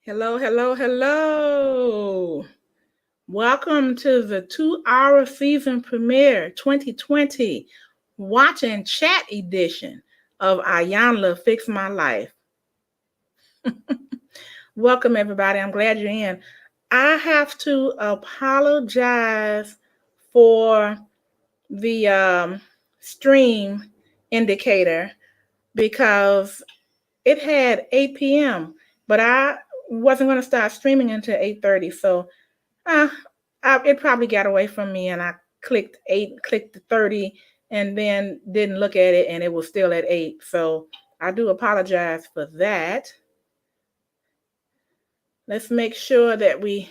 Hello, hello, hello. Welcome to the 2-hour season premiere 2020 watch and chat edition of Iyanla Fix My Life. Welcome, everybody. I'm glad you're in. I have to apologize for the stream indicator because it had 8 p.m., but I wasn't going to start streaming until 8:30. So uh, it probably got away from me, and I clicked the 30, and then didn't look at it, and it was still at 8. So I do apologize for that. Let's make sure that we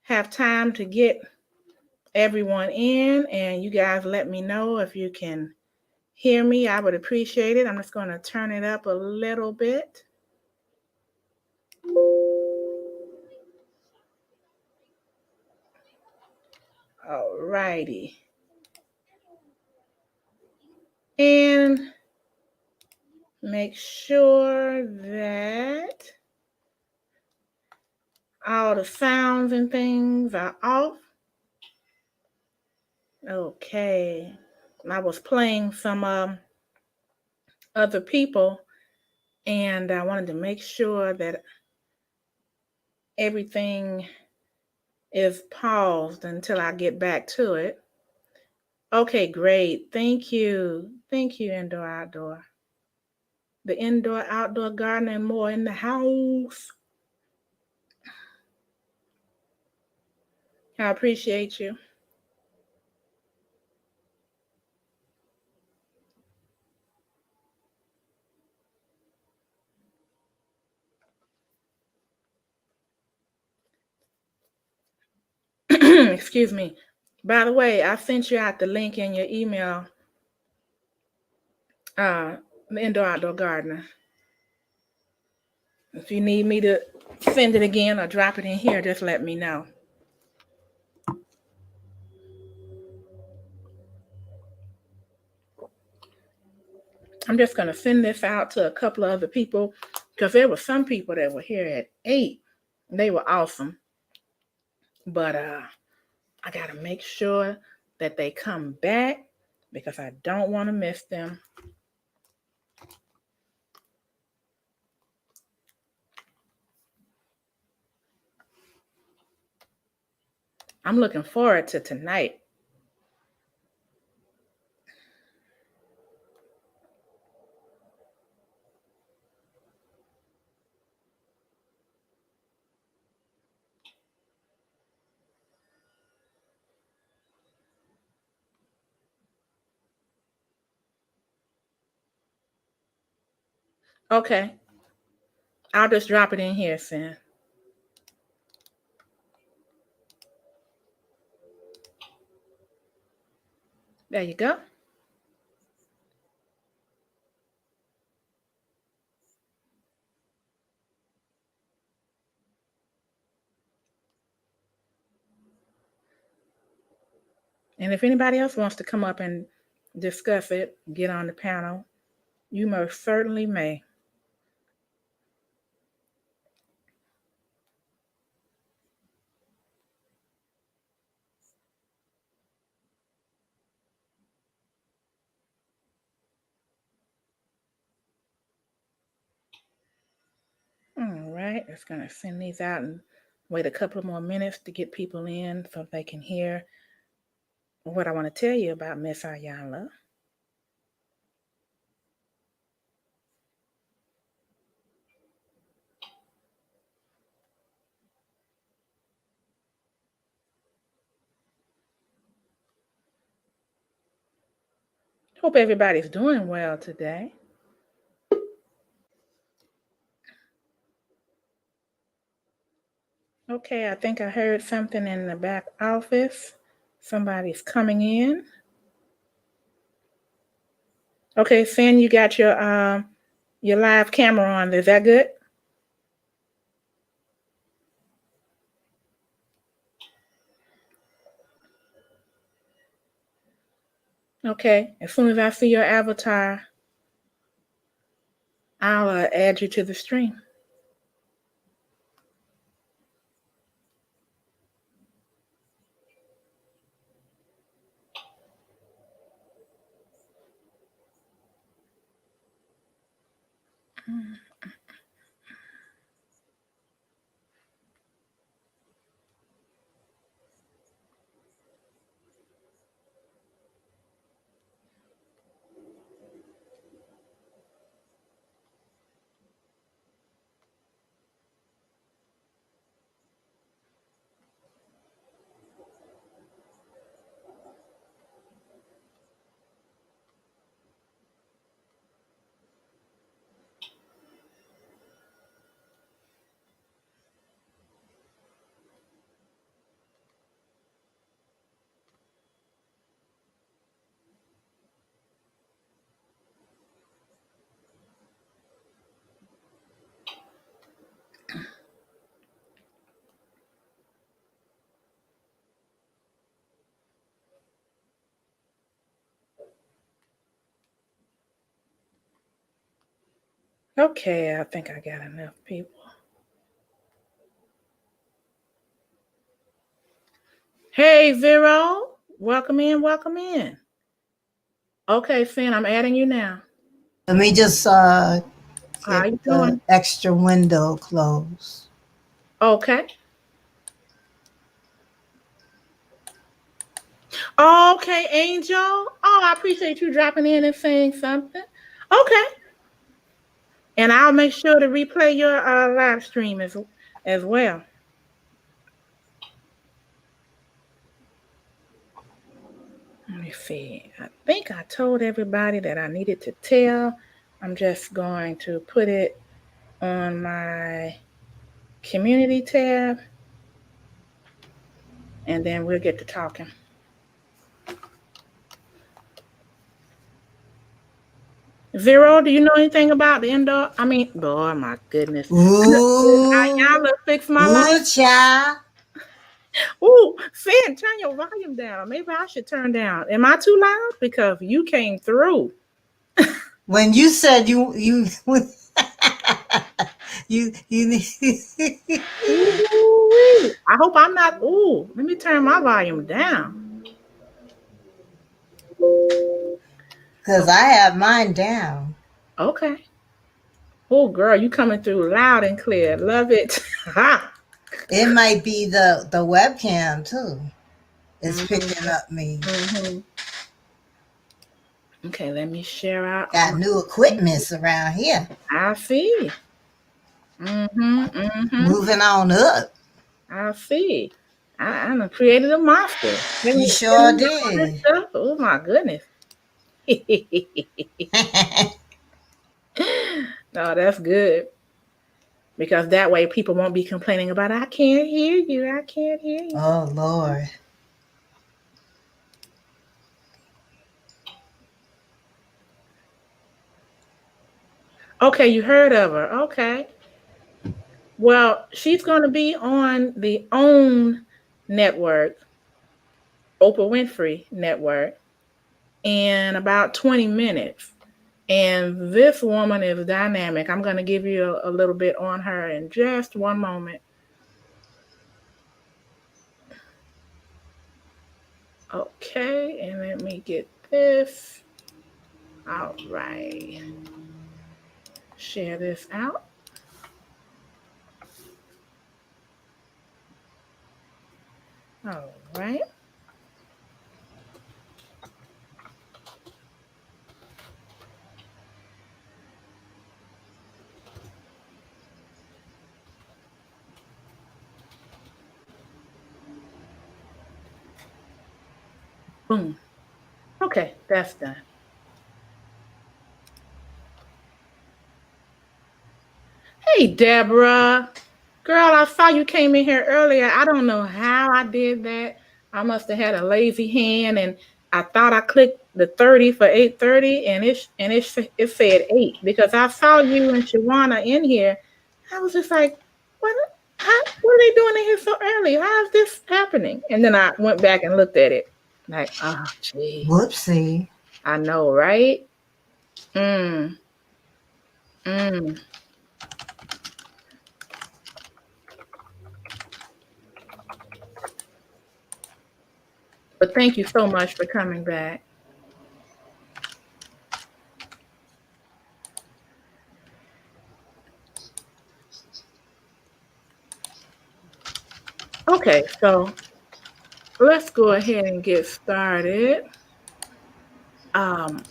have time to get everyone in, and you guys let me know if you can hear me. I would appreciate it. I'm just going to turn it up a little bit. All righty. And make sure that all the sounds and things are off. Okay. I was playing some other people, and I wanted to make sure that everything is paused until I get back to it. Okay, great. Thank you. Thank you, indoor outdoor. The indoor outdoor garden and more in the house. I appreciate you. Excuse me. By the way, I sent you out the link in your email, the indoor outdoor gardener. If you need me to send it again or drop it in here, just let me know. I'm just going to send this out to a couple of other people because there were some people that were here at 8. They were awesome. But I got to make sure that they come back because I don't want to miss them. I'm looking forward to tonight. Okay. I'll just drop it in here, Sin. There you go. And if anybody else wants to come up and discuss it, get on the panel, you most certainly may. All right, it's going to send these out and wait a couple of more minutes to get people in so they can hear what I want to tell you about Miss Iyanla. Hope everybody's doing well today. Okay, I think I heard something in the back office. Somebody's coming in. Okay, Sin, you got your live camera on. Is that good? Okay, as soon as I see your avatar, I'll add you to the stream. Okay, I think I got enough people. Hey, Vero. Welcome in, welcome in. Okay, Finn, I'm adding you now. Let me just How get you the doing? extra window closed. Okay. Okay, Angel. Oh, I appreciate you dropping in and saying something. Okay. And I'll make sure to replay your live stream as well. Let me see. I think I told everybody that I needed to tell. I'm just going to put it on my community tab and then we'll get to talking. Zero, do you know anything about the indoor? I mean, oh my goodness. Ooh, Iyanla fix my life? ooh, child. Ooh, Finn, turn your volume down. Maybe I should turn down. Am I too loud? Because you came through. When you said you Ooh, I hope I'm not. Ooh, let me turn my volume down. because I have mine down. Okay. Oh, girl, you coming through loud and clear. Love it. Ha. It might be the webcam too. It's picking Mm-hmm. up me. Mm-hmm. Okay, let me share out on Got my. new equipment around here. I see. Mm-hmm. Mm-hmm. Moving on up. I see. I done created a monster. You Send sure me all this did. stuff. Oh my goodness. No, that's good. Because that way people won't be complaining about I can't hear you. I can't hear you. Oh Lord. Okay, you heard of her. Okay. Well, she's going to be on the OWN network, Oprah Winfrey Network, in about 20 minutes. And this woman is dynamic. I'm going to give you a little bit on her in just one moment. Okay, and let me get this. All right. Share this out. All right. Boom. Okay, that's done. Hey, Deborah. Girl, I saw you came in here earlier. I don't know how I did that. I must have had a lazy hand and I thought I clicked the 30 for 8:30 and it said 8 because I saw you and Shawana in here. I was just like, what are they doing in here so early? How is this happening? And then I went back and looked at it. Like, oh gee. Whoopsie. I know, right? Mm. Mm. But thank you so much for coming back. Okay, so let's go ahead and get started. Um,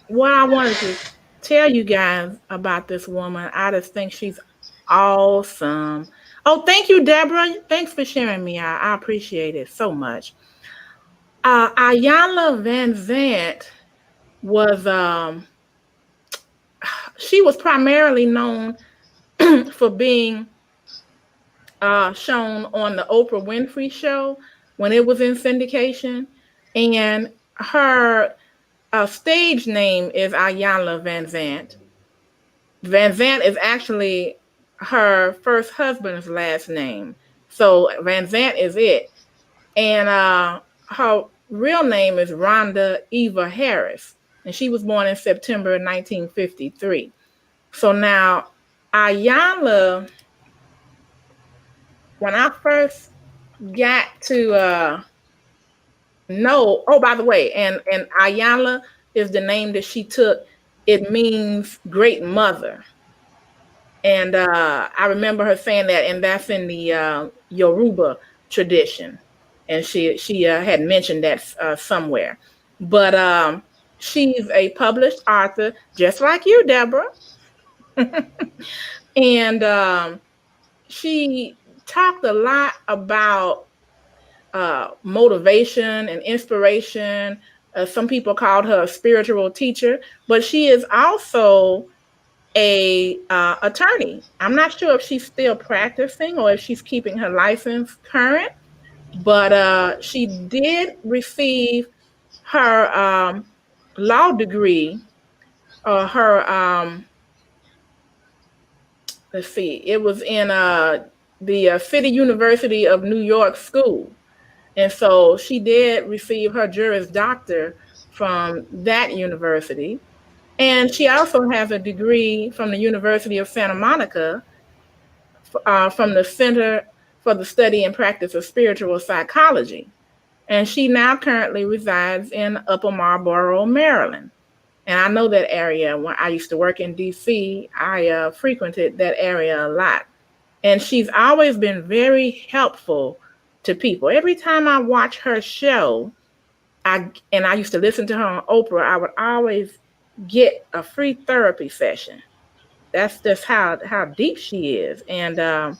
what I wanted to tell you guys about this woman, I just think she's awesome. Oh, thank you, Deborah. Thanks for sharing me. I appreciate it so much. Iyanla Van Zant was she was primarily known for being shown on the Oprah Winfrey Show when it was in syndication, and her stage name is Iyanla Van Zant. Van Zant is actually her first husband's last name, so Van Zant is it, and her real name is Rhonda Eva Harris, and she was born in September 1953. So now, Iyanla, when I first got to know, oh, by the way, and Iyanla is the name that she took. It means great mother. And I remember her saying that, and that's in the Yoruba tradition. And she had mentioned that somewhere. But she's a published author, just like you, Deborah. And she talked a lot about motivation and inspiration. Some people called her a spiritual teacher, but she is also a attorney. I'm not sure if she's still practicing or if she's keeping her license current, but she did receive her law degree, or her let's see, it was in the City University of New York School. And so she did receive her Juris Doctor from that university. And she also has a degree from the University of Santa Monica, from the Center for the Study and Practice of Spiritual Psychology. And she now currently resides in Upper Marlboro, Maryland. And I know that area. When I used to work in DC, I frequented that area a lot. And she's always been very helpful to people. Every time I watch her show, I used to listen to her on Oprah, I would always get a free therapy session. That's just how deep she is. And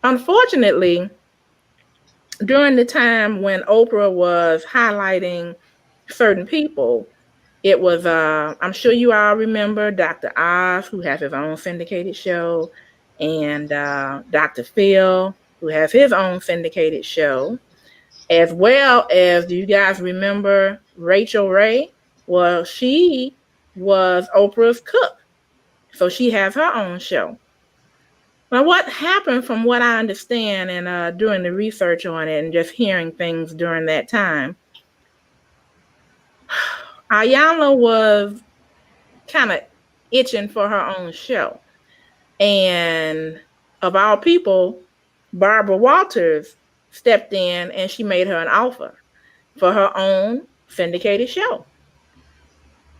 unfortunately, during the time when Oprah was highlighting certain people, it was I'm sure you all remember Dr. Oz, who has his own syndicated show, and Dr. Phil, who has his own syndicated show, as well as, do you guys remember Rachel Ray? Well, she was Oprah's cook, so she has her own show. Now, what happened, from what I understand, and doing the research on it and just hearing things during that time, Iyanla was kind of itching for her own show. And of all people, Barbara Walters stepped in and she made her an offer for her own syndicated show.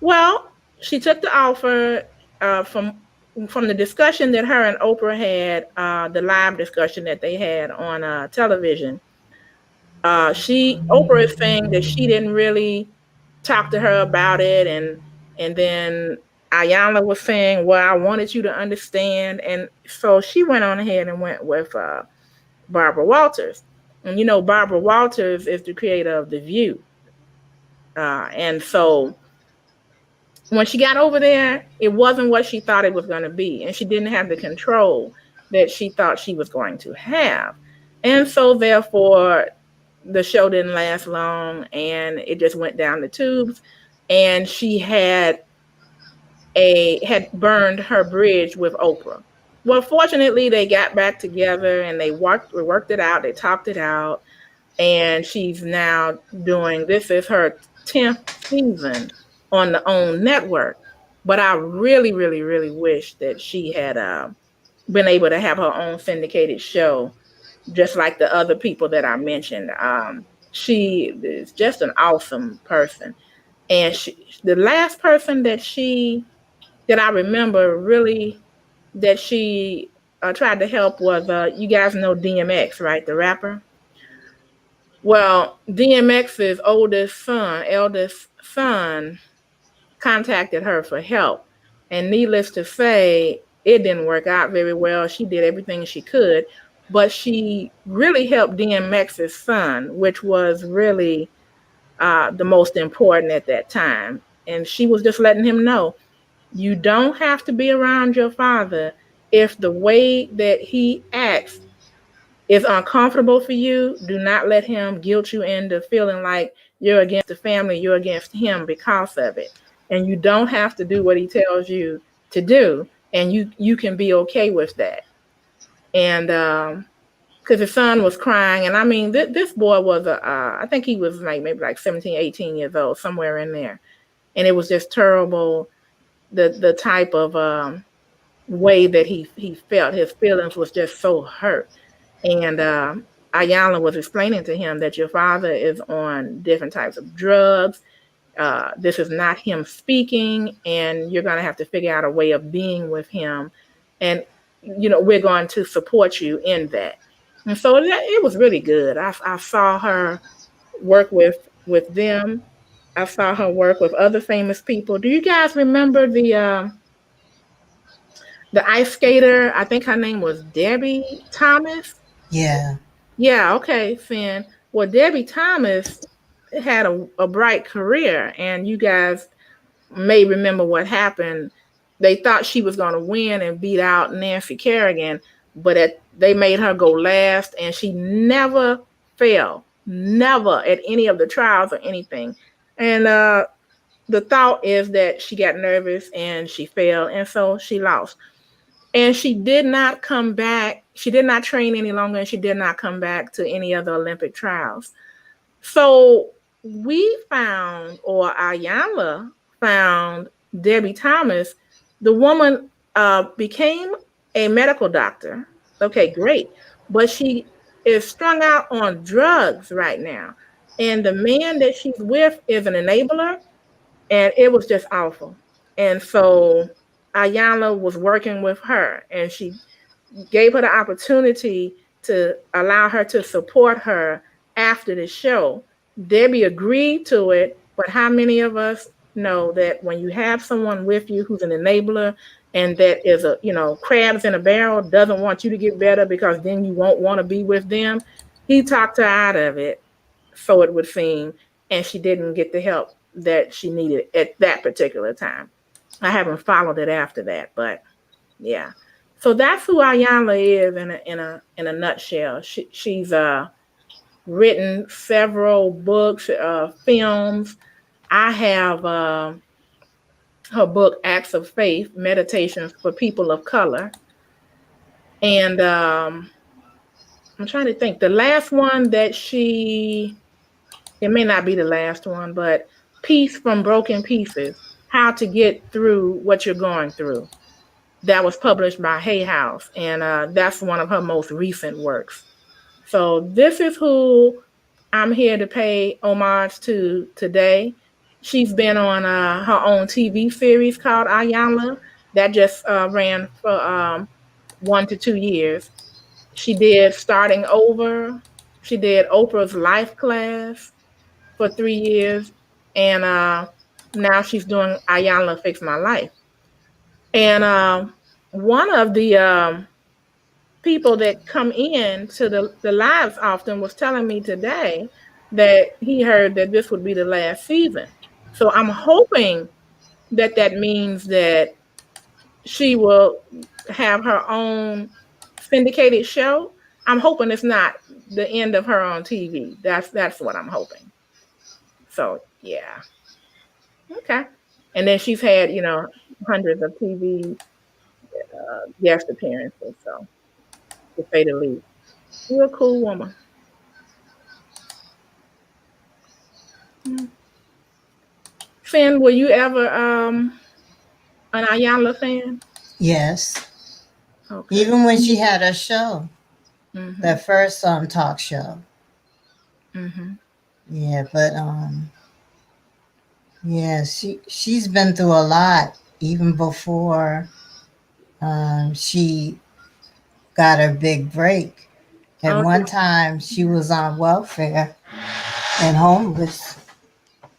Well, she took the offer from the discussion that her and Oprah had, the live discussion that they had on television. Oprah is saying that she didn't really talk to her about it, and then Iyanla was saying, "Well, I wanted you to understand," and so she went on ahead and went with Barbara Walters. And you know, Barbara Walters is the creator of The View, and so when she got over there, it wasn't what she thought it was going to be, and she didn't have the control that she thought she was going to have, and so therefore the show didn't last long, and it just went down the tubes, and she had burned her bridge with Oprah. Well, fortunately, they got back together and they worked it out. They talked it out, and she's now doing, this is her 10th season on the OWN network. But I really, really, really wish that she had been able to have her own syndicated show, just like the other people that I mentioned. She is just an awesome person. And the last person that I remember really, that she tried to help was, you guys know DMX, right? The rapper. Well, DMX's eldest son, contacted her for help. And needless to say, it didn't work out very well. She did everything she could, but she really helped DMX's son, which was really the most important at that time. And she was just letting him know, you don't have to be around your father if the way that he acts is uncomfortable for you. Do not let him guilt you into feeling like you're against the family, you're against him because of it. And you don't have to do what he tells you to do. And you can be okay with that. And because his son was crying, and I mean, this boy was I think he was like maybe like 17, 18 years old, somewhere in there. And it was just terrible, the type of way that he felt. His feelings was just so hurt. And Iyanla was explaining to him that your father is on different types of drugs. This is not him speaking, and you're going to have to figure out a way of being with him. And, we're going to support you in that. And so it was really good. I saw her work with them. I saw her work with other famous people. Do you guys remember the ice skater? I think her name was Debbie Thomas. Yeah. Yeah, okay, Finn. Well, Debbie Thomas had a bright career, and you guys may remember what happened. They thought she was going to win and beat out Nancy Kerrigan, but they made her go last, and she never fell, never at any of the trials or anything. And the thought is that she got nervous and she fell, and so she lost. And she did not come back. She did not train any longer, and she did not come back to any other Olympic trials. So we found, or Iyanla found, Debbie Thomas. The woman became a medical doctor. Okay, great. But she is strung out on drugs right now. And the man that she's with is an enabler, and it was just awful. And so Iyanla was working with her, and she gave her the opportunity to allow her to support her after the show. Debbie agreed to it, but how many of us know that when you have someone with you who's an enabler and that is crabs in a barrel, doesn't want you to get better because then you won't want to be with them? He talked her out of it, so it would seem, and she didn't get the help that she needed at that particular time. I haven't followed it after that, but yeah. So that's who Iyanla is in a nutshell. She's written several books, films. I have her book Acts of Faith: Meditations for People of Color, and I'm trying to think. The last one that it may not be the last one, but Peace from Broken Pieces: How to Get Through What You're Going Through. That was published by Hay House, and that's one of her most recent works. So this is who I'm here to pay homage to today. She's been on her own TV series called Iyanla that just ran for 1 to 2 years. She did Starting Over. She did Oprah's Life Class for 3 years, and now she's doing Iyanla Fix My Life. And one of the people that come in to the lives often was telling me today that he heard that this would be the last season. So I'm hoping that that means that she will have her own syndicated show. I'm hoping it's not the end of her on TV. That's what I'm hoping. So yeah, okay. And then she's had hundreds of TV guest appearances. So to say the least, you're a cool woman. Mm. Finn, were you ever an Iyanla fan? Yes. Okay. Even when she had her show, Mhm. that first talk show. Mhm. Yeah, but yeah, she's been through a lot even before she got her big break. At Oh one time, she was on welfare and homeless.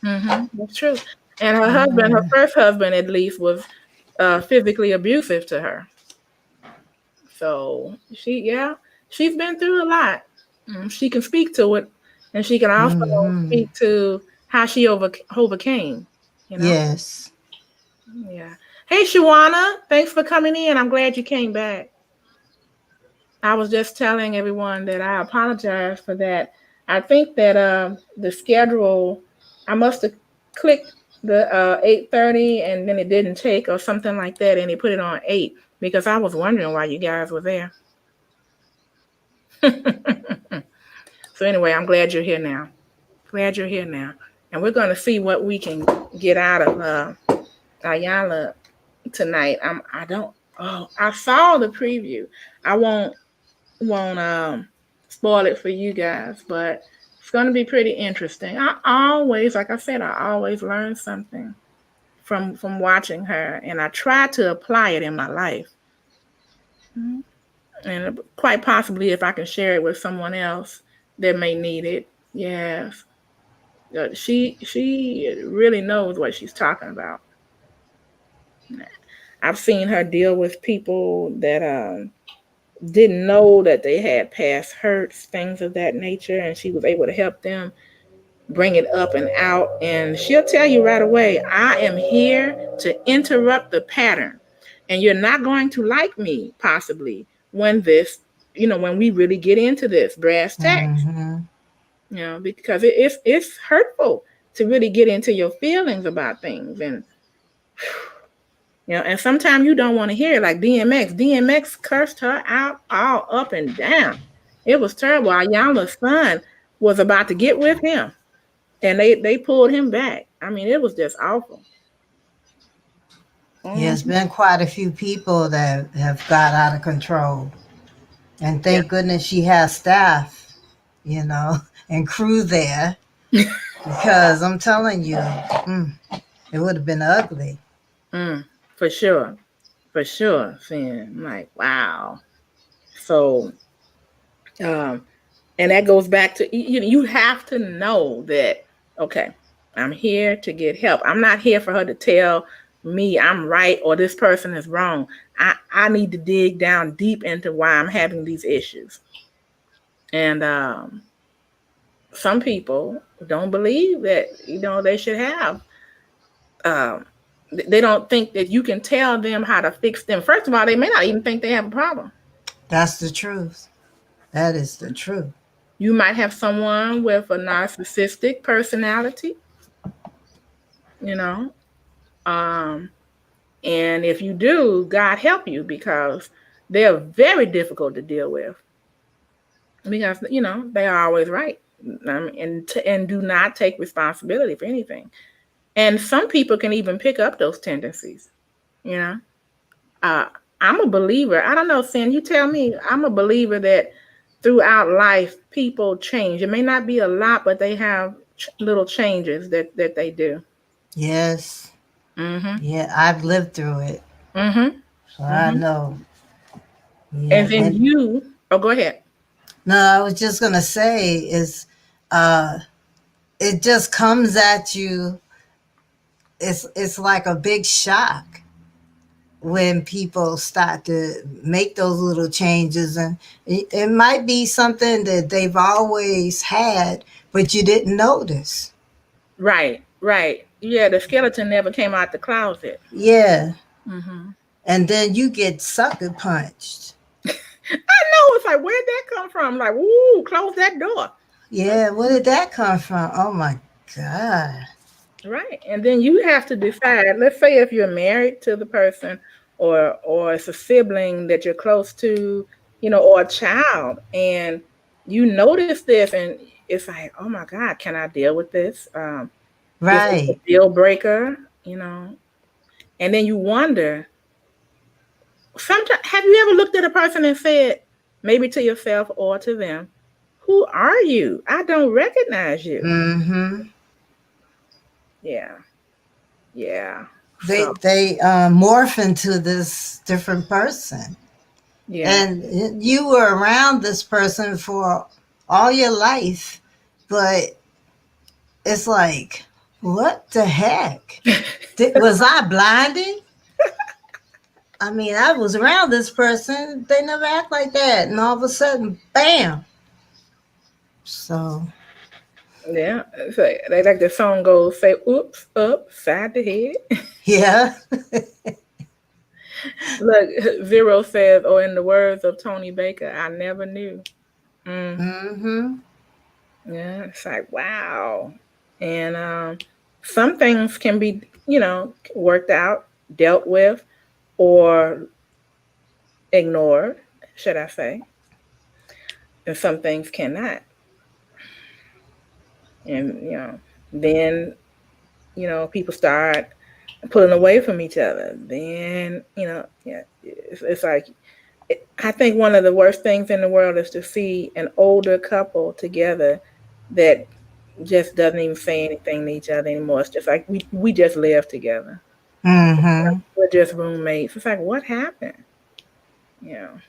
yeah. Mhm. That's true. And her husband, her Yeah. first husband at least, was physically abusive to her. So she's been through a lot. She can speak to it, and she can also Mm-hmm. speak to how she overcame. You know. Yes. Yeah. Hey, Shawana, thanks for coming in. I'm glad you came back. I was just telling everyone that I apologize for that. I think that the schedule, I must have clicked the 8:30 and then it didn't take or something like that, and they put it on 8 because I was wondering why you guys were there. So anyway, I'm glad you're here now. Glad you're here now, and we're going to see what we can get out of Iyanla tonight. I don't. Oh, I saw the preview. I won't spoil it for you guys, but it's going to be pretty interesting. I always, like I said, I always learn something from watching her, and I try to apply it in my life. Mhm. And quite possibly, if I can share it with someone else that may need it, yes, she really knows what she's talking about. I've seen her deal with people that didn't know that they had past hurts, things of that nature, and she was able to help them bring it up and out. And she'll tell you right away, I am here to interrupt the pattern. And you're not going to like me, possibly, when this, when we really get into this brass tacks, Mm-hmm. because it's hurtful to really get into your feelings about things. And sometimes you don't want to hear it, like DMX. DMX cursed her out all up and down. It was terrible. Iyanla's son was about to get with him, and they pulled him back. I mean, it was just awful. Yeah, it's Mm-hmm. been quite a few people that have got out of control. And Yeah. thank goodness she has staff, you know, and crew there because I'm telling you, it would have been ugly. Mm, for sure, for sure. Seeing, I'm like, wow. So, um, and that goes back to you have to know that, okay, I'm here to get help. I'm not here for her to tell me I'm right or this person is wrong. I need to dig down deep into why I'm having these issues. And some people don't believe that they should have um, they don't think that you can tell them how to fix them. First of all, they may not even think they have a problem. That's the truth. That is the truth. You might have someone with a narcissistic personality, you know, um, and if you do, God help you, because they're very difficult to deal with, because they are always right, and do not take responsibility for anything. And some people can even pick up those tendencies. You know, uh, I'm a believer. I don't know, Sin. You tell me. I'm a believer that throughout life, people change. It may not be a lot, but they have little changes that they do. Yes. Mm-hmm. Yeah, I've lived through it. Mm-hmm. So I Mm-hmm. know. Yeah. And then And you. Oh, go ahead. no, I was just going to say is uh, it just comes at you. It's like a big shock when people start to make those little changes, and it might be something that they've always had but you didn't notice. Right. Right. Yeah. The skeleton never came out the closet. Yeah, Mm-hmm. and then you get sucker punched. I know. It's like, where'd that come from? Like, ooh, close that door. Yeah, where did that come from? Oh my god. Right. And then you have to decide, let's say if you're married to the person, or it's a sibling that you're close to, or a child, and you notice this, and it's like, oh my God, can I deal with this? Is this a Right. deal breaker? And then you wonder, sometimes, have you ever looked at a person and said, maybe to yourself or to them, who are you? I don't recognize you. Mm-hmm. Yeah. Yeah. they So, they morph into this different person, yeah. and you were around this person for all your life, but it's like, what the heck? Was I blinded? I mean, I was around this person. They never act like that. And all of a sudden, bam. So, Yeah, so they like the song goes, say oops, upside the head. yeah. Look, Zero says, or in the words of Tony Baker, I never knew. Mm, Mm-hmm. yeah, it's like, wow. And some things can be, worked out, dealt with, or ignored, should I say. And some things cannot. And, then, people start pulling away from each other. Then, yeah, It's like I think one of the worst things in the world is to see an older couple together that just doesn't even say anything to each other anymore. It's just like we just live together. Mm-hmm. We're just roommates. It's like what happened? You know.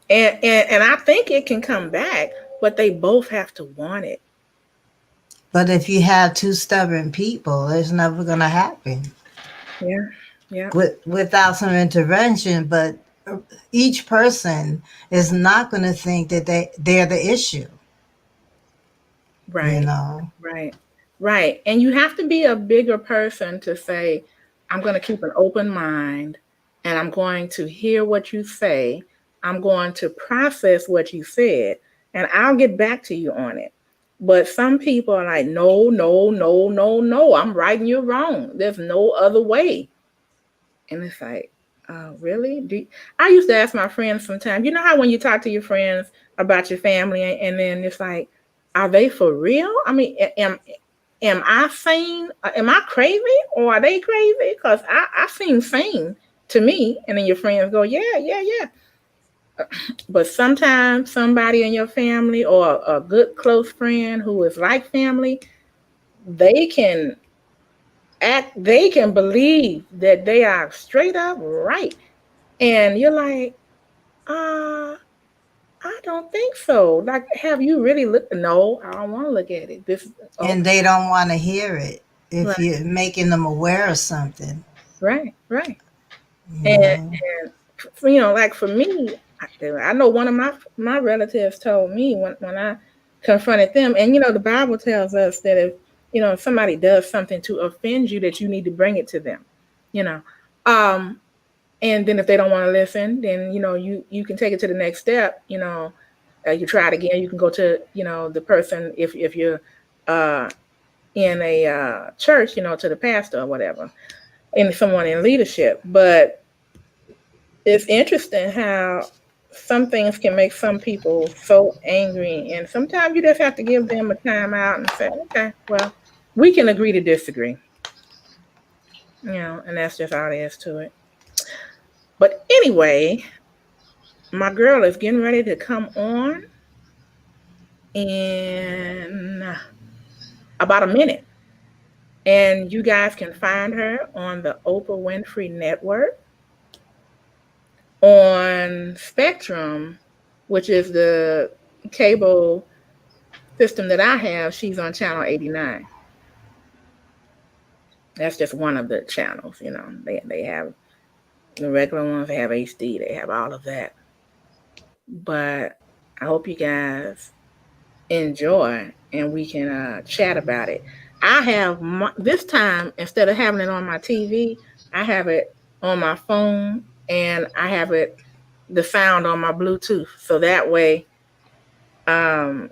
And I think it can come back, but they both have to want it. But if you have two stubborn people, it's never going to happen Yeah. Yeah. without some intervention. But each person is not going to think that they're the issue, you Right. know. Right. Right. And you have to be a bigger person to say, I'm going to keep an open mind and I'm going to hear what you say. I'm going to process what you said and I'll get back to you on it. But some people are like, no, no, no, no, no. I'm right and you're wrong. There's no other way. And it's like, really? I used to ask my friends sometimes, you know how when you talk to your friends about your family and then it's like, are they for real? I mean, am I sane? Am I crazy or are they crazy? Because I seem sane to me. And then your friends go, yeah, yeah, yeah. But sometimes somebody in your family or a good close friend who is like family, they can they can believe that they are straight up right. And you're like, uh, I don't think so. Like, have you really looked? No, I don't want to look at it. This, And okay, they don't want to hear it if right, you're making them aware of something, right, right. you And know. like for me, I know one of my relatives told me when I confronted them, and the Bible tells us that if somebody does something to offend you, that you need to bring it to them, you know. Um, and then if they don't want to listen, then you can take it to the next step. You try it again. You can go to the person if you're uh in a church, to the pastor or whatever, and someone in leadership. But it's interesting how some things can make some people so angry, and sometimes you just have to give them a time out and say, okay, well, we can agree to disagree, and that's just all there is to it. But anyway, my girl is getting ready to come on in about a minute. And you guys can find her on the Oprah Winfrey Network on Spectrum, which is the cable system that I have. She's on channel 89. That's just one of the channels. They have the regular ones, they have HD, they have all of that. But I hope you guys enjoy and we can chat about it. I have this time, instead of having it on my TV, I have it on my phone and I have it the sound on my Bluetooth, so that way um,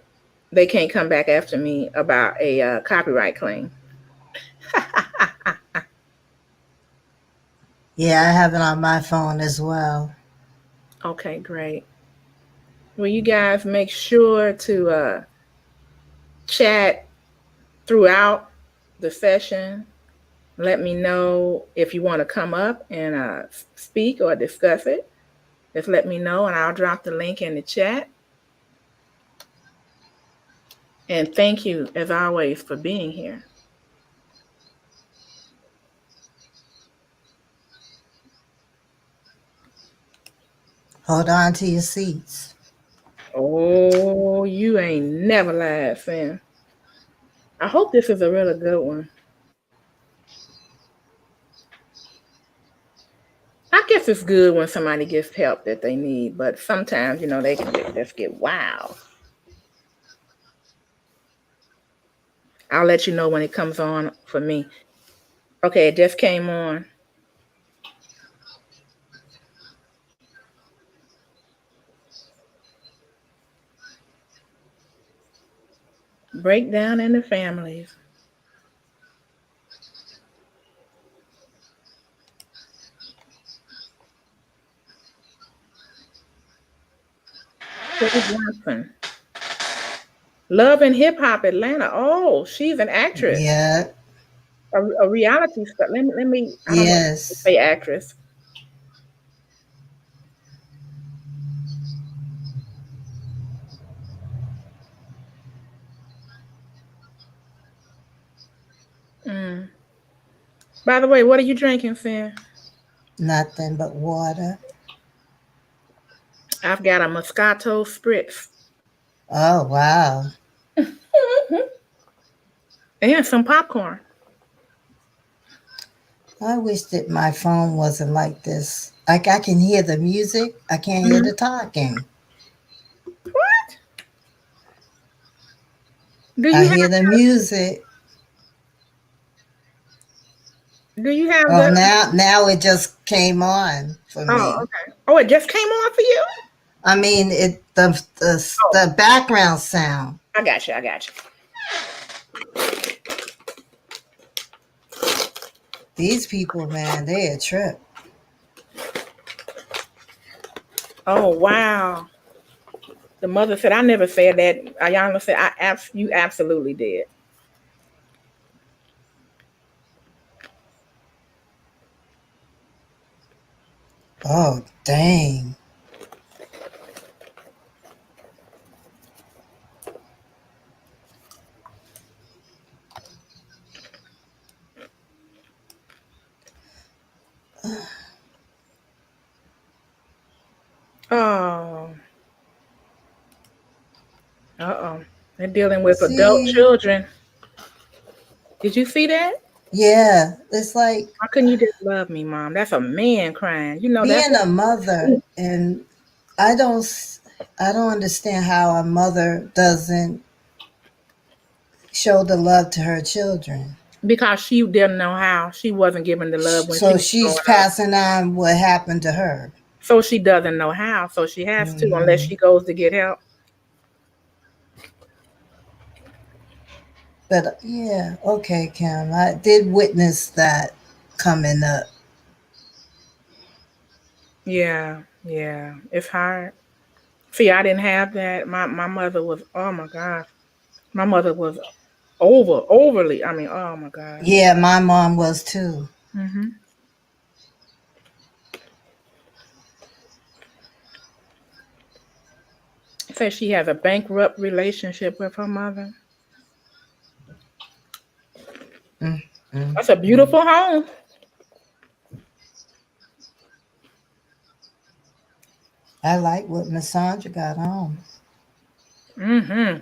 they can't come back after me about a copyright claim. Yeah, I have it on my phone as well. Okay, great. Well, you guys make sure to chat throughout the session. Let me know if you want to come up and speak or discuss it. Just let me know, and I'll drop the link in the chat. And thank you, as always, for being here. Hold on to your seats. Oh, you ain't never lied, Sam. I hope this is a really good one. I guess it's good when somebody gets help that they need, but sometimes, they can just get wild. I'll let you know when it comes on for me. Okay, it just came on. Breakdown in the families. Phil Johnson. Love and Hip Hop Atlanta. Oh, she's an actress. Yeah. A reality star. Let me. I don't know if I Yes. say actress. By the way, what are you drinking, Finn? Nothing but water. I've got a Moscato spritz. Oh, wow. And some popcorn. I wish that my phone wasn't like this. Like I can hear the music, I can't hear Mhm. the talking. What? Do I you hear the music. have Oh, the now it just came on for Oh, me. okay. Oh, it just came on for you? I mean, it Oh, the background sound. I got you. I got you. These people, man, they a trip. Oh, wow. The mother said, I never said that. Iyanla said, you absolutely did. Oh, dang. Oh, uh-oh. They're dealing with adult See, children. Did you see that? yeah, it's like How couldn't you just love me, Mom? That's a man crying. You know, that's being a mother, and I don't, I don't understand how a mother doesn't show the love to her children. because she didn't know how. She wasn't given the love when she So was growing she's up. passing on what happened to her. So she doesn't know how. So she has to, unless Hmm. she goes to get help. But yeah, okay, Kim, I did witness that coming up. Yeah, yeah. It's hard. See, I didn't have that. My mother was, oh my gosh. My mother was overly. I mean, oh my gosh. Yeah, my mom was too. Hmm. Says she has a bankrupt relationship with her mother. Mm, mm, That's a mm. beautiful home. I like what Miss Sandra got on. Hmm.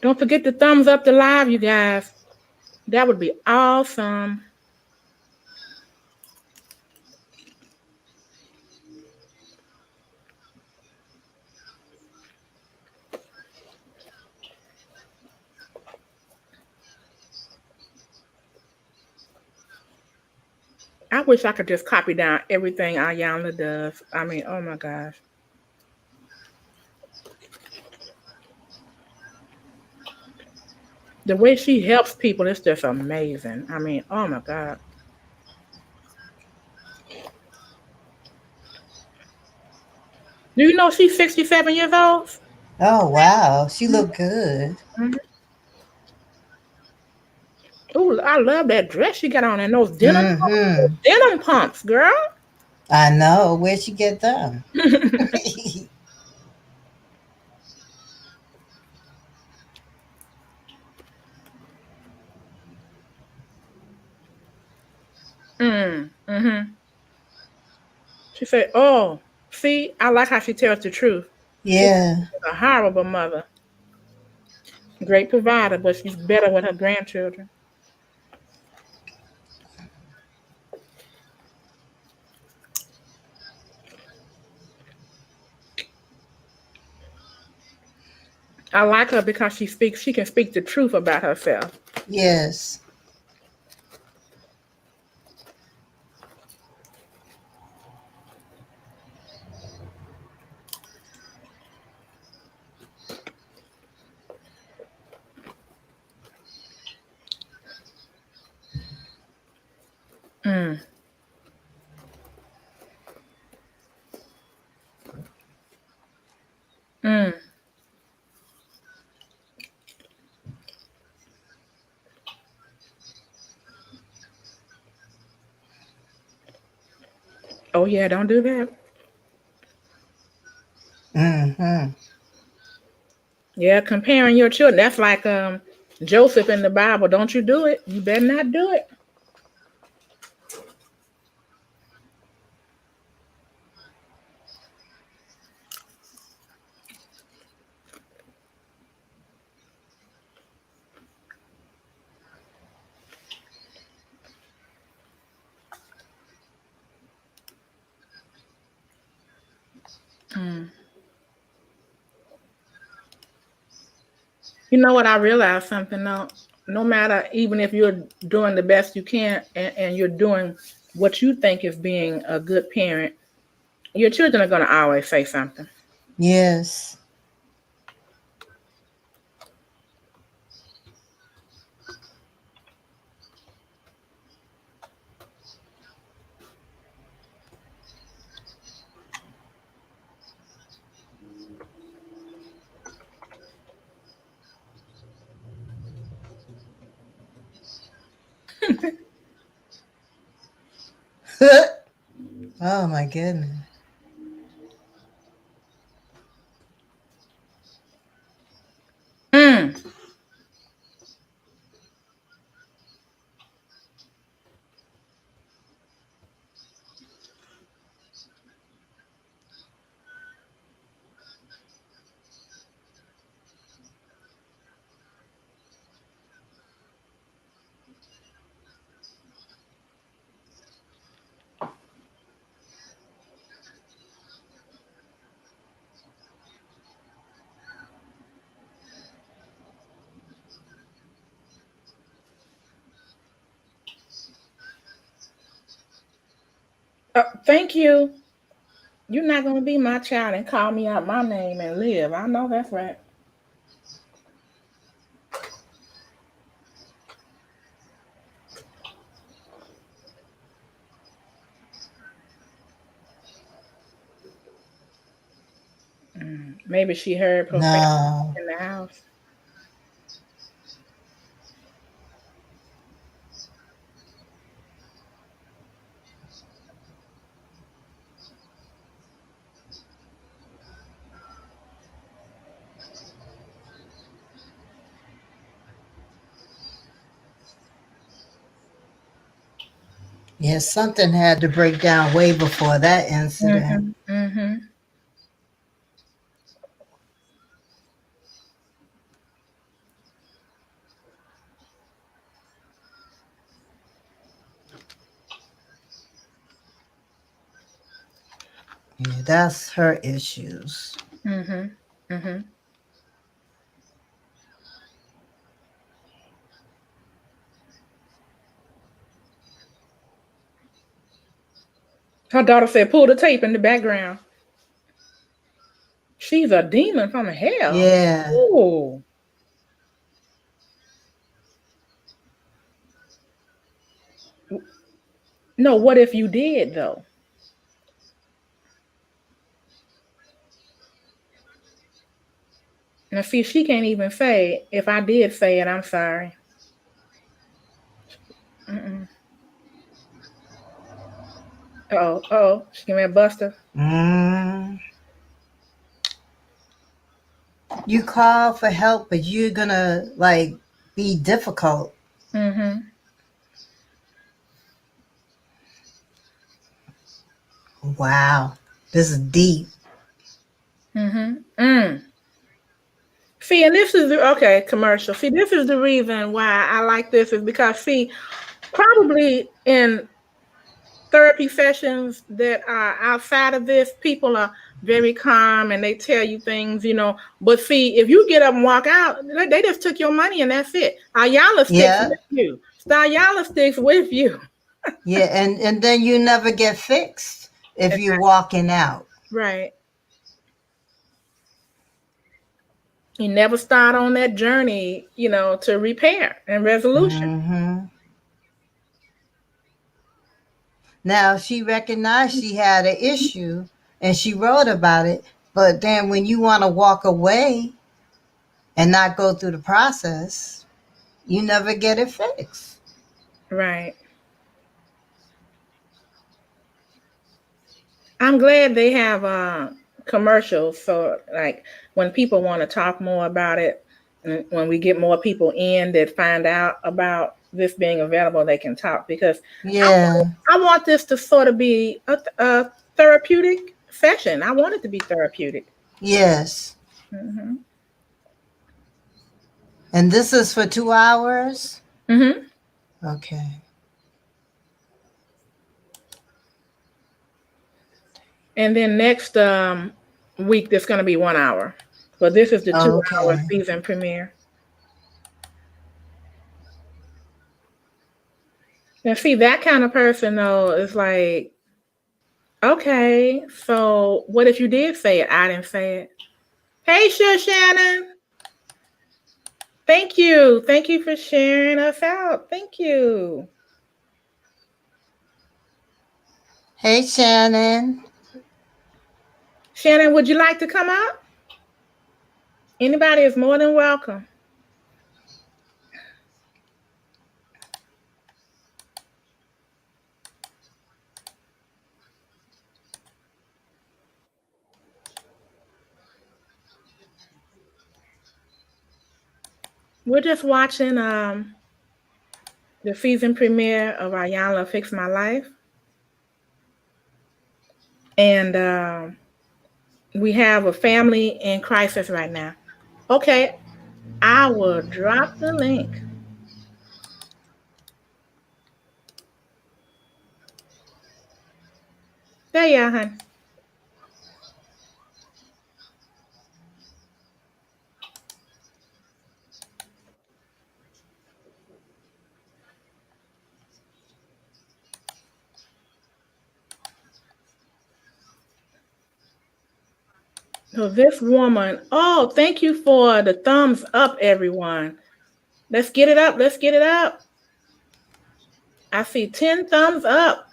Don't forget to thumbs up the live, you guys. That would be awesome. I wish I could just copy down everything Ayanla does. I mean, oh my gosh. The way she helps people is just amazing. I mean, oh my God. Do you know she's 67 years old? Oh wow, she looked good. Mm-hmm. Oh, I love that dress she got on and Mm-hmm. those denim pumps, girl. I know. Where'd she get them? Mm-hmm. She said, "Oh, see, I like how she tells the truth. She's Yeah. a horrible mother, great provider, but she's better with her grandchildren." I like her because she can speak the truth about herself. Yes. Mm, mm. Oh yeah, don't do that. Mm-hmm. Yeah, comparing your children. That's like Joseph in the Bible, don't you do it. You better not do it. Mm. You know what? I realized something though. No matter, even if you're doing the best you can and you're doing what you think is being a good parent, your children are going to always say something. Yes. Oh my goodness. Mm. Thank you. You're not going to be my child and call me out my name and live. I know that's right. Maybe she heard profanity No. in the house. Yes, something had to break down way before that incident. Mm-hmm. Mm-hmm. Yeah, that's her issues. Mm-hmm. Mm-hmm. Her daughter said, pull the tape in the background. She's a demon from hell. Yeah. Ooh. No, what if you did though? Now see, she can't even say, if I did say it, I'm sorry. Mm-mm. Uh-oh. Uh-oh. She can be a buster. Mm. You call for help, but you're gonna like be difficult. Mm-hmm. Wow. This is deep. Mm-hmm. Mm. See, and this is the okay, commercial. See, this is the reason why I like this is because see, probably in therapy sessions that are outside of this, people are very calm and they tell you things, But see, if you get up and walk out, they just took your money and that's it. Ayala sticks Yeah. with you. Ayala sticks with you. Yeah, and then you never get fixed if you're walking out. Right. You never start on that journey, to repair and resolution. Hmm. Now she recognized she had an issue and she wrote about it, but then when you want to walk away and not go through the process, you never get it fixed. Right. I'm glad they have commercials so like when people want to talk more about it, when we get more people in that find out about this being available, they can talk, because Yeah. I want this to sort of be a therapeutic session. I want it to be therapeutic. Yes. Hmm. And this is for 2 hours? Hmm. Okay. And then next week, there's going to be 1 hour. But this is the 2 hour Okay. season premiere. And see, that kind of person, though, is like, okay, so what if you did say it? I didn't say it. Hey, sure, Shannon. Thank you. Thank you for sharing us out. Thank you. Hey, Shannon. Shannon, would you like to come up? Anybody is more than welcome. We're just watching the season premiere of Iyanla Fix My Life. And we have a family in crisis right now. Okay, I will drop the link. There you are, hon. So this woman, oh, thank you for the thumbs up, everyone. Let's get it up. Let's get it up. I see 10 thumbs up.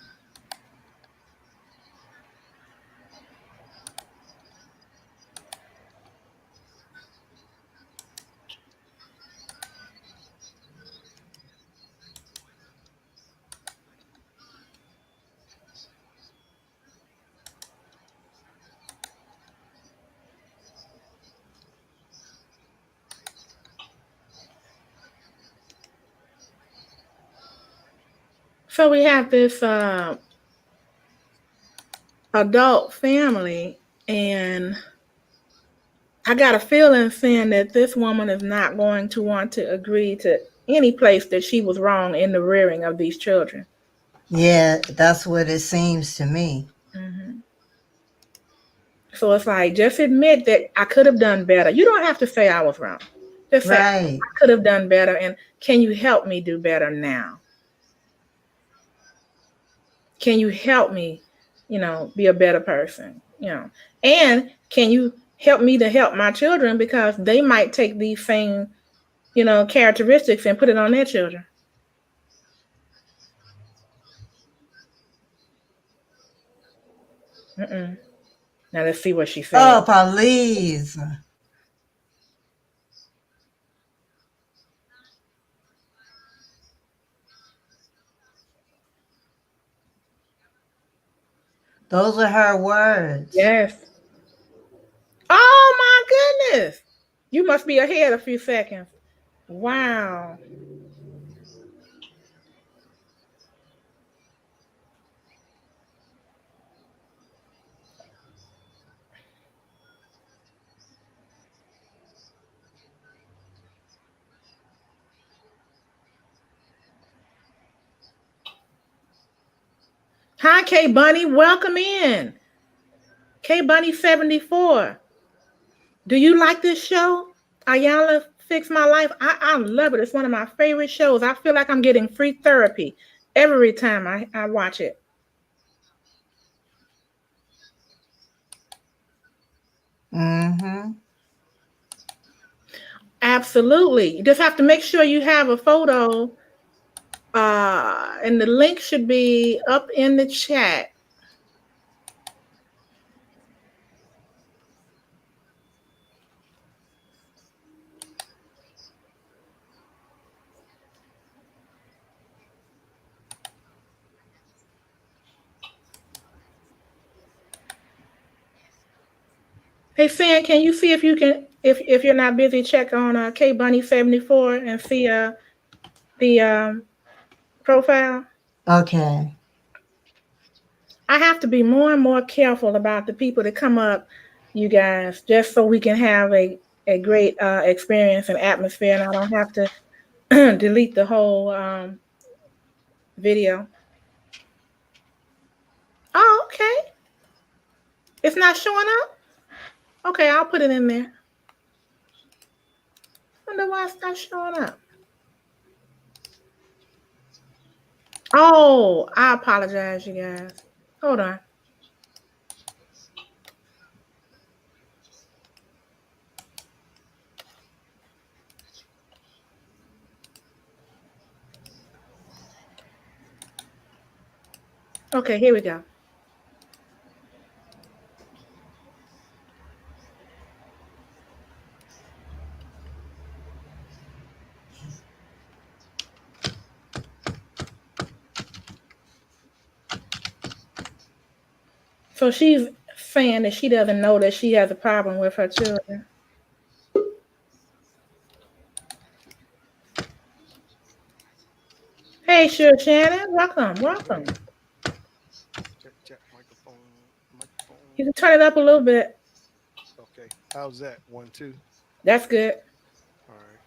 So we have this adult family, and I got a feeling saying that this woman is not going to want to agree to any place that she was wrong in the rearing of these children. Yeah, that's what it seems to me. Hmm. So it's like, just admit that I could have done better. You don't have to say I was wrong. Just say Right. I could have done better, and can you help me do better now? Can you help me, be a better person? And can you help me to help my children, because they might take these same, characteristics and put it on their children. Mm-mm. Now let's see what she said. Oh, please. Those are her words. Yes. Oh my goodness. You must be ahead a few seconds. Wow. Hi, K Bunny. Welcome in. K Bunny 74. Do you like this show? Iyanla Fix My Life. I love it. It's one of my favorite shows. I feel like I'm getting free therapy every time I watch it. Mm-hmm. Absolutely. You just have to make sure you have a photo, and the link should be up in the chat. Hey, Sam, can you see if you can If you're not busy, check on K Bunny 74 and see the profile. Okay. I have to be more and more careful about the people that come up, you guys, just so we can have a great experience and atmosphere, and I don't have to delete the whole video. Oh, okay. It's not showing up. Okay, I'll put it in there. Wonder why it's not showing up. Oh, I apologize, you guys. Hold on. Okay, here we go. So she's saying that she doesn't know that she has a problem with her children. Hey, sure, Shannon. Welcome, welcome. Check, check, microphone, microphone. You can turn it up a little bit. Okay, how's that? 1, 2. That's good. All right.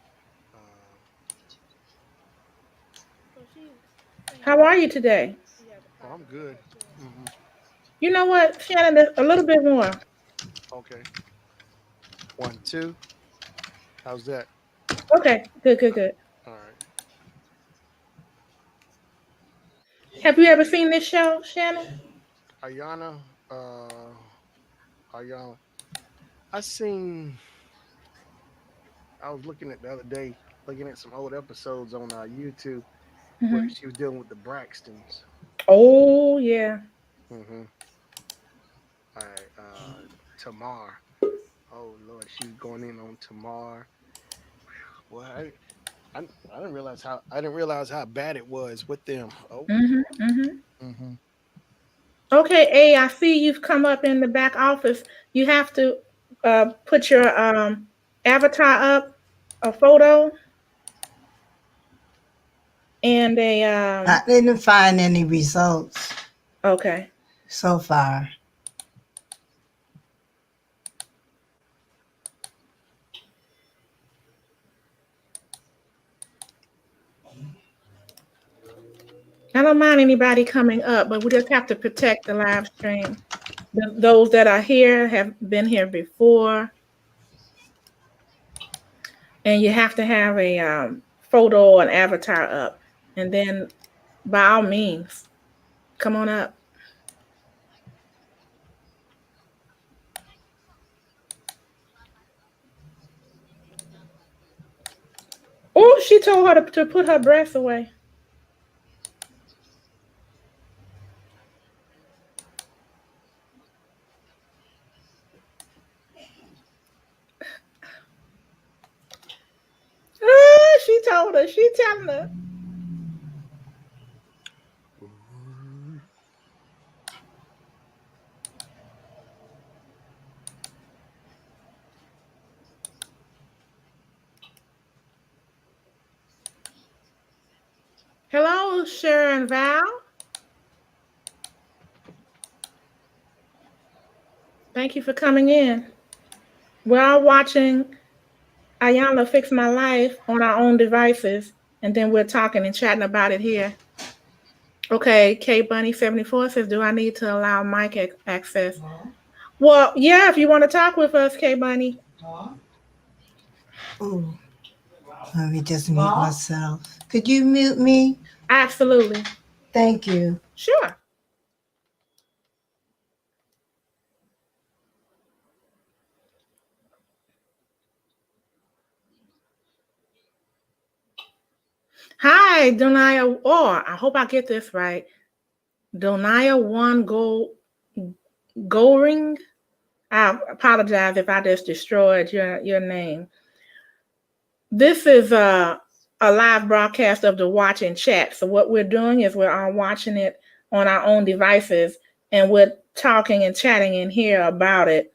How are you today? Oh, I'm good. Hmm. You know what, Shannon? A little bit more. Okay. 1, 2. How's that? Okay, good, good, good. All right. Have you ever seen this show, Shannon? Ayana, Ayana. I seen. I was looking at the other day, looking at some old episodes on YouTube where Hmm. she was dealing with the Braxtons. Oh yeah. Mm-hmm. All right. Tamar. Oh Lord, she was going in on Tamar. Well, I didn't realize how bad it was with them. Oh. Hmm. Hmm. Mm-hmm. Okay, A, I see you've come up in the back office. You have to put your avatar up, a photo, and a I didn't find any results okay. so far. I don't mind anybody coming up, but we just have to protect the live stream. Those that are here have been here before, and you have to have a photo or an avatar up, and then by all means, come on up. Oh, she told her to put her breath away. Ah, she told her. She telling her. Hello, Sharon Val. Thank you for coming in. We're all watching Iyanla Fix My Life on our own devices, and then we're talking and chatting about it here. Okay, K Bunny 74 says, do I need to allow mic access? Well, yeah, if you want to talk with us, K Bunny. Ooh, let me just mute myself. Could you mute me? Absolutely. Thank you. Sure. Hi, Donaya. Oh, I hope I get this right. Donaya One Goring. I apologize if I just destroyed your name. This is a live broadcast of the watch and chat. So what we're doing is we're all watching it on our own devices, and we're talking and chatting in here about it.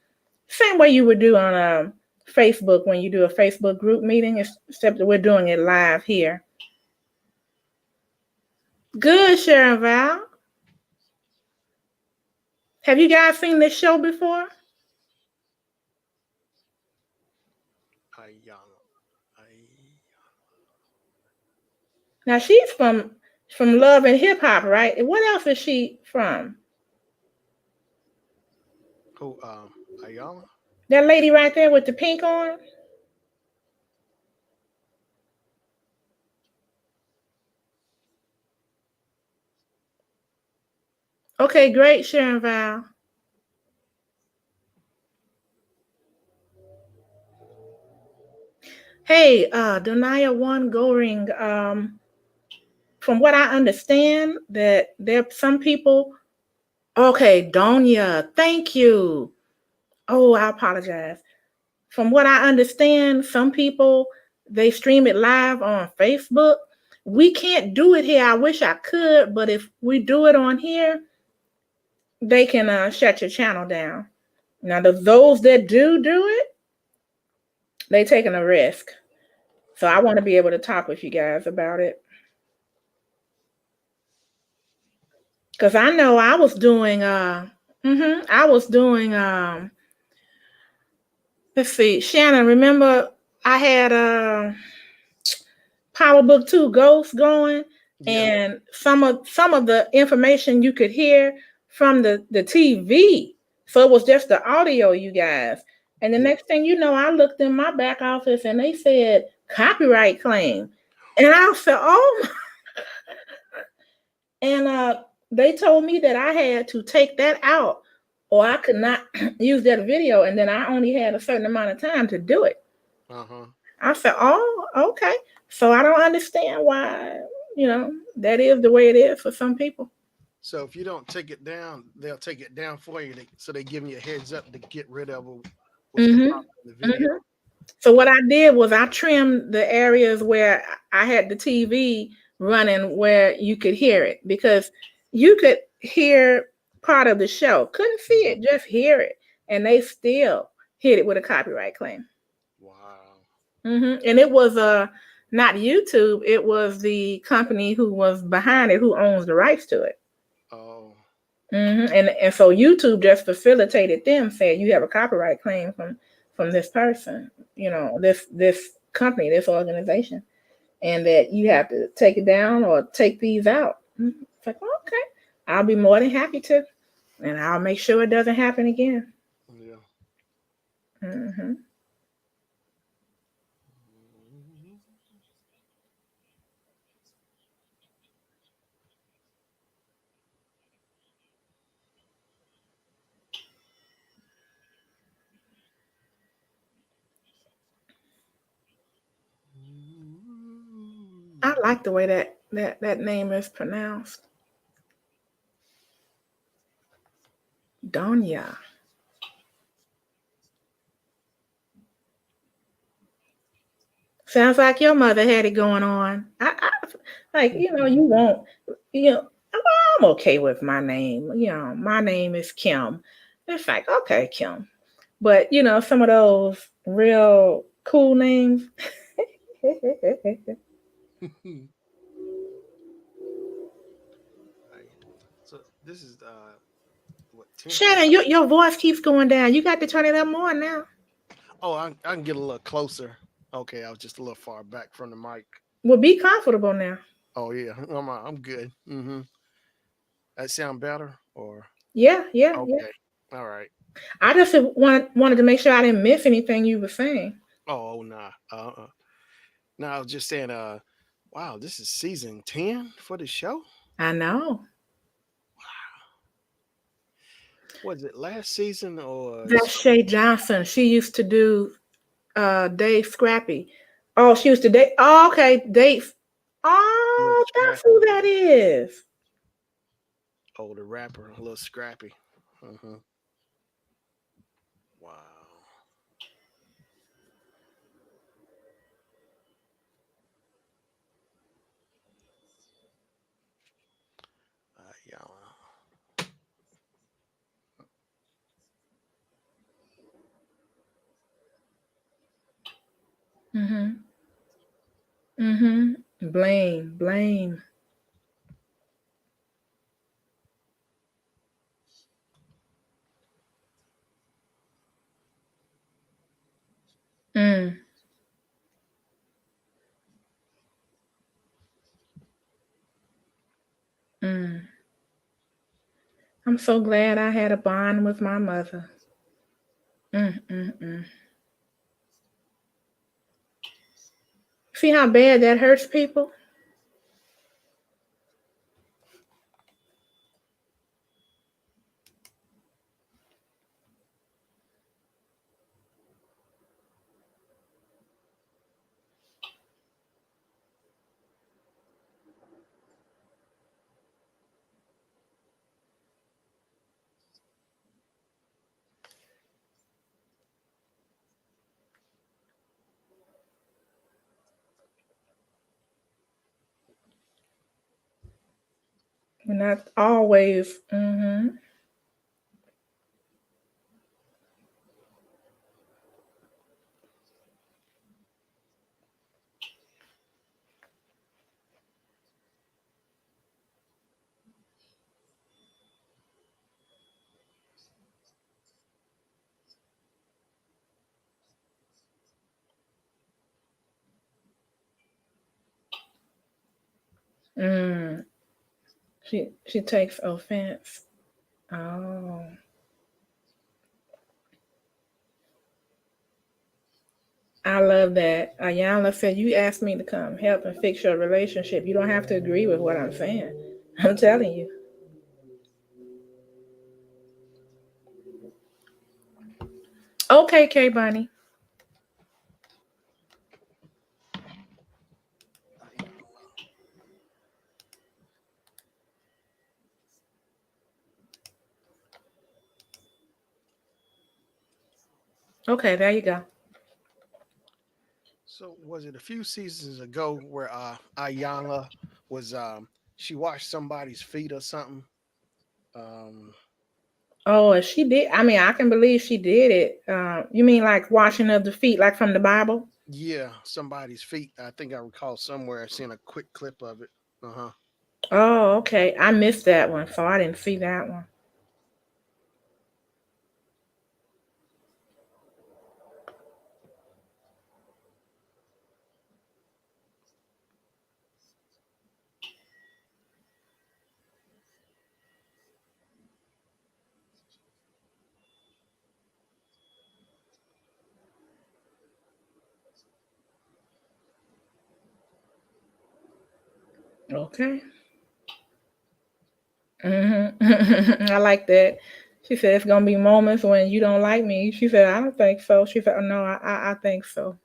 Same way you would do on Facebook when you do a Facebook group meeting, except that we're doing it live here. Good, Sharon Val. Have you guys seen this show before? Iyanla. Now she's from Love and Hip Hop, right? And what else is she from? Who? Iyanla. That lady right there with the pink on? Okay, great, Sharon Val. Hey, Donaya One Goring, from what I understand, that there are some people. Okay, Donya, thank you. Oh, I apologize. From what I understand, some people they stream it live on Facebook. We can't do it here. I wish I could, but if we do it on here, they can shut your channel down. Now, those that do it, they taking a risk. So I want to be able to talk with you guys about it. Because I know I was doing I was doing let's see, Shannon, remember I had Power Book 2 Ghost going, Yeah. and some of the information you could hear from the TV. So it was just the audio, you guys. And the Yeah. next thing you know, I looked in my back office and they said copyright claim. And I said, oh, and they told me that I had to take that out or I could not use that video, and then I only had a certain amount of time to do it. Uh huh. I said, oh, okay. So I don't understand why, that is the way it is for some people. So if you don't take it down, they'll take it down for you. So they giving you a heads up to get rid of what's the Mm-hmm. problem in the video. Mm-hmm. So what I did was I trimmed the areas where I had the TV running where you could hear it, because you could hear part of the show, couldn't see Mhm. it, just hear it, and they still hit it with a copyright claim. Wow. And it was not YouTube, it was the company who was behind it, who owns the rights to it. Oh. And so YouTube just facilitated them, saying you have a copyright claim from this person, this company, this organization, and that you have to take it down or take these out. It's like, well, okay, I'll be more than happy to, and I'll make sure it doesn't happen again. Yeah. hmm I like the way that name is pronounced, Donya. Sounds like your mother had it going on. Like, you won't, well, I'm okay with my name. My name is Kim. It's like, okay, Kim. But, some of those real cool names. Right. So this is what 10th of. Shannon, your voice keeps going down. You got to turn it up more now. Oh, I can get a little closer. Okay, I was just a little far back from the mic. Well, be comfortable now. Oh yeah, I'm good. That sound better or Yeah, yeah, yeah. okay? All right. I just wanted to make sure I didn't miss anything you were saying. Oh nah. No, I was just saying. Wow, this is season 10 for the show. I know. Was it last season or That's Shay Johnson. She used to do Dave Scrappy. Oh, she used to date. Oh, okay, Dave. Little Oh, that's Scrappy? who that is. Oh, the rapper, a little Scrappy. Uh-huh. Wow. Yeah. Mm-hmm. Blame, blame. Mm, mm. I'm so glad I had a bond with my mother. Mm, mm, mm. See how bad that hurts people? Not always. Mm-hmm. Mm. She takes offense. Oh. I love that. Iyanla said, "You asked me to come help and fix your relationship. You don't have to agree with what I'm saying. I'm telling you." Okay, K Bunny. Okay, there you go. So was it a few seasons ago where Iyanla was she washed somebody's feet or something? Um Oh, she did. I mean, I can believe she did it. You mean like washing of the feet, like from the Bible? yeah, somebody's feet. I think I recall somewhere seeing a quick clip of it. Uh-huh. Oh, okay. I missed that one, so I didn't see that one. Okay. I like that. She said it's gonna be moments when you don't like me. She said I don't think so. She said, oh, no, I think so.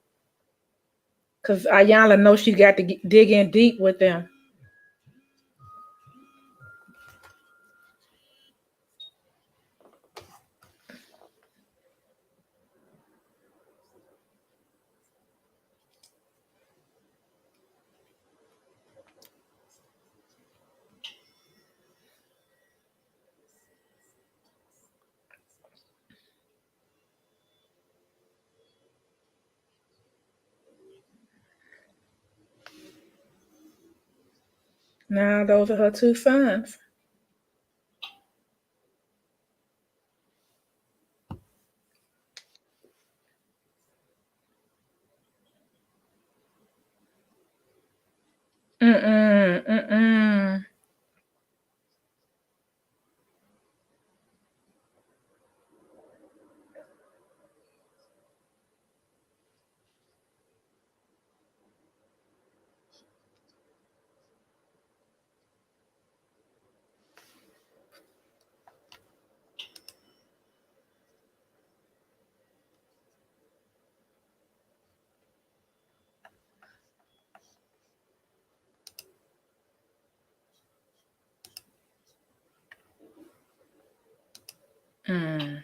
Cause Ayala knows she got to dig in deep with them. Now those are her two sons. Mm-mm, mm-mm. Mm,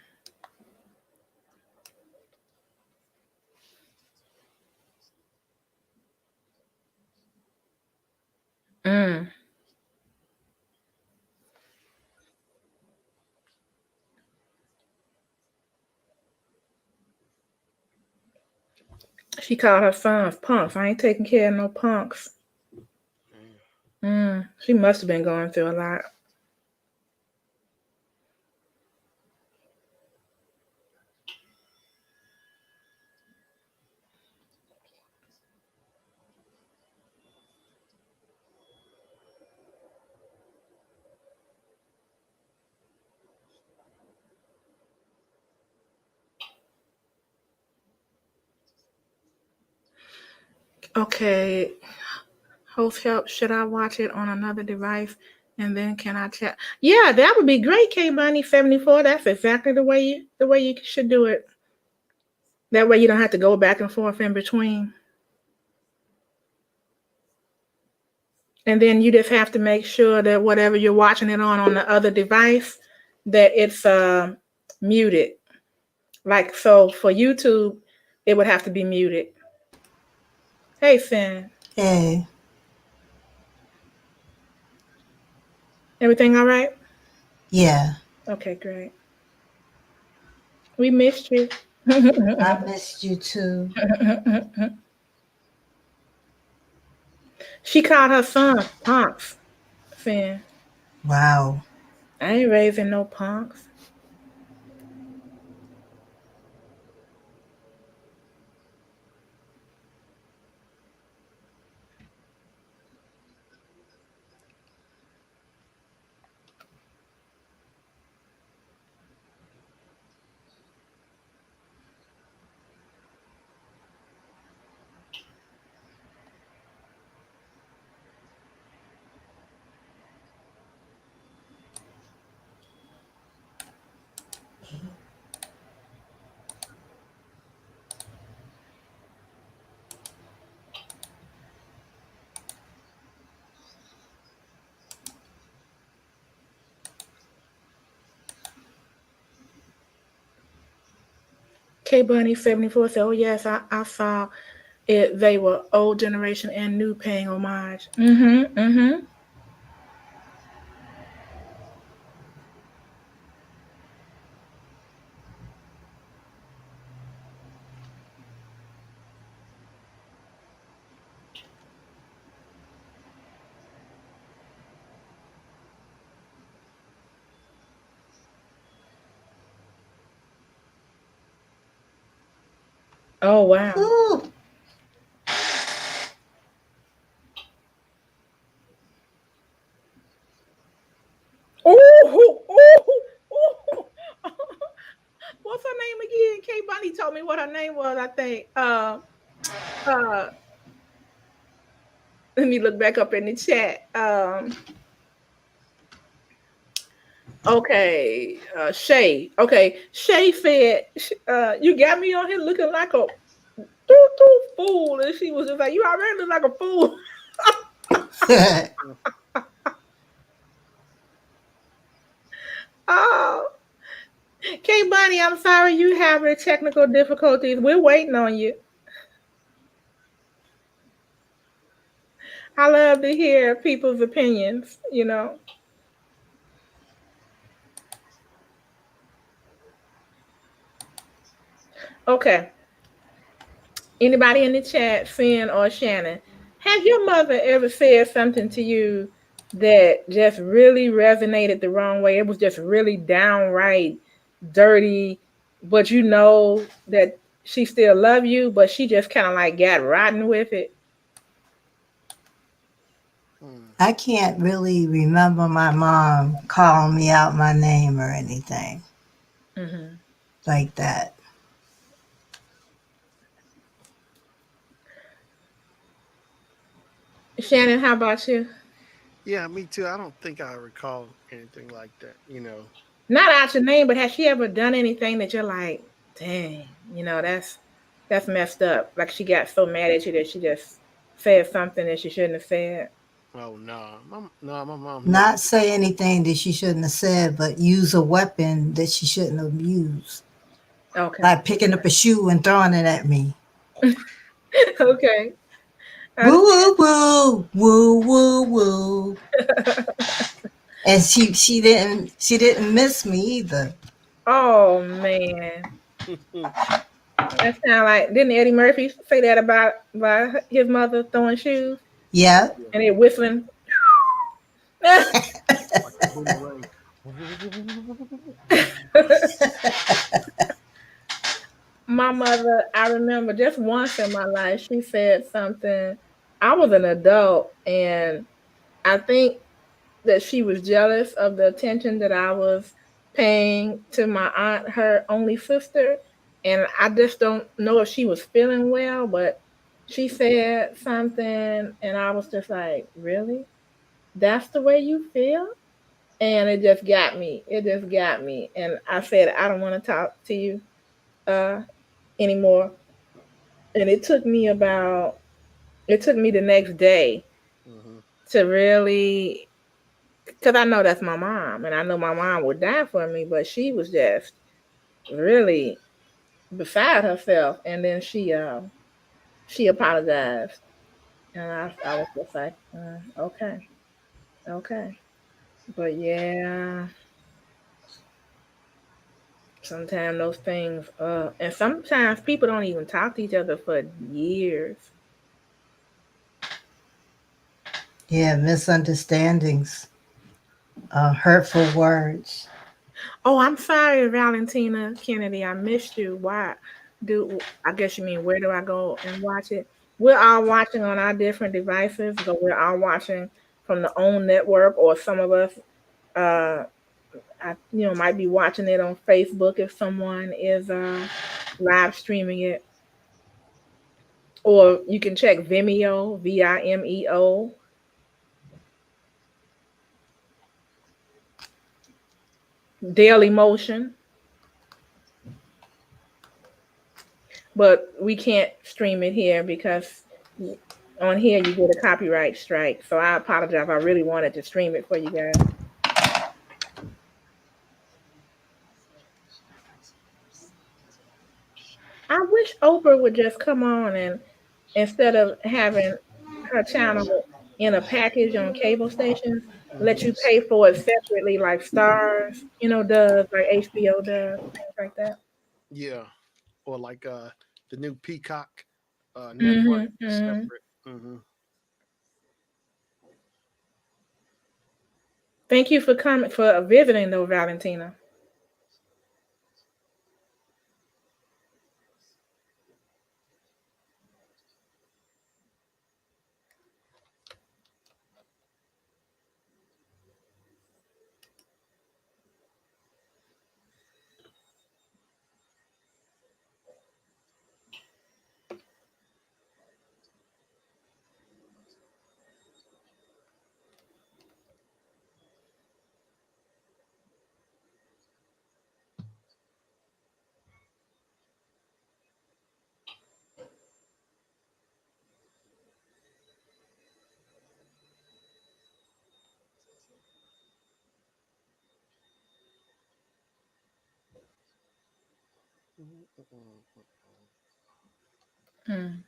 mm. She called her sons punks. I ain't taking care of no punks. Mm. She must have been going through a lot. Okay, host help. Should I watch it on another device and then can I chat? Yeah, that would be great, K Bunny 74. That's exactly the way you should do it. That way you don't have to go back and forth in between. And then you just have to make sure that whatever you're watching it on the other device, that it's muted. Like so for YouTube, it would have to be muted. Hey, Finn, Hey, everything all right? yeah, Okay, great. We missed you. I missed you too. She called her son punks. Finn, Wow. I ain't raising no punks. K Bunny 74 said, "Oh yes, I saw it. They were old generation and new paying homage." Mm-hmm. Oh wow. Ooh. Ooh, ooh, ooh. What's her name again? K Bunny told me what her name was. I think. Uh. Let me look back up in the chat. Okay. Shay. Okay. Shay said, "You got me on here looking like a fool," and she was just like, "You already look like a fool." Oh, K Bunny, I'm sorry you having technical difficulties. We're waiting on you. I love to hear people's opinions. Okay. Anybody in the chat, Finn or Shannon, has your mother ever said something to you that just really resonated the wrong way? It was just really downright dirty, but you know that she still love you, but she just kind of like got rotten with it. Mm. I can't really remember my mom calling me out my name or anything Hmm. like that. Shannon, how about you? Yeah, me too. I don't think I recall anything like that. Not out your name, but has she ever done anything that you're like, dang, that's messed up? Like she got so mad at you that she just said something that she shouldn't have said. Oh no, my mom never. Not say anything that she shouldn't have said, but use a weapon that she shouldn't have used. Okay. Like picking up a shoe and throwing it at me. Okay. I Woo woo woo woo woo woo. And she didn't miss me either. Oh man. That's kind of like, didn't Eddie Murphy say that about his mother throwing shoes Yeah. Yeah, and it whistling? like a boomerang. My mother, I remember just once in my life, she said something. I was an adult, and I think that she was jealous of the attention that I was paying to my aunt, her only sister. And I just don't know if she was feeling well, but she said something, and I was just like, really? That's the way you feel? And it just got me. It just got me. And I said, I don't want to talk to you uh, anymore. And it took me the next day Hmm. to really, because I know that's my mom, and I know my mom would die for me, but she was just really beside herself. And then she apologized, and I was just like, okay, okay. But yeah, sometimes those things, and sometimes people don't even talk to each other for years. Yeah, misunderstandings, hurtful words. Oh, I'm sorry, Valentina Kennedy. I missed you. Why do I guess you mean where do I go and watch it? We're all watching on our different devices, so we're all watching from the own network, or some of us, uh, might be watching it on Facebook if someone is live streaming it, or you can check Vimeo, Vimeo, Daily Motion, but we can't stream it here because on here you get a copyright strike. So I apologize. I really wanted to stream it for you guys. I wish Oprah would just come on, and instead of having her channel in a package on cable stations, let Hmm. you pay for it separately, like Stars, does, like HBO does, things like that. Yeah, or like the new Peacock network Hmm. Hmm. separate. Hmm. Thank you for coming, for visiting, though, Valentina. Mm.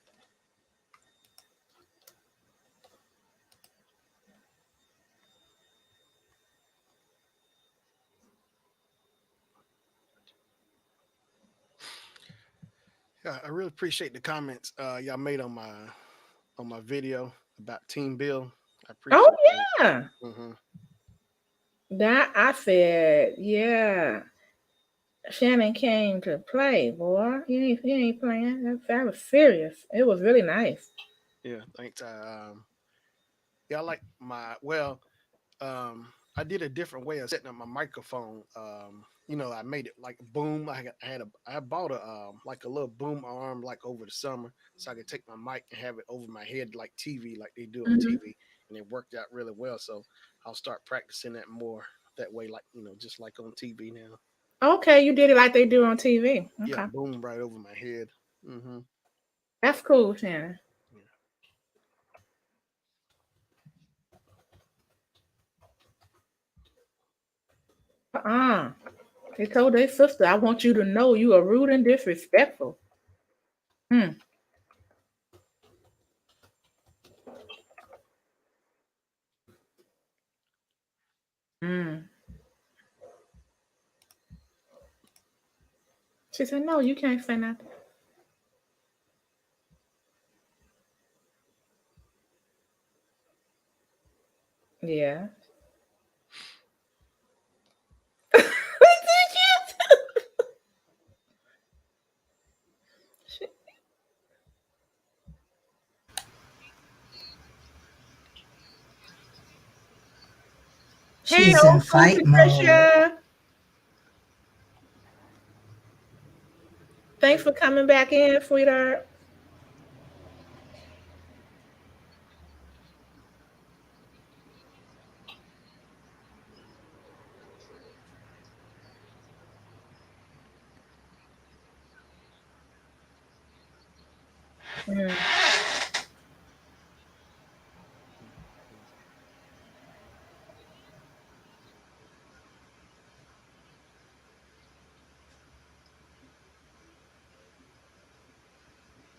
Yeah, I really appreciate the comments y'all made on my video about Team Bill. I Oh appreciate that. yeah, Hmm. that I said, yeah. Shannon came to play, boy. He ain't playing. That was serious. It was really nice. Yeah, thanks. Yeah, I like my well. I did a different way of setting up my microphone. I made it like boom. I bought a like a little boom arm like over the summer, so I could take my mic and have it over my head like TV, like they do on Hmm. TV, and it worked out really well. So I'll start practicing that more that way, like just like on TV now. Okay, you did it like they do on TV. Yeah, Okay, boom right over my head. Hmm. that's cool, Shannon. Yeah. They told their sister, "I want you to know you are rude and disrespectful." Hmm. Hmm. She said, "No, you can't say nothing." Yeah. Hey, She's in old school fight mode. Patricia. Thanks for coming back in, sweetheart. Mm. Mhm.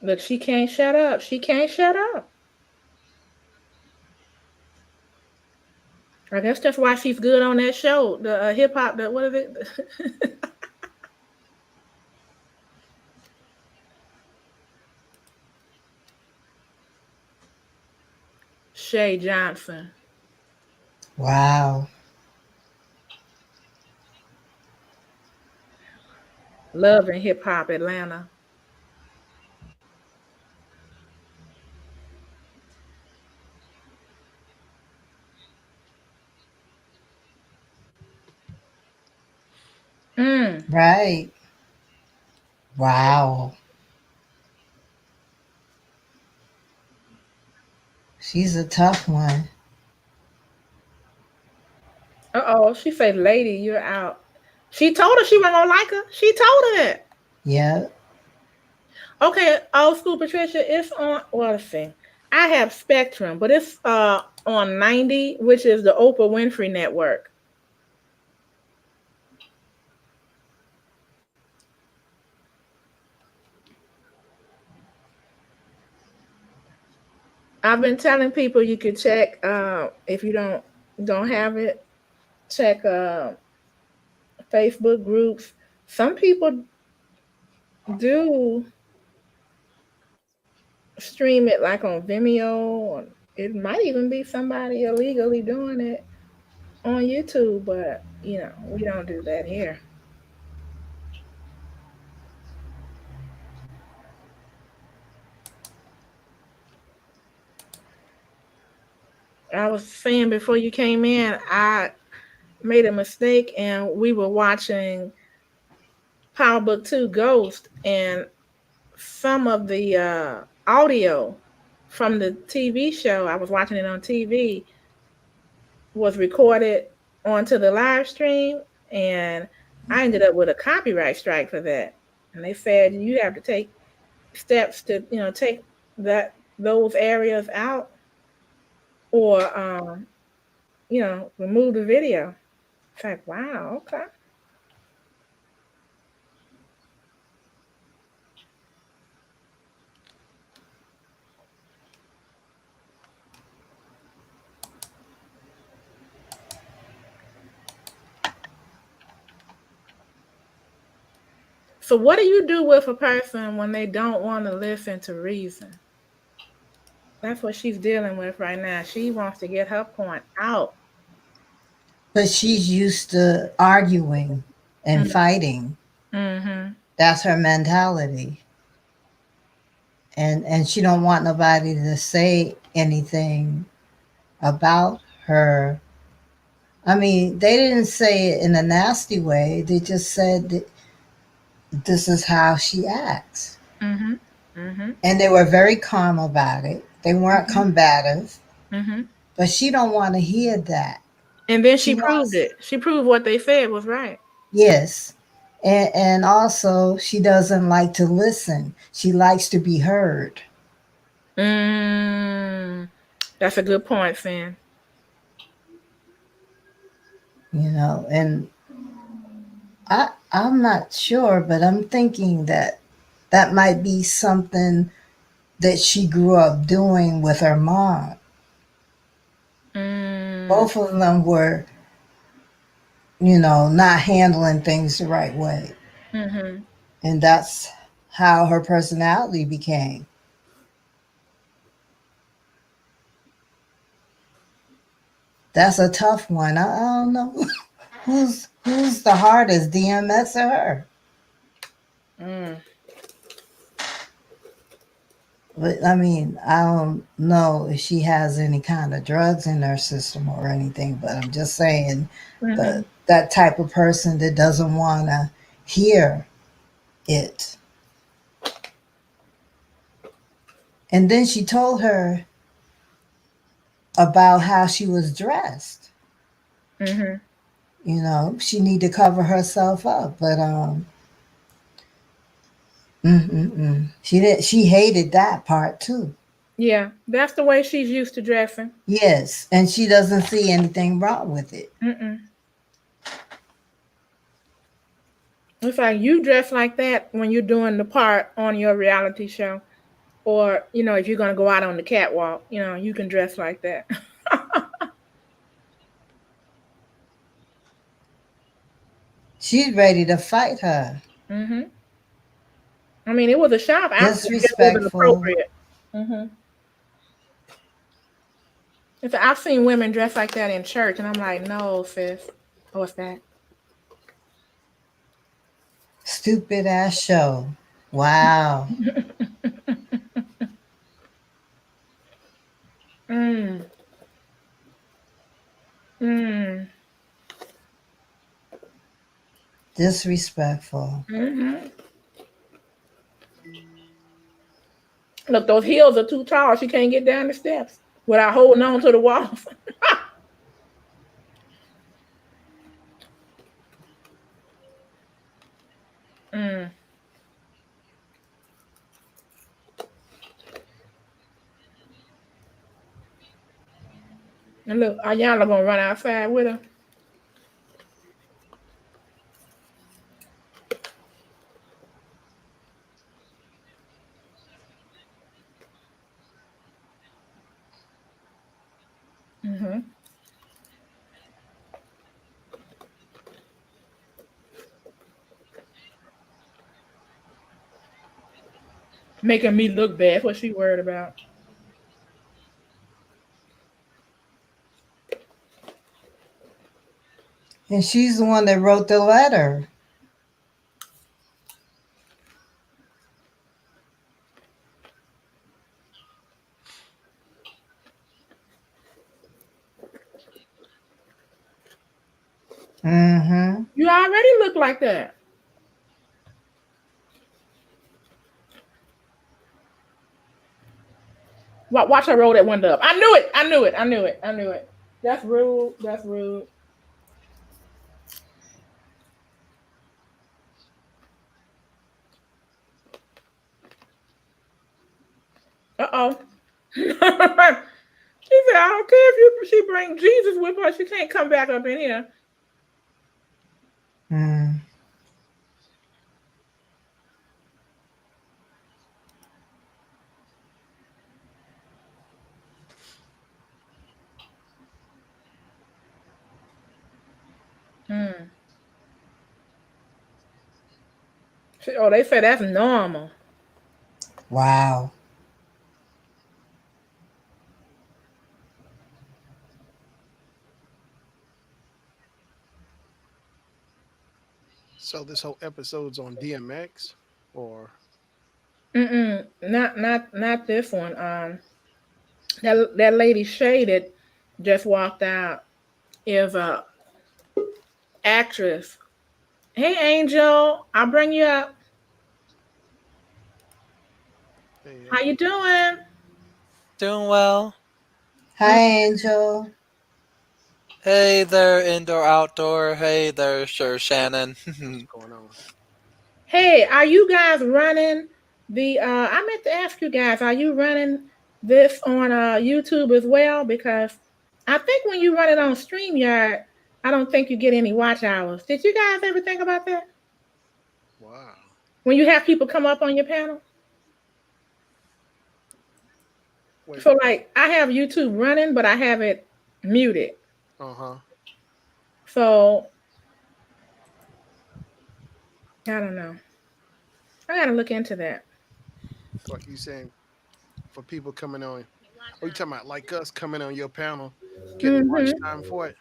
Look, she can't shut up. She can't shut up. I guess that's why she's good on that show, the hip hop. The what is it? Shay Johnson, Wow. Love and Hip Hop Atlanta. Mm. Right. Wow. She's a tough one. Uh oh, she said, "Lady, you're out." She told her she wasn't gonna like her. She told her that. Yep. Okay, old school Patricia, it's on. Well, let's see. I have Spectrum, but it's on 90, which is the Oprah Winfrey Network. I've been telling people you could check if you don't have it, check Facebook groups. Some people do stream it like on Vimeo, or it might even be somebody illegally doing it on YouTube, but we don't do that here. I was saying before you came in, I made a mistake and we were watching Power Book 2 Ghost, and some of the audio from the TV show, I was watching it on TV, was recorded onto the live stream, and I ended up with a copyright strike for that. And they said you have to take steps to, take those areas out, or remove the video. It's like, wow, okay. So what do you do with a person when they don't want to listen to reason? That's what she's dealing with right now. She wants to get her point out. But she's used to arguing and fighting. Mm-hmm. That's her mentality. And she don't want nobody to say anything about her. I mean, they didn't say it in a nasty way. They just said that this is how she acts. Mm-hmm. Mm-hmm. And they were very calm about it. They weren't Mm-hmm. combative. Mm-hmm. But she don't want to hear that. And then She she proved wants, it. She proved what they said was right. yes. And also, she doesn't like to listen. She likes to be heard, Mm. That's a good point, Finn. you know. And I'm not sure, but I'm thinking that that might be something that she grew up doing with her mom. Mm. Both of them were, not handling things the right way. Mm-hmm. And that's how her personality became. That's a tough one. I don't know who's the hardest, DMX or her. Mm. But I mean, I don't know if she has any kind of drugs in her system or anything. But I'm just saying, Hmm. that type of person that doesn't want to hear it. And then she told her about how she was dressed. Hmm. She need to cover herself up. But she did. She hated that part too. Yeah, that's the way she's used to dressing. Yes, and she doesn't see anything wrong with it. Mm-mm. It's like you dress like that when you're doing the part on your reality show, or if you're gonna go out on the catwalk, you can dress like that. She's ready to fight her. Hmm. I mean, it was a sharp outfit, it just wasn't Disrespectful. appropriate. Hmm. I've seen women dress like that in church, and I'm like, no, sis. What's that? Stupid ass show. Wow. Mm. Mm. Disrespectful. Hmm. Look, those heels are too tall. She can't get down the steps without holding on to the walls. Mm. And look, Iyanla gonna run outside with her. Hmm. Making me look bad. What she worried about? And she's the one that wrote the letter. Mm-hmm. You already look like that. Watch her roll that window up. I knew it. I knew it. I knew it. I knew it. That's rude. That's rude. Uh oh. She said, "I don't care if she bring Jesus with her. She can't come back up in here." Mm. Mm. Oh, they say that's normal. Wow. So this whole episode's on DMX, or Mm-mm. Not this one. That lady shaded just walked out. Is a actress. Hey, Angel. I'll bring you up. hey, How you doing? Doing well. Hi, Angel. Hey there, indoor, outdoor. Hey there, Sir Shannon. what's going on? Hey, are you guys running the I meant to ask you guys, are you running this on YouTube as well? Because I think when you run it on StreamYard, I don't think you get any watch hours. Did you guys ever think about that? Wow. When you have people come up on your panel? Wait. So like I have YouTube running, but I have it muted. Uh huh. So I don't know. I gotta look into that. Like you saying for people coming on, or you talking about like us coming on your panel? getting watch Mm-hmm. time for it.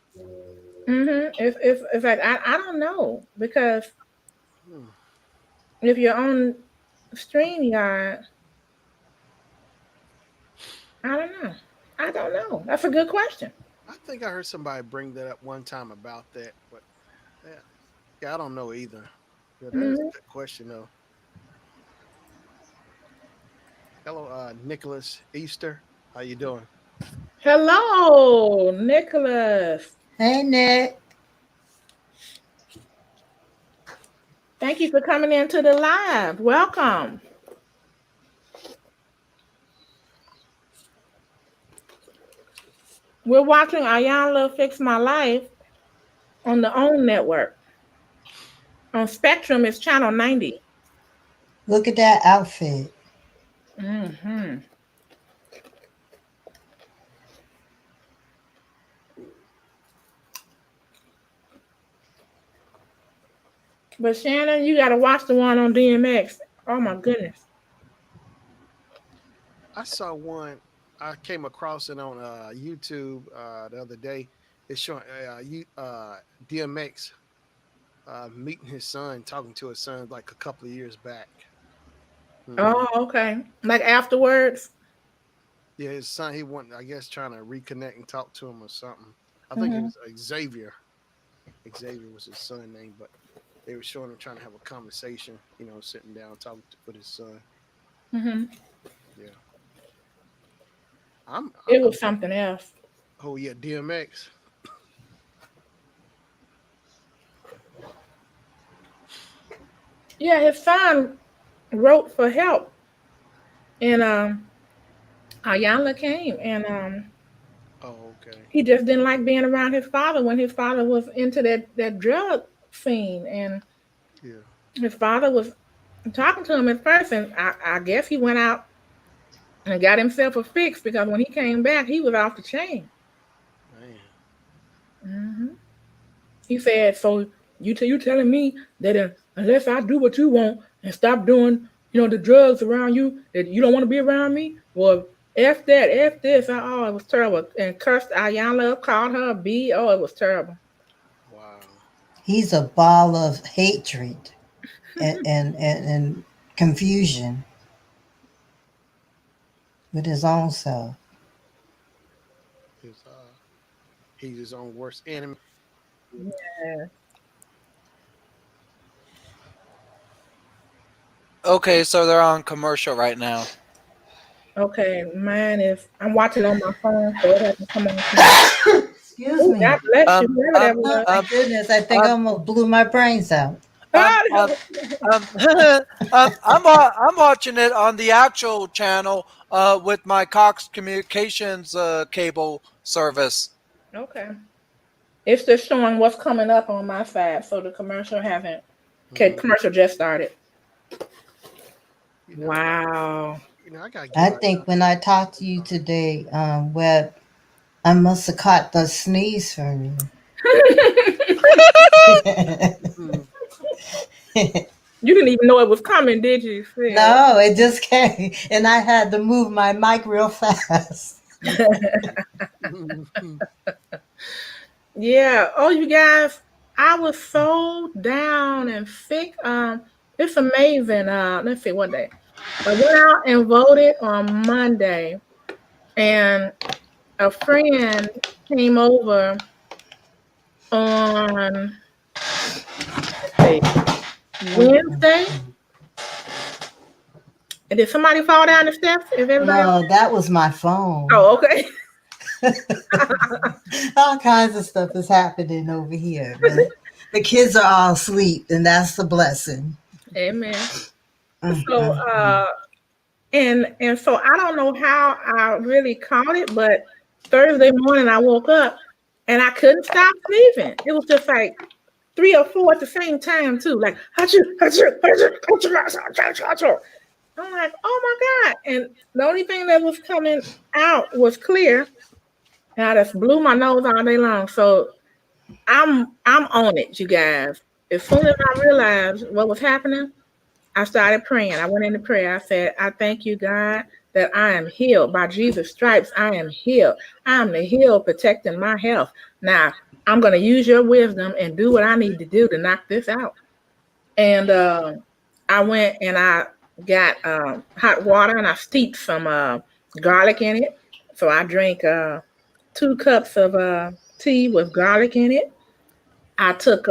Mm-hmm. If I don't know because Hmm. if you're on StreamYard, I don't know. I don't know. That's a good question. I think I heard somebody bring that up one time about that, but yeah, yeah, I don't know either. Yeah, that is Mm-hmm. a good question though. Hello, Nicholas Easter. How you doing? Hello, Nicholas. Hey, Nick. Thank you for coming into the live. Welcome. We're watching Iyanla Fix My Life on the OWN network. On Spectrum, it's channel 90. Look at that outfit. Mm-hmm. But Shannon, you got to watch the one on DMX. Oh my goodness. I saw one. I came across it on YouTube the other day. It's showing DMX meeting his son, talking to his son like a couple of years back. Hmm. Oh, okay. Like afterwards. Yeah, his son. He went, I guess, trying to reconnect and talk to him or something. I think it Mm-hmm. was Xavier. Xavier was his son name, but they were showing him trying to have a conversation. Sitting down talking with his son. Mm-hmm. Yeah, I'm. It was something else. Oh yeah, DMX. Yeah, his son wrote for help, and Ayanla came, and Oh okay. he just didn't like being around his father when his father was into that drug scene, and Yeah, his father was talking to him at first, and I guess he went out and got himself a fix because when he came back, he was off the chain. man. Hmm. He said, "So you telling me that unless I do what you want and stop doing, the drugs around you, that you don't want to be around me? Well, f that, f this. Oh, it was terrible." And cursed Ayanla up, called her a b. Oh, it was terrible. Wow. He's a ball of hatred and confusion with his own self. His he's his own worst enemy. Yeah. Okay, so they're on commercial right now. Okay, mine is. I'm watching on my phone, so it hasn't come on to me. Excuse Oh, me. God bless you, Um, whoever um, that Oh was. my um, goodness, I think I um, almost blew my brains out. um, Oh, um, um, I'm watching it on the actual channel with my Cox Communications cable service. no. Okay. It's just showing what's coming up on my side, so the commercial haven't. Okay, Hmm. commercial just started. You know, Wow. I gotta give I out. think when I talked to you today, Webb, I must have caught the sneeze from you. Mhm. You didn't even know it was coming, did you, Phil? No, it just came, and I had to move my mic real fast. Yeah. Oh, you guys, I was so down and sick. It's amazing. Let's see what day. I went out and voted on Monday, and a friend came over on, let's see, Wednesday. And did somebody fall down the steps? Is everybody No, okay? that was my phone. Oh, okay. All kinds of stuff is happening over here, but the kids are all asleep, and that's the blessing. Amen. Mm, So mm, mm. and so I don't know how I really caught it, but Thursday morning I woke up and I couldn't stop sneezing. It was just like three or four at the same time too, like achoo, achoo, achoo, achoo, achoo, achoo, achoo. I'm like, oh my God. And the only thing that was coming out was clear. And I just blew my nose all day long. So I'm on it, you guys. As soon as I realized what was happening, I started praying. I went into prayer. I said, I thank you, God, that I am healed. By Jesus' stripes, I am healed. I am the healed, protecting my health. Now, I'm going to use your wisdom and do what I need to do to knock this out. And I went and I got hot water and I steeped some garlic in it. So I drank 2 cups of tea with garlic in it. I took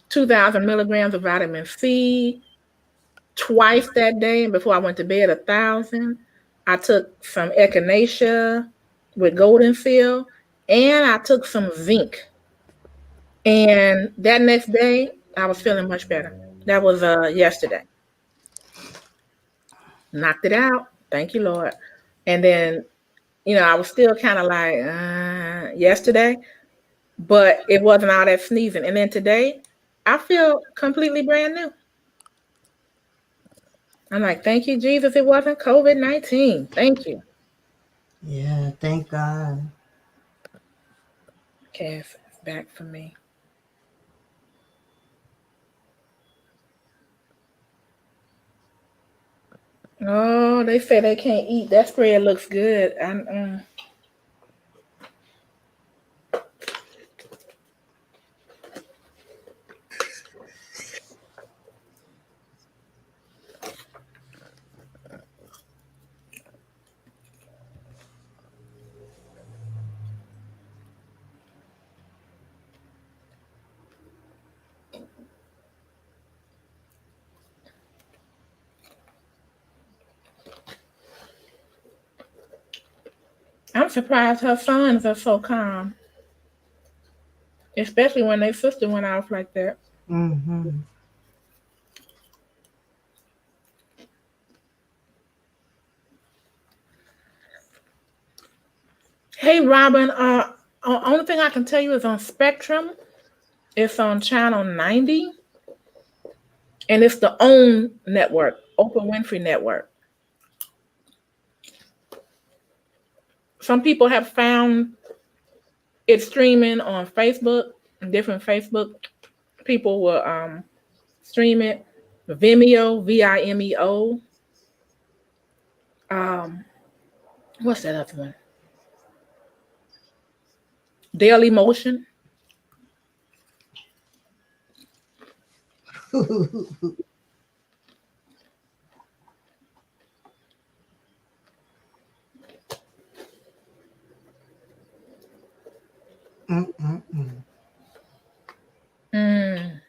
2,000 milligrams of vitamin C twice that day, and before I went to bed, 1,000. I took some echinacea with golden seal, and I took some zinc. And that next day, I was feeling much better. That was yesterday. Knocked it out. Thank you, Lord. And then, I was still kind of like yesterday, but it wasn't all that sneezing. And then today, I feel completely brand new. I'm like, thank you, Jesus. It wasn't COVID-19. Thank you. Yeah, thank God. Okay, it's back for me. Oh, they say they can't eat. That spread looks good. I'm surprised her sons are so calm, especially when their sister went off like that. Mm-hmm. Hey, Robin. Only thing I can tell you is on Spectrum. It's on channel 90, and it's the OWN network, Oprah Winfrey Network. Some people have found it streaming on Facebook. Different Facebook people will stream it. Vimeo, Vimeo. Um, what's that other one? Daily Motion. Mm-mm-mm. Mm.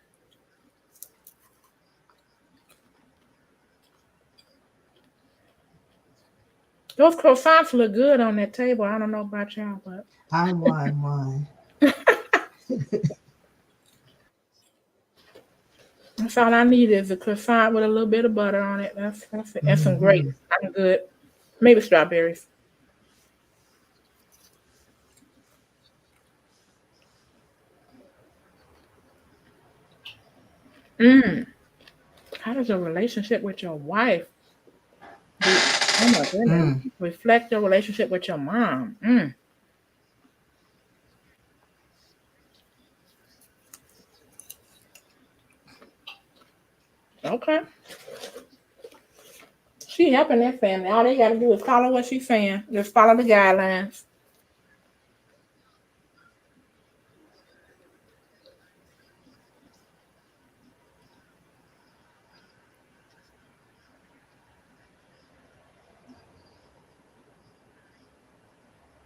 Those croissants look good on that table. I don't know about y'all, but I want one. that's all I need is a croissant with a little bit of butter on it. That's it. And some Mm-hmm. grapes. I'm good. Maybe strawberries. Mm. How does your relationship with your wife oh my goodness, Mm. reflect your relationship with your mom? Mm. Okay. She helping that family. All they gotta do is follow what she's saying. Just follow the guidelines.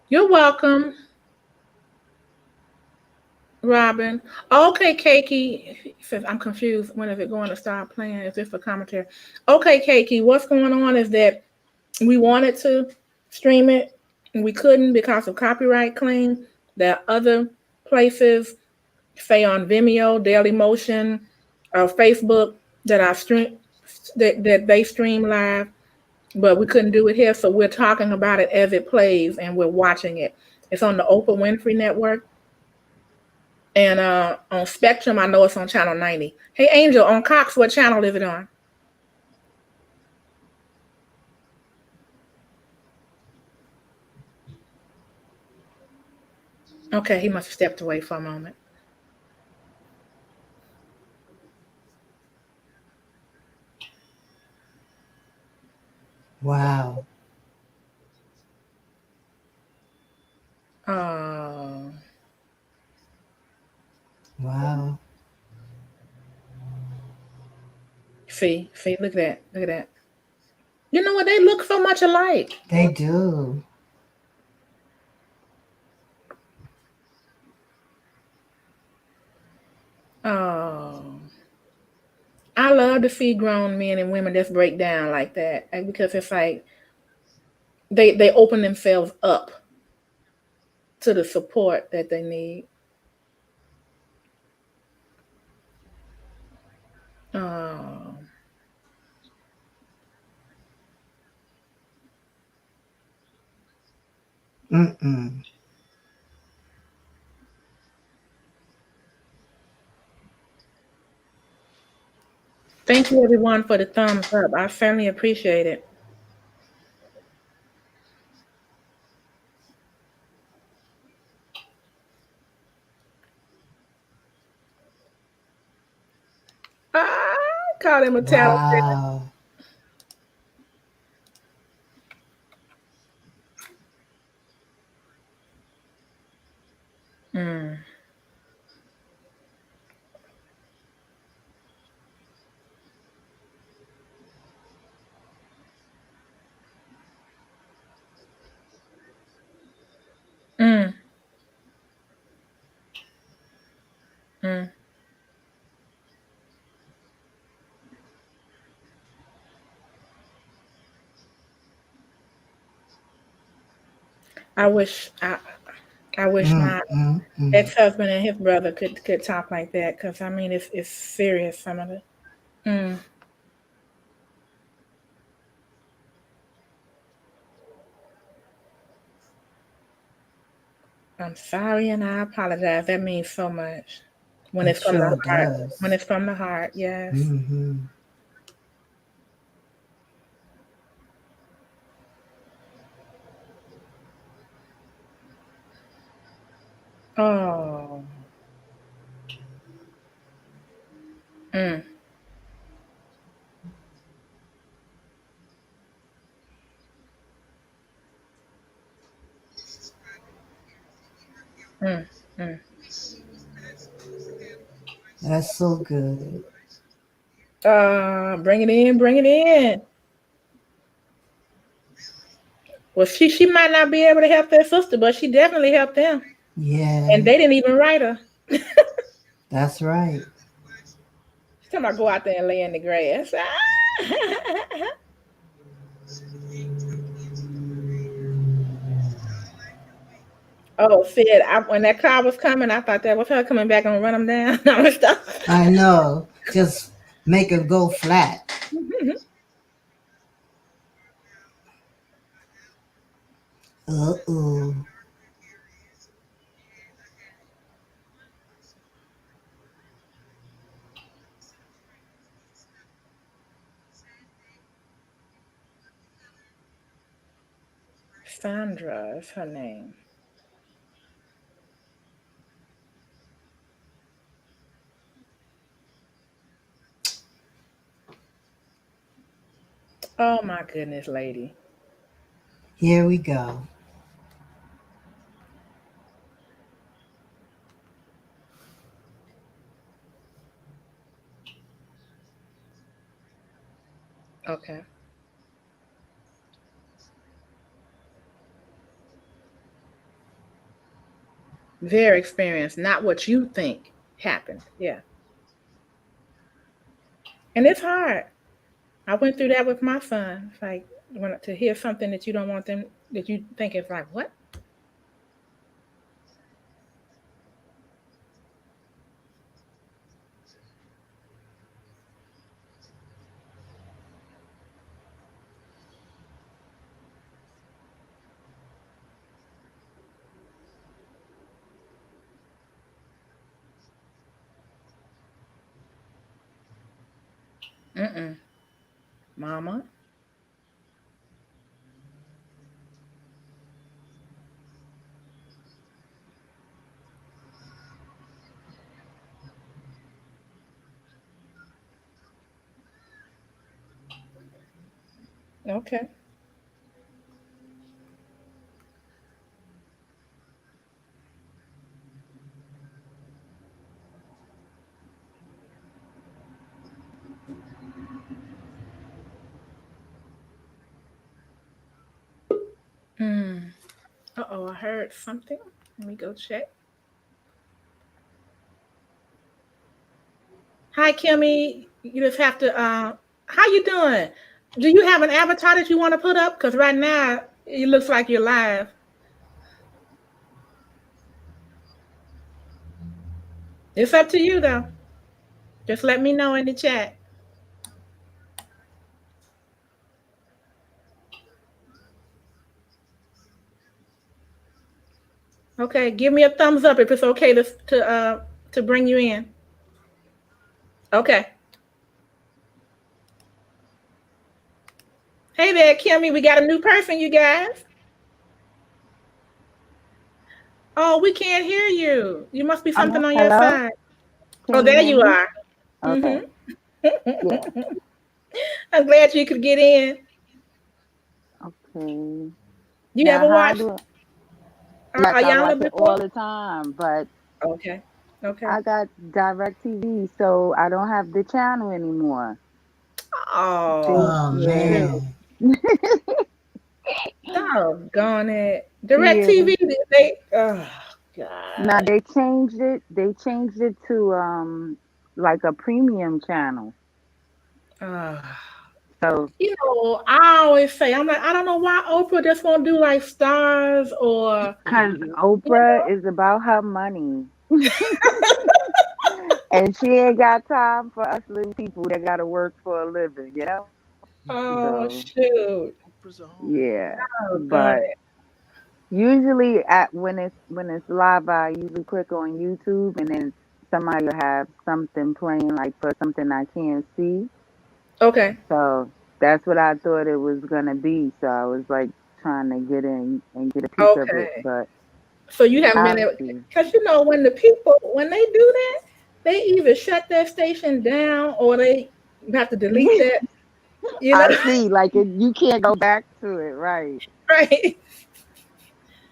You're welcome, Robin. Okay, Keiki says I'm confused. When is it going to start playing? Is this for commentary? Okay, Keiki, what's going on is that we wanted to stream it and we couldn't because of copyright claim. There are other places, say on Vimeo, Daily Motion, or Facebook that I stream that they stream live, but we couldn't do it here. So we're talking about it as it plays and we're watching it. It's on the Oprah Winfrey Network. And on Spectrum, I know it's on channel 90. Hey, Angel, on Cox, what channel is it on? Okay, he must have stepped away for a moment. Wow. Oh, Wow. see, look at that, look at that. You know what? They look so much alike. They do. Oh, I love to see grown men and women just break down like that, like, because it's like they open themselves up to the support that they need. Oh, Mm-mm. thank you everyone for the thumbs up. I certainly appreciate it. Ah, call him a tattletale. Wow. Mm, mm, mm. I wish I wish my Mm-mm-mm. ex-husband and his brother could talk like that, because I mean it's serious, some of it. Mm, I'm sorry and I apologize. That means so much when It it's from the sure heart. When does. it's from the heart, yes. Mm-hmm. Oh, mm, mm, mm. That's so good. Bring it in, bring it in. Well, she might not be able to help their sister, but she definitely helped them, and Yeah, they didn't even write her. that's right. She's talking about go out there and lay in the grass. Oh, said when that car was coming, I thought that was her coming back and run them down. No, stop. I know. Just make it go flat. Uh-oh. Sandra is her name. Oh my goodness, lady. Here we go. Okay. Their experience, not what you think happened. Yeah. And it's hard. I went through that with my son. It's like when to hear something that you don't want them, that you think is like, what? Mm-mm. Mama. Okay. Mm. Uh-oh, I heard something. Let me go check. Hi, Kimmy. You just have to. How you doing? Do you have an avatar that you want to put up? Because right now it looks like you're live. It's up to you though. Just let me know in the chat. Okay, give me a thumbs up if it's okay to bring you in. Okay. Hey there, Kimmy. We got a new person, you guys. Oh, we can't hear you. You must be something on your Hello? side. Oh, Can you there hear you me? are. Okay. Yeah. I'm glad you could get in. Okay. You Now, ever how watched do yes, I watch Iyanla it before? all the time, but Okay. Okay. I got direct TV, so I don't have the channel anymore. Oh, Oh shoot. man. Doggone it. Direct Yeah. TV, they, oh, Now God. they changed it. They changed it to like a premium channel. Uh, So, I always say, I'm like, I don't know why Oprah just won't do like stars or, cause you Oprah is about her money, and she ain't got time for us little people that gotta work for a living, you know. oh, So shoot. Oprah's a hoe. yeah, Doggone but it. usually at when it's live, I usually click on YouTube and then somebody will have something playing like for something I can't see. Okay. So that's what I thought it was gonna be. So I was like trying to get in and get a piece of it, Okay. but So you haven't been I'll able, see. because when the people, when they do that, they either shut their station down or they have to delete that, you know? I see. Like you can't go back to it, right? Right.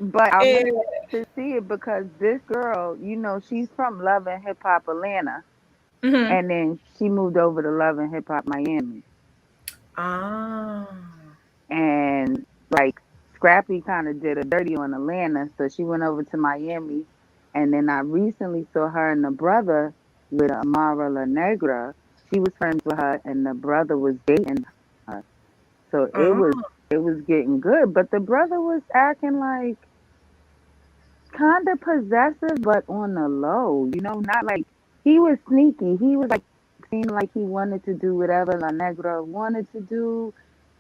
But I And, really want to see it because this girl, she's from Love and Hip Hop Atlanta, mhm. and then she moved over to Love and Hip Hop Miami. Ah. And like Scrappy kind of did a dirty on Atlanta, so she went over to Miami. And then I recently saw her and the brother with Amara La Negra. She was friends with her, and the brother was dating her. So it Oh. was it was getting good, but the brother was acting like kind of possessive, but on the low. Not like he was sneaky. He was like seemed like he wanted to do whatever La Negra wanted to do.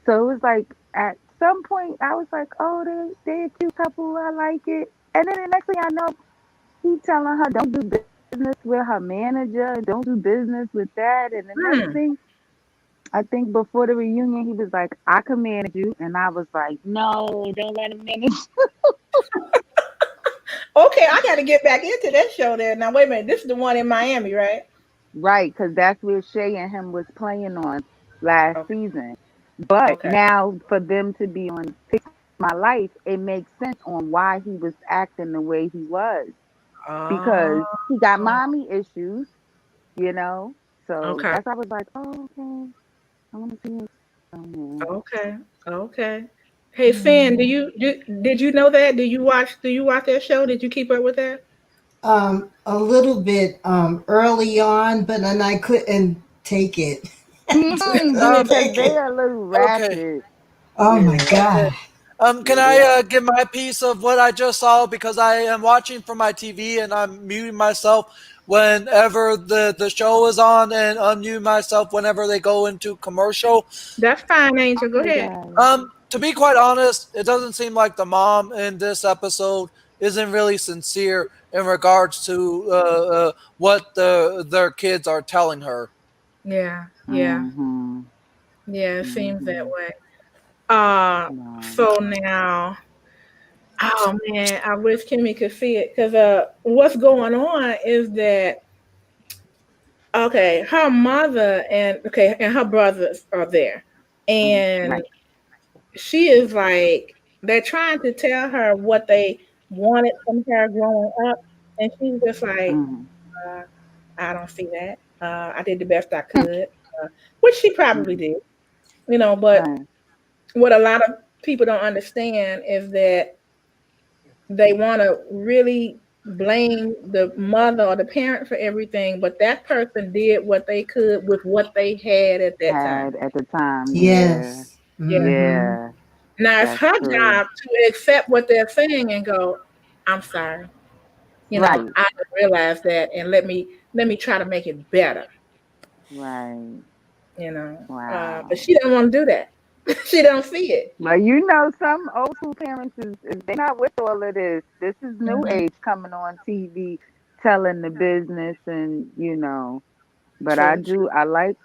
So it was like at some point I was like, oh, they a cute couple. I like it. And then the next thing I know, he telling her don't do business with her manager, don't do business with that. And the next Hmm. thing, I think before the reunion, he was like, I can manage you. And I was like, no, don't let him manage. Okay, I got to get back into that show there. Now, wait a minute. This is the one in Miami, right? Right, because that's where Shay and him was playing on last Okay. season. But Okay. now for them to be on Fix My Life, it makes sense on why he was acting the way he was. Oh. Because he got mommy issues, you know? So Okay. that's why I was like, oh, okay. I want to see it. Oh, man. Okay. Okay. Hey, Finn, did you know that? Do you watch that show? Did you keep up with that? A little bit early on, but then I couldn't take it. I couldn't Yeah, Um, because take they it. are a little okay. ratchet. Oh my Yeah, Okay. god. Can yeah, I they are. give my piece of what I just saw because I am watching from my TV and I'm muting myself whenever the show is on and unmute myself whenever they go into commercial. That's fine, Angel. Go Okay, ahead. guys. To be quite honest, it doesn't seem like the mom in this episode isn't really sincere in regards to what their kids are telling her. Yeah. Yeah. Mm-hmm. Yeah. It seems that Mm-hmm. way. Uh. Right. So now, oh man, I wish Kimmy could see it because what's going on is that okay, her mother and her brothers are there, Mm-hmm. and Right. she is like they're trying to tell her what they wanted from her growing up, and she's just like, Mm-hmm. uh, I don't see that. I did the best I could, which she probably Mm-hmm. did, but Right. what a lot of people don't understand is that they want to really blame the mother or the parent for everything, but that person did what they could with what they had at that time. Had at the time, yeah. Yes. Yeah. Mm-hmm. Yeah, Now it's that's her true. job to accept what they're saying and go, "I'm sorry. Right, I didn't realize that, and let me try to make it better." right. But Wow. she doesn't want to do that. She don't see it. But some old school parents is they not with all of this. This is new Hmm. age coming on TV, telling the business and. But True. True. I like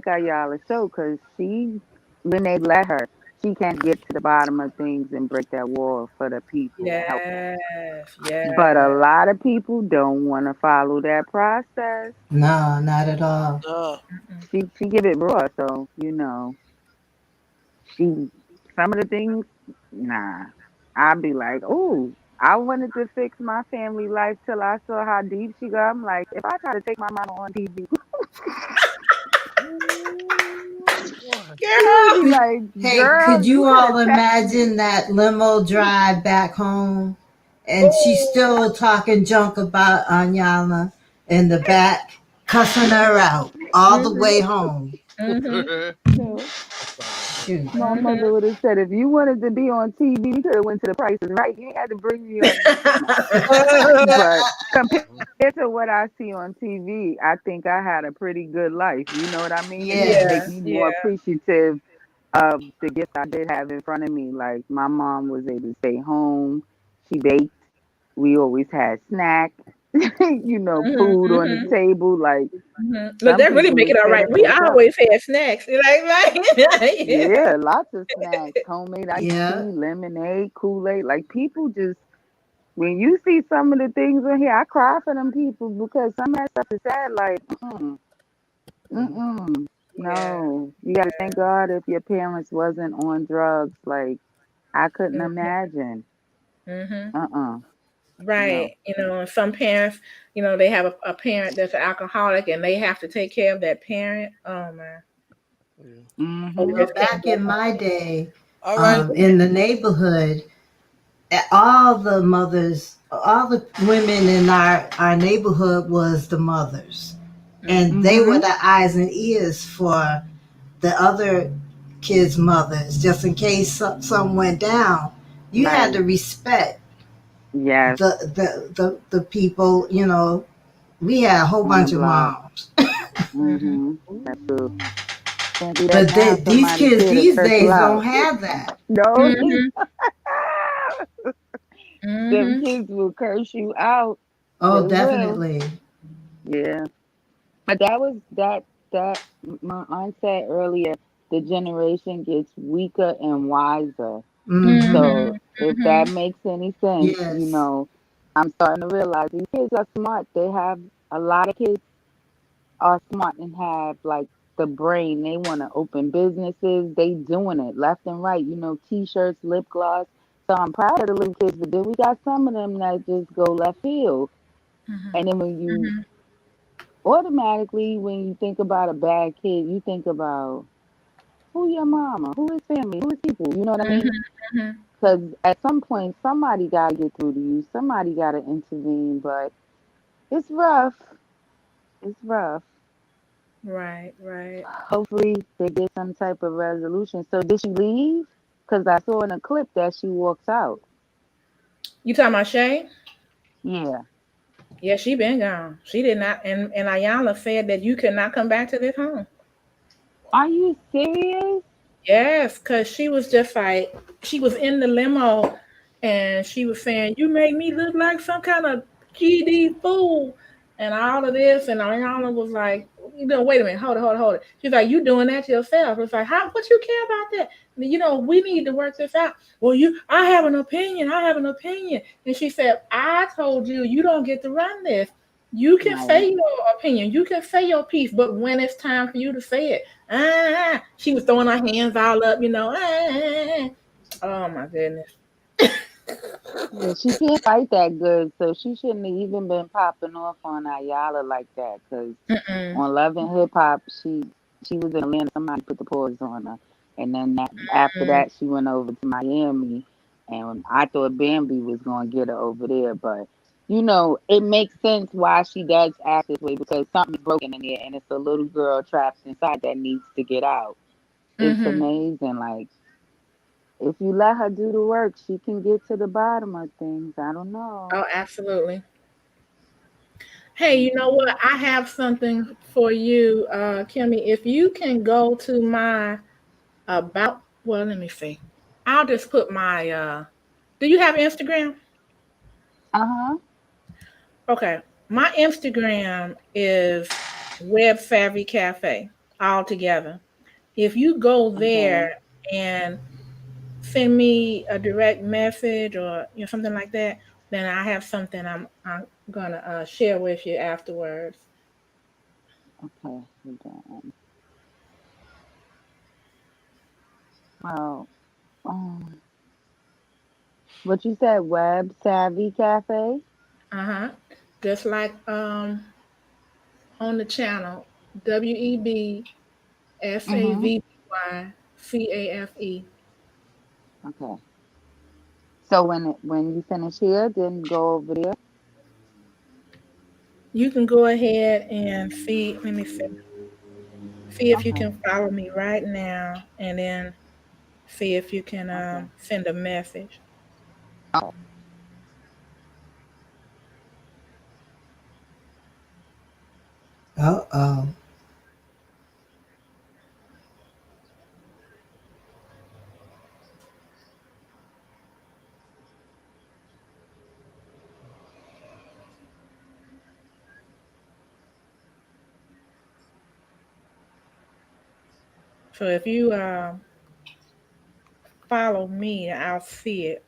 Ayala show because when they let her, she can get to the bottom of things and break that wall for the people and help them. Yes. But a Yes. lot of people don't want to follow that process. No, not at all. Mm-mm. She give it raw, so she some of the things, nah. I'd be like, ooh, I wanted to fix my family life till I saw how deep she got. I'm like, if I try to take my mama on TV, Ooh, boy. she would be Girl. like, Hey, girl, could you you could all have texted me. imagine that limo drive back home and she's Ooh. still talking junk about Anyana in the back, cussing her out all the Mhm. way home? Mhm. No. I saw that. Shoot. My Mhm. mother would have said, if you wanted to be on TV, you could have went to the prices right. You ain't had to bring me on this. No. But compared Mhm. to what I see on TV, I think I had a pretty good life. You know what I mean? It just make Yeah. Yes. me more Yeah. appreciative of the gifts I did have in front of me. Like my mom was able to stay home. She baked. We always had snacks, Mhm. food on the Mhm. table. Like Mhm. Look, some that really people make is it all right. fed We from the cup. always had snacks. Yeah. Yeah, lots of snacks, homemade iced Yeah. tea, lemonade, Kool-Aid. Like people just when you see some of the things on here, I cry for them people because some of that stuff is sad. Like, Mhm. Yeah. no, you got to thank God if your parents wasn't on drugs. Like, I couldn't Mhm. imagine. Mhm. Uh-uh, no. Right. And some parents, they have a parent that's an alcoholic and they have to take care of that parent. Oh man. Yeah. Oh, we Mm-hmm. Well, just can't back go in home. my day, All right. in the neighborhood, all the mothers, all the women in our neighborhood was the mothers. And Mhm. they were Mm-hmm. the eyes and ears for the other kids' mothers, just in case some went down. You had Right. to respect Yes. the people. We had a whole On the bunch of block. moms, Mhm. Mm-hmm. Ooh. Can't do that but now. these Somebody kids scared to these curse you days don't out. have that. No, Mhm. them Mhm. kids will curse you out. Oh, They will. definitely. Yeah. But that my aunt said earlier, the generation gets weaker and wiser. Mm-hmm. So Mhm. if that Mhm. makes any sense, Yes. I'm starting to realize these kids are smart. They have a lot of kids are smart and have like the brain. They want to open businesses. They doing it left and right. T-shirts, lip gloss. So I'm proud of the little kids, but then we got some of them that just go left field. Mhm. And then when you Mhm. automatically, when you think about a bad kid, you think about who your mama, who his family, who his people. You know what I Mhm. mean? Mhm. Because at some point, somebody got to get through to you. Somebody got to intervene. But it's rough. It's rough. Right. Right. Hopefully, they get some type of resolution. So, did she leave? Because I saw in a clip that she walks out. You talking about Shay? Yeah. Yeah, she been gone. She did not. And Iyanla said that you could not come back to this home. Are you serious? Yes, because she was just like, she was in the limo and she was saying, "You make me look like some kind of GD fool," and all of this. And Ariana was like, wait a minute, hold it, hold it, hold it. She's like, "You doing that to yourself?" It's like, how, what you care about that? We need to work this out. Well, I have an opinion. I have an opinion. And she said, "I told you, you don't get to run this. You can Right. say your opinion. You can say your piece, but when it's time for you to say it, she was throwing her hands all up. Oh my goodness. Yeah, she can't fight that good, so she shouldn't have even been popping off on Ayala like that. Because Mm-mm. on Love and Hip Hop, she was in Atlanta. Somebody put the pause on her. And then after Mm, that, she went over to Miami, and I thought Bambi was gonna get her over there, but it makes sense why she does act this way because something's broken in there, and it's a little girl trapped inside that needs to get out. It's mm-hmm. amazing. Like if you let her do the work, she can get to the bottom of things. I don't know. Oh, absolutely. Hey, you know what? Mhm. I have something for you, Kimmy. If you can go to my well, let me see. I'll just put my do you have Instagram? Uh huh. Okay. My Instagram is Web Savvy Cafe all together. If you go Okay. there and send me a direct message or something like that, then I have something I'm gonna share with you afterwards. Okay. We're done. Well, um, what you said, Web Savvy Cafe? Uh-huh. Just like on the channel, Mm-hmm. WEBSAVVYCAFE. Okay. So when you finish here, then go over there. You can go ahead and see. Let me see if you Okay. can follow me right now, and then see if you can Okay. send a message. Uh-oh. So if you follow me, I'll see it.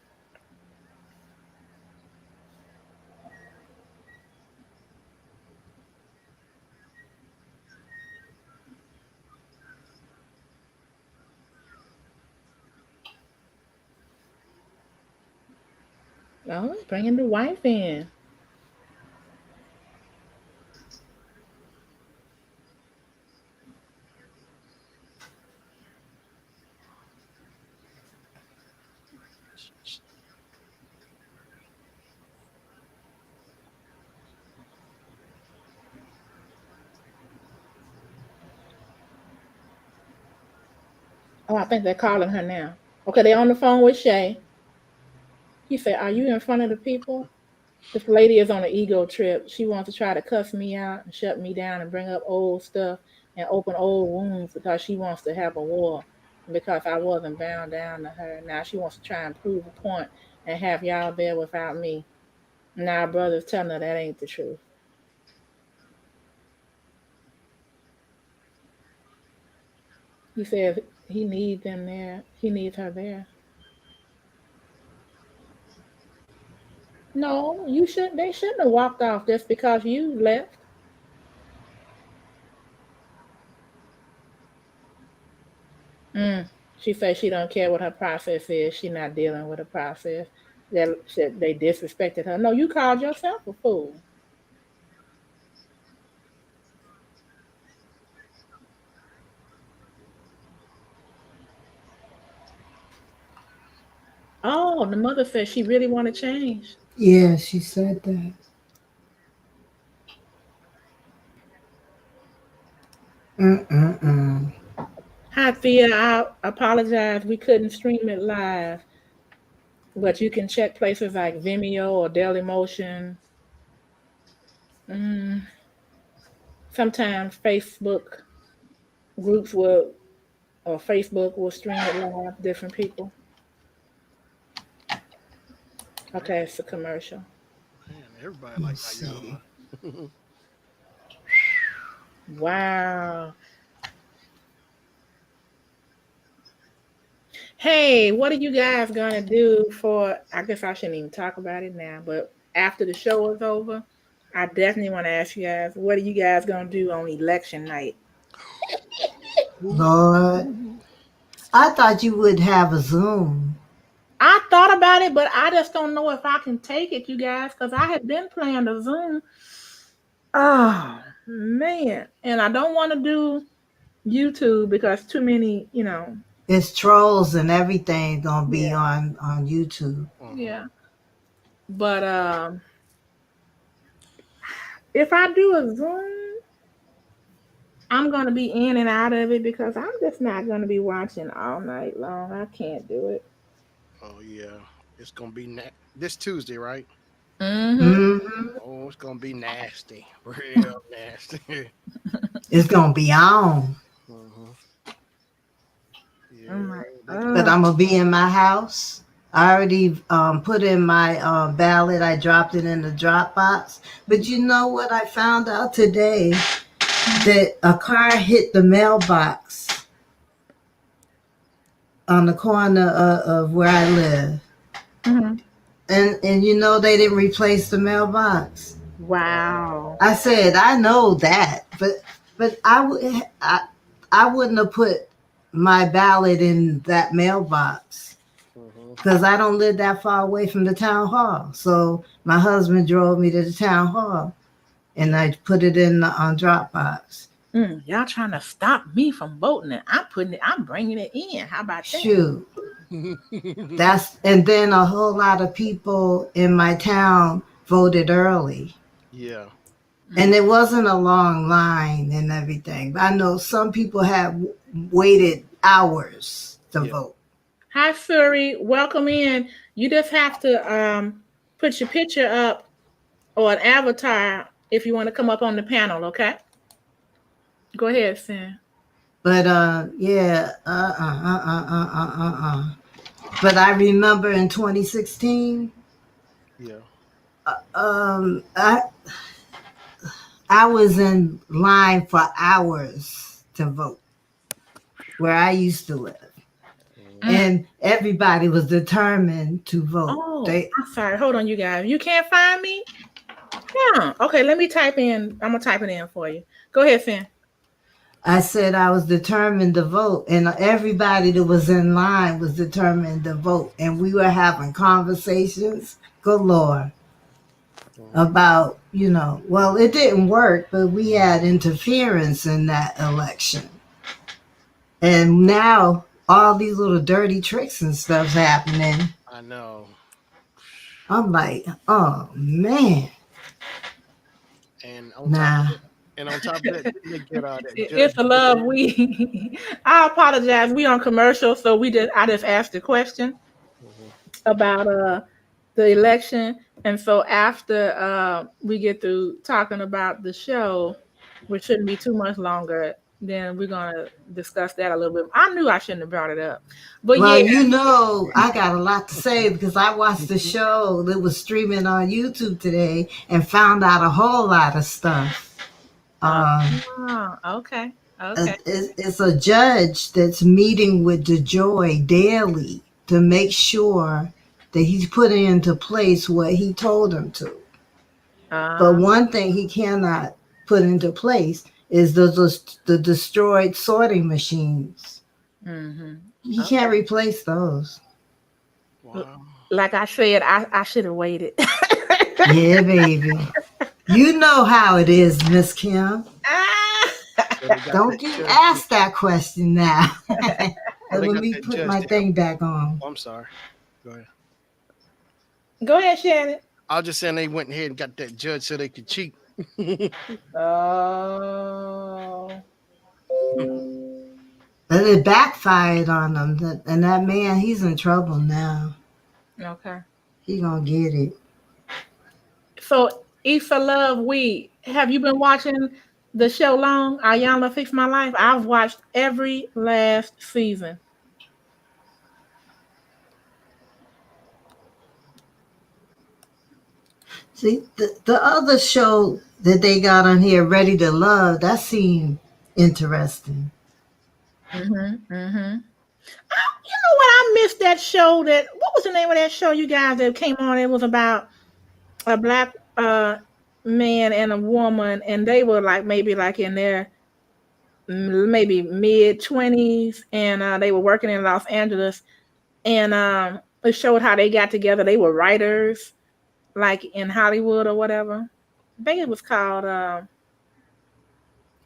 Oh, it's bringing the wife in. Oh, I think they're calling her now. Okay, they're on the phone with Shay. He said, "Are you in front of the people?" This lady is on an ego trip. She wants to try to cuss me out and shut me down and bring up old stuff and open old wounds because she wants to have a war because I wasn't bound down to her. Now she wants to try and prove a point and have y'all there without me. Now brother's telling her that ain't the truth. He says he needs them there. He needs her there. No, you should. They shouldn't have walked off just because you left. Mm. She says she don't care what her process is. She not dealing with a process. That they disrespected her. No, you called yourself a fool. Oh, the mother said she really want to change. Yeah, she said that. Mm-mm-mm. Hi, Thea. I apologize. We couldn't stream it live, but you can check places like Vimeo or Dailymotion. Mm, sometimes Facebook groups will or Facebook will stream it live. Different people. Man, Okay, it's a commercial. man, everybody Let me like see. Iyanla. Wow. Hey, what are you guys gonna do for? I guess I shouldn't even talk about it now, but after the show is over, I definitely want to ask you guys, what are you guys gonna do on election night? Lord, Ooh. I thought you would have a Zoom. I thought about it, but I just don't know if I can take it, you guys, because I had been playing the Zoom. Oh man, and I don't want to do YouTube because too many, It's trolls and everything gonna be Yeah, on YouTube. Uh-huh. yeah. But if I do a Zoom, I'm gonna be in and out of it because I'm just not gonna be watching all night long. I can't do it. Oh yeah, it's gonna be this Tuesday, right? Mm-hmm. Hmm. Oh, it's gonna be nasty, real nasty. It's gonna be on. Uh-huh. I'm Yeah, like, they gonna. But I'm gonna be in my house. I already put in my ballot. I dropped it in the Dropbox. But you know what? I found out today that a car hit the mailbox on the corner of where I live, mm-hmm. and you know they didn't replace the mailbox. Wow. Oh I said I know that, but I wouldn't have put my ballot in that mailbox wow. Uh-huh. because I don't live that far away from the town hall. So my husband drove me to the town hall, and Yeah. I put it in on Dropbox. Y'all trying to stop me from voting, and I'm putting it. I'm bringing it in. How about that? Shoot, that's and then a whole lot of people in my town voted early. Yeah. And Mm. it wasn't a long line and everything. But I know some people have waited hours to Yeah. vote. Hi, Fury. Welcome in. You just have to put your picture up or an avatar if you want to come up on the panel. Okay. Go ahead, Sam. But yeah, But I remember in 2016, Yeah. uh, um, I I was in line for hours to vote where I used to live, Uh-huh. Mm. and everybody was determined to vote. Oh, They I'm sorry. Hold on, you guys. You can't find me? Yeah. Okay, let me type in. I'm gonna type it in for you. Go ahead, Sam. I said I was determined to vote, and everybody that was in line was determined to vote. And we were having conversations galore Uh-huh. about, well, it didn't work, but we had interference in that election. And now all these little dirty tricks and stuff's happening. I know. I'm like, oh man, And on top of nah. that, didn't they get that It's judge? a love. We. I apologize. We on commercial, so I just asked the question Uh-huh. about the election, and so after we get through talking about the show, which shouldn't be too much longer, then we're gonna discuss that a little bit. I knew I shouldn't have brought it up, but Well, yeah. I got a lot to say because I watched the show that was streaming on YouTube today and found out a whole lot of stuff. Uh, Um, okay, okay. it's a judge that's meeting with DeJoy daily to make sure that he's putting into place what he told him to. But Uh, one thing he cannot put into place is the destroyed sorting machines. mm-hmm. He Okay. can't replace those. Wow. Like I said, I should have waited. Yeah, baby. You know how it is, Miss Kim. So they got that Don't you judge. ask that question now. Oh, And they let got me that put judge my to help. thing back on. Oh, I'm sorry. Go ahead. Go ahead, Shannon. I was just saying they went ahead and got that judge so they could cheat. Oh. But it backfired on them. And that man, he's in trouble now. Okay. He gonna get it. So, Issa Love, we have you been watching the show long? Iyanla Fix My Life. I've watched every last season. See, the other show that they got on here, Ready to Love, that seemed interesting. Mm-hmm. Mm-hmm. You know what? I missed that show. What was the name of that show? You guys that came on? It was about a black man and a woman, and they were like maybe like in their maybe mid 20s, and they were working in Los Angeles, and it showed how they got together. They were writers, like in Hollywood or whatever. I think it was called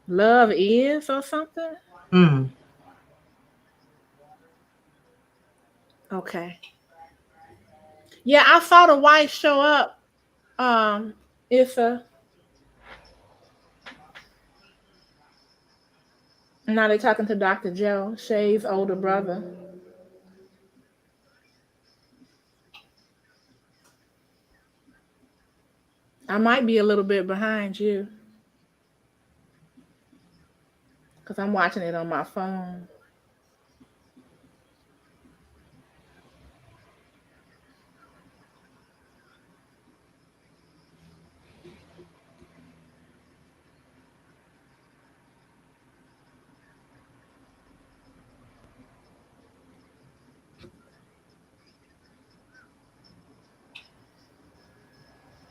Love Is or something. Mm. Okay. Yeah, I saw the wife show up. It's a now they're talking to Dr. Joe, Shay's older brother. I might be a little bit behind you because I'm watching it on my phone.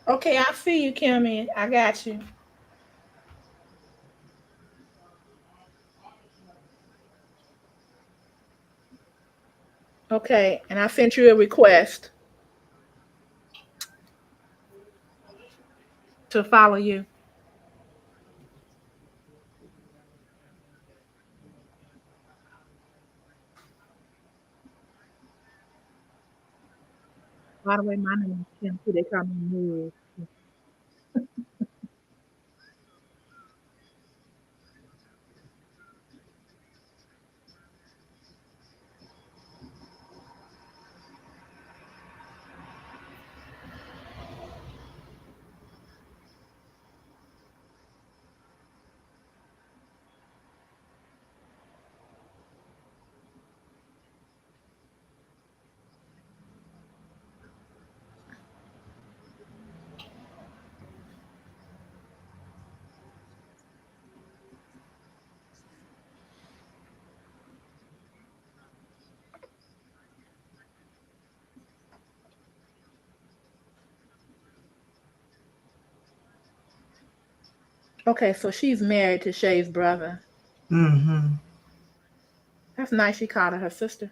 Okay, I see you, Kimmy. I got you. Okay, and I sent you a request to follow you. By the way, my name is Kim too. They call me Moo. Okay, so she's married to Shay's brother. Mm-hmm. That's nice. She called her sister.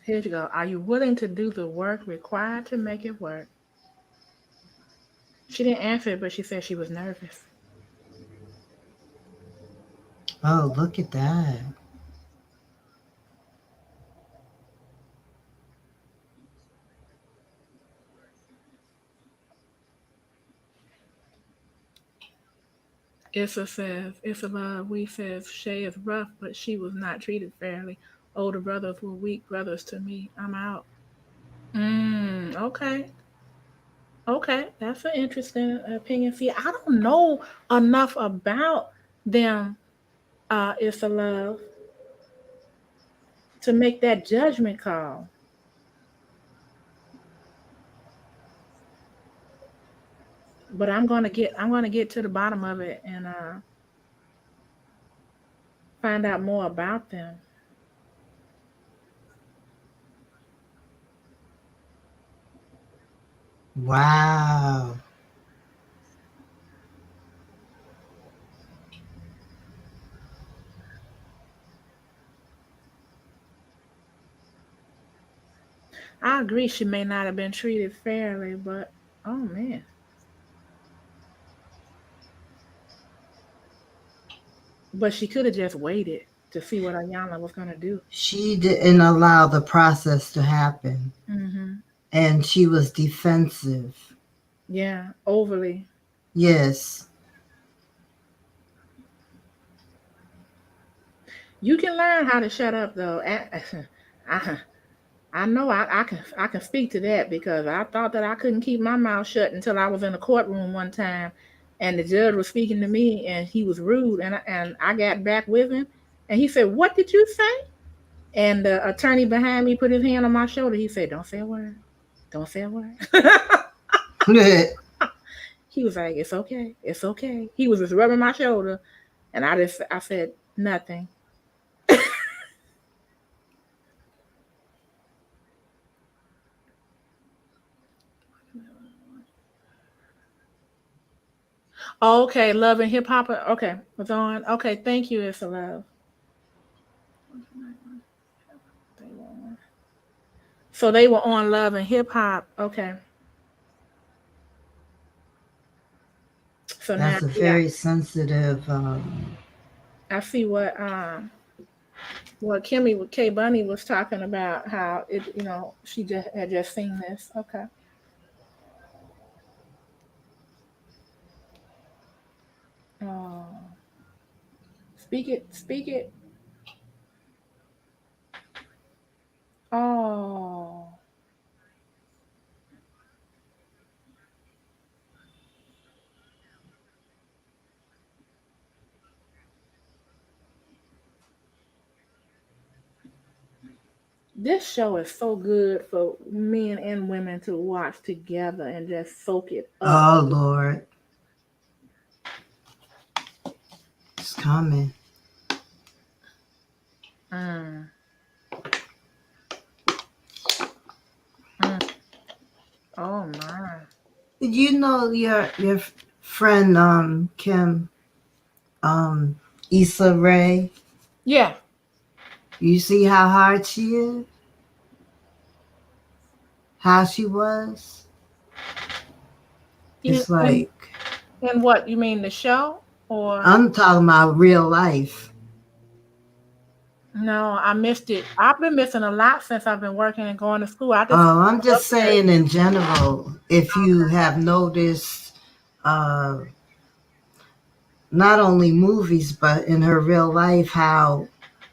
Here you go. Are you willing to do the work required to make it work? She didn't answer it, but she said she was nervous. Oh, look at that. Issa says, Issa we says Shay is rough, but she was not treated fairly. Older brothers were weak brothers to me. I'm out. Okay. Okay. That's an interesting opinion. See, I don't know enough about them, Issa Love, to make that judgment call. But I'm gonna get to the bottom of it and find out more about them. Wow. I agree she may not have been treated fairly, but oh man. But she could have just waited to see what Iyanla was gonna do. She didn't allow the process to happen, Hmm. and she was defensive. Yeah, overly. Yes. You can learn how to shut up though. I, I know I can speak to that because I thought that I couldn't keep my mouth shut until I was in a courtroom one time, and the judge was speaking to me and he was rude and I got back with him, and he said, "What did you say?" And the attorney behind me put his hand on my shoulder. He said, "Don't say a word. Don't say a word." He was like, "It's okay. It's okay." He was just rubbing my shoulder, and I said nothing. Oh, okay, Love and Hip Hop. Okay, was on. Okay, thank you, It's a Love. So they were on Love and Hip Hop. Okay, so now That's a yeah, very sensitive. I see what Kimmy K Bunny was talking about. How it, she just had just seen this. Okay. Oh, speak it, speak it. Oh, this show is so good for men and women to watch together and just soak it up. Oh Lord, it's coming. Mm, mm. Oh my. Did you know your friend Kim um Issa Rae? Yeah. You see how hard she is, how she was. In, It's in, like in what you mean, the show or I'm talking about real life. no? I missed it. I've been missing a lot since I've been working and going to school. I just Oh, I'm up just there. saying in general, if you have noticed, uh, not only movies, but in her real life, how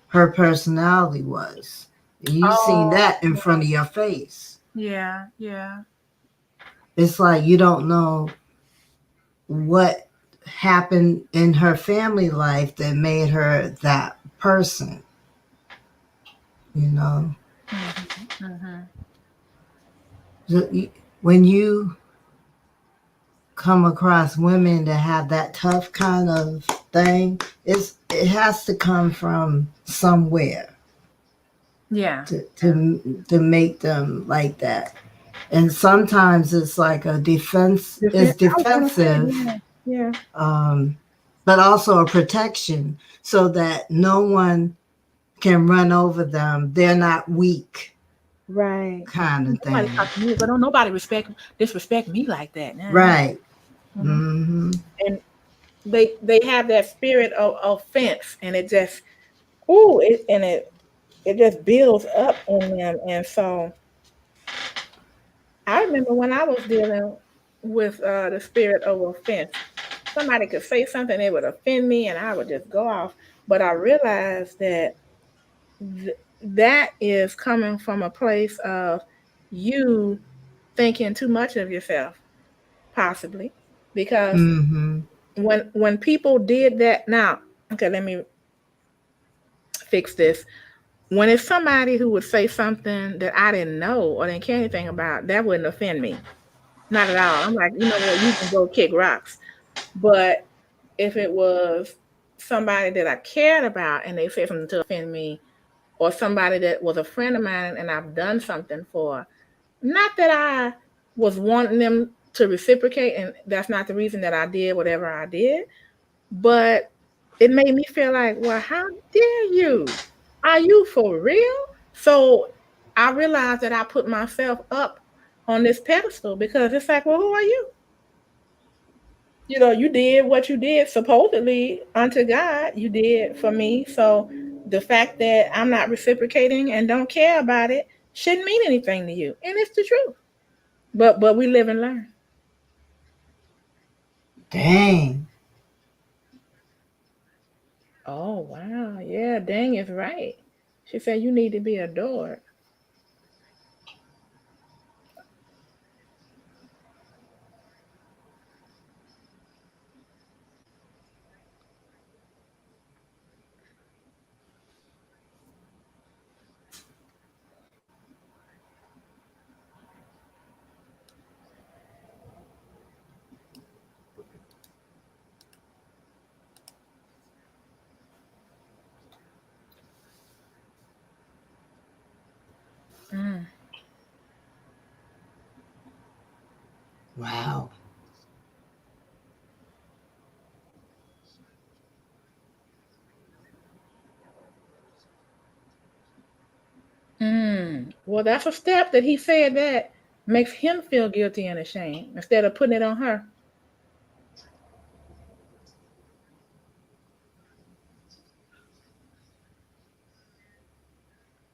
her personality was. You seen Oh that in front of your face. yeah, yeah, It's like you don't know what happened in her family life that made her that person, you know. mm-hmm, mm-hmm. When you come across women that have that tough kind of thing, it has to come from somewhere Yeah, to yeah. to make them like that. And sometimes it's like a defense is Defense. I was gonna say defensive, yeah, yeah. um, but also a protection so that no one can run over them. They're not weak, Right. kind of Nobody thing. talk to me, but don't nobody disrespect me like that. Nah. Right. Hmm. Hmm. And they have that spirit of offense, and it just ooh, it just builds up in them, and so I remember when I was dealing with the spirit of offense. Somebody could say something, it would offend me, and I would just go off. But I realized that that is coming from a place of you thinking too much of yourself, possibly, because Hmm. when people did that, now, okay, let me fix this. When it's somebody who would say something that I didn't know or didn't care anything about, that wouldn't offend me. Not at all. I'm like, you know what, you can go kick rocks. But if it was somebody that I cared about and they said something to offend me, or somebody that was a friend of mine and I've done something for, not that I was wanting them to reciprocate, and that's not the reason that I did whatever I did, but it made me feel like, well, how dare you? Are you for real? So I realized that I put myself up on this pedestal because it's like, well, who are you? You did what you did supposedly unto God, you did for me. So the fact that I'm not reciprocating and don't care about it shouldn't mean anything to you. And it's the truth. But we live and learn. Dang. Oh wow. Yeah, dang is right. She said you need to be adored. Mm. Wow. Well, that's a step that he said that makes him feel guilty and ashamed instead of putting it on her.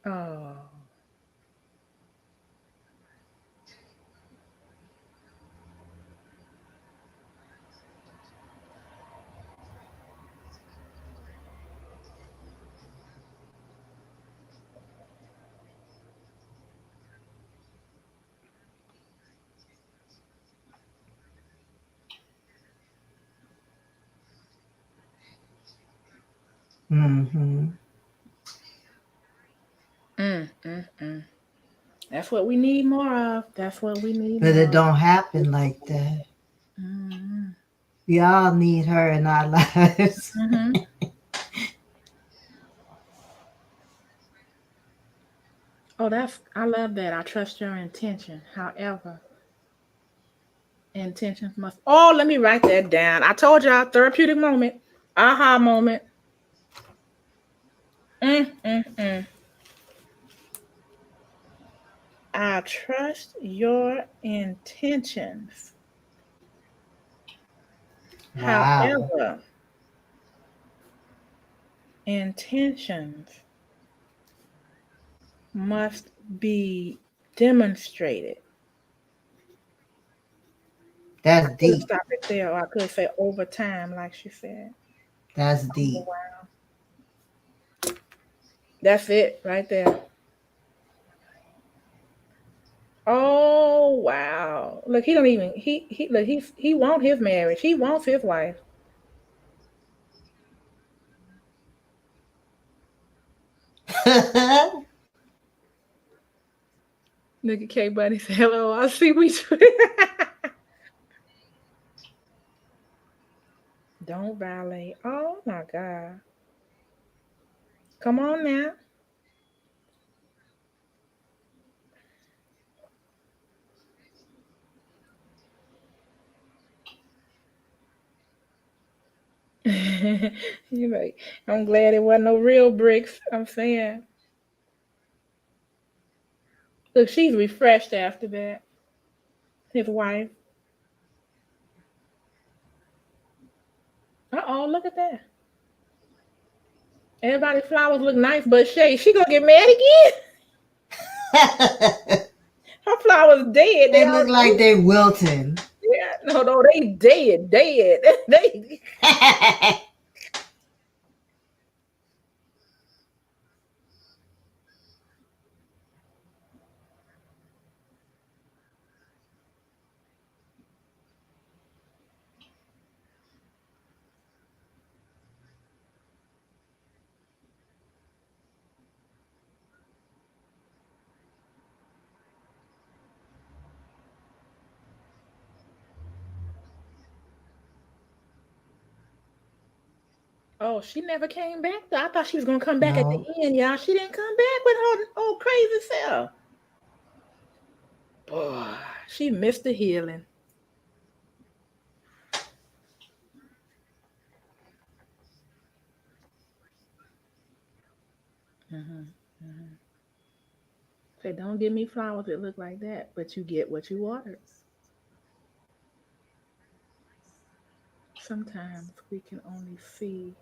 Oh. Mm-hmm. Mm. That's what we need more of. That's what we need But it more of. don't happen like that. Mm. We all need her in our lives. Hmm. Oh, I love that. I trust your intention. However, intentions must. Oh, let me write that down. I told y'all, therapeutic moment, aha moment. Mm. I trust your intentions. Wow. However, intentions must be demonstrated. I That's could have deep. stopped it there, or I could say over time, like she said. That's Oh, deep. wow. That's it right there. Oh wow! Look, he don't even he look he want his marriage. He wants his wife. Look at K Buddy say hello. I see we. Don't violate. Oh my God! Come on now. You like, I'm glad it wasn't no real bricks. I'm saying, look, she's refreshed after that. His wife. Uh-oh, look at that. Everybody's flowers look nice, but Shay, she gonna get mad again. Her flowers dead. They They all look like they wilting. yeah, no, they dead. They Oh, she never came back though. I thought she was gonna come back at the No. end, y'all. She didn't come back with her old crazy self. Boy, she missed the healing. Hmm. Hmm. Say, don't give me flowers that look like that, but you get what you ordered. Sometimes we can only see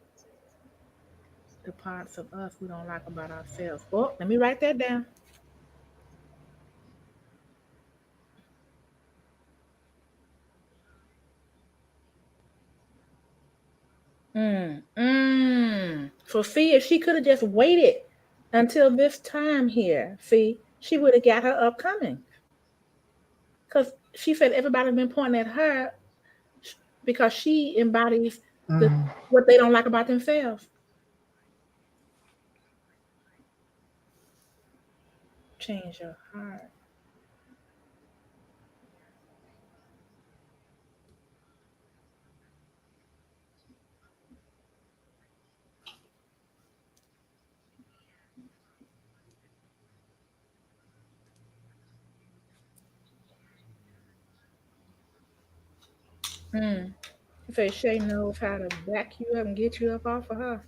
the parts of us we don't like about ourselves. Oh, let me write that down. So see, if she could have just waited until this time here, see, she would have got her upcoming. Because she said everybody's been pointing at her because she embodies the Mm. what they don't like about themselves. Change your heart. Mm. She said Shay knows how to back you up and get you up off of her.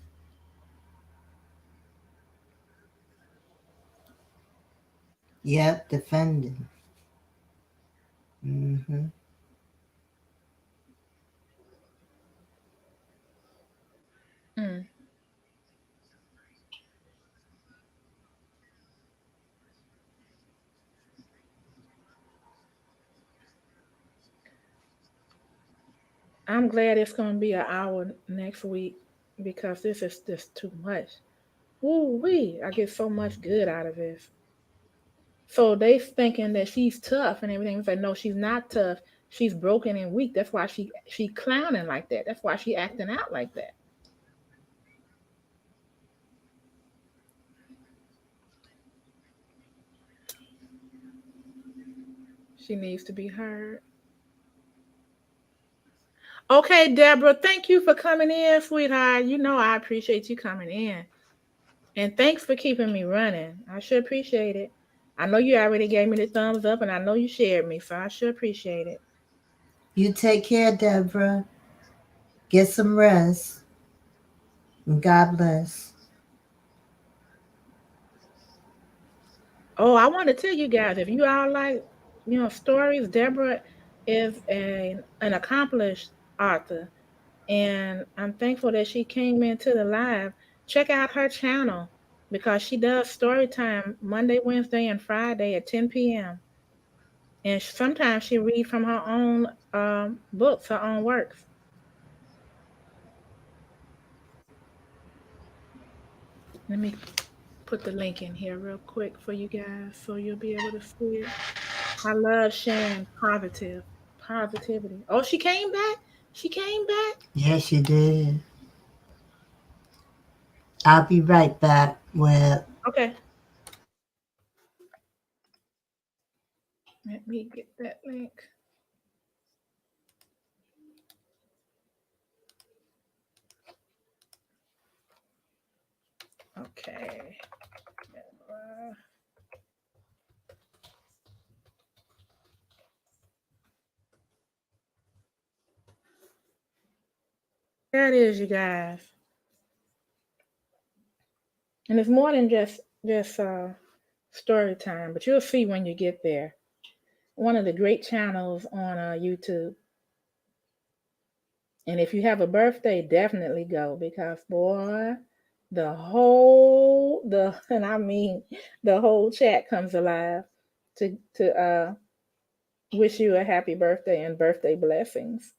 Yep, defending. Hmm. Mm. I'm glad it's gonna be an hour next week because this is just too much. Woo wee! I get so much good out of this. So they thinking that she's tough and everything. It's like, no, she's not tough. She's broken and weak. That's why she clowning like that. That's why she acting out like that. She needs to be heard. Okay, Deborah, thank you for coming in, sweetheart. You know I appreciate you coming in. And thanks for keeping me running. I sure appreciate it. I know you already gave me the thumbs up and I know you shared me, so I sure appreciate it. You take care, Deborah. Get some rest. And God bless. Oh, I want to tell you guys, if you all like, stories, Deborah is an accomplished author. And I'm thankful that she came into the live. Check out her channel because she does story time Monday, Wednesday, and Friday at 10 p.m. And sometimes she reads from her own books, her own works. Let me put the link in here real quick for you guys so you'll be able to see it. I love sharing positivity. Oh, she came back. She came back. Yes, you did. I'll be right back with. Okay, let me get that link. Okay. Uh, There it is, you guys. And it's more than just story time, but you'll see when you get there. One of the great channels on YouTube. And if you have a birthday, definitely go because boy, the and I mean the whole chat comes alive to wish you a happy birthday and birthday blessings.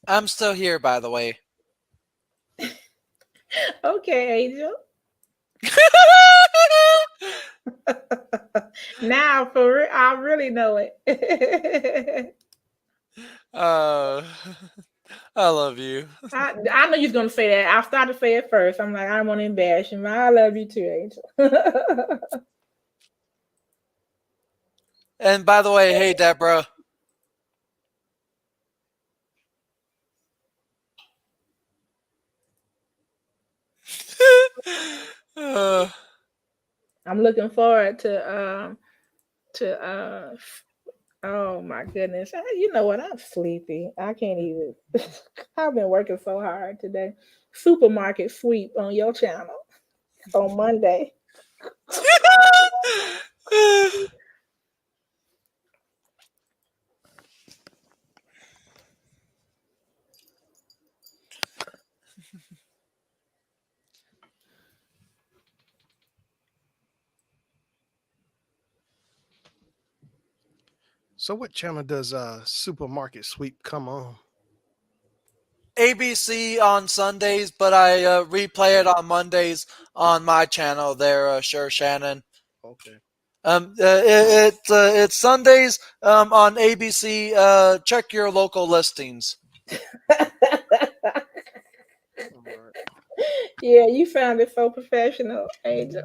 I'm still here, by the way. Okay, Angel. Now for real, I really know it. uh, I love you. I know you're gonna say that. I started to say it first. I'm like, I don't want to embarrass you, man. I love you too, Angel. And by the way, hey, Deborah. uh, I'm looking forward to oh my goodness. You know what? I'm sleepy. I can't even. I've been working so hard today. Supermarket sweep on your channel on Monday. So what channel does Supermarket Sweep come on? ABC on Sundays, but I replay it on Mondays on my channel there, Sure Shannon. Okay. It's Sundays on ABC. Check your local listings. All right. Yeah, you sounded so professional, Angel.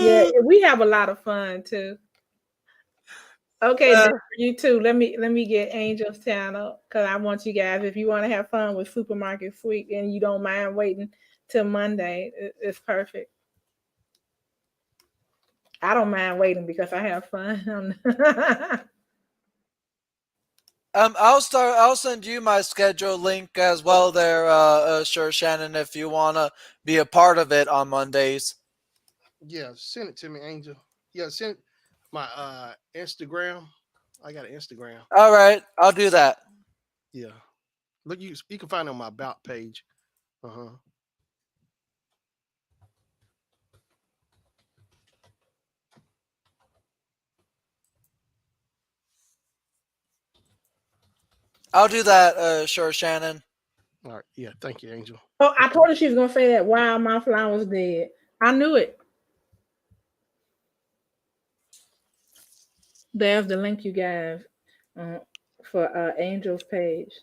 Yeah, we have a lot of fun too. Okay, Uh, Deborah, you too. Let me get Angel's channel because I want you guys. If you want to have fun with Supermarket Sweep and you don't mind waiting till Monday, it's perfect. I don't mind waiting because I have fun. I'll send you my schedule link as well there, sure, Shannon, if you wanna be a part of it on Mondays. Yeah, send it to me, Angel. Yeah, send my Instagram. I got an Instagram. All right, I'll do that. Yeah. Look, you can find it on my about page. Uh-huh. I'll do that, sure, Shannon. All right. Yeah, thank you, Angel. Oh, I told her she was gonna say that. Wow, my flower's dead. I knew it. There's the link, you guys, uh, for Angel's page,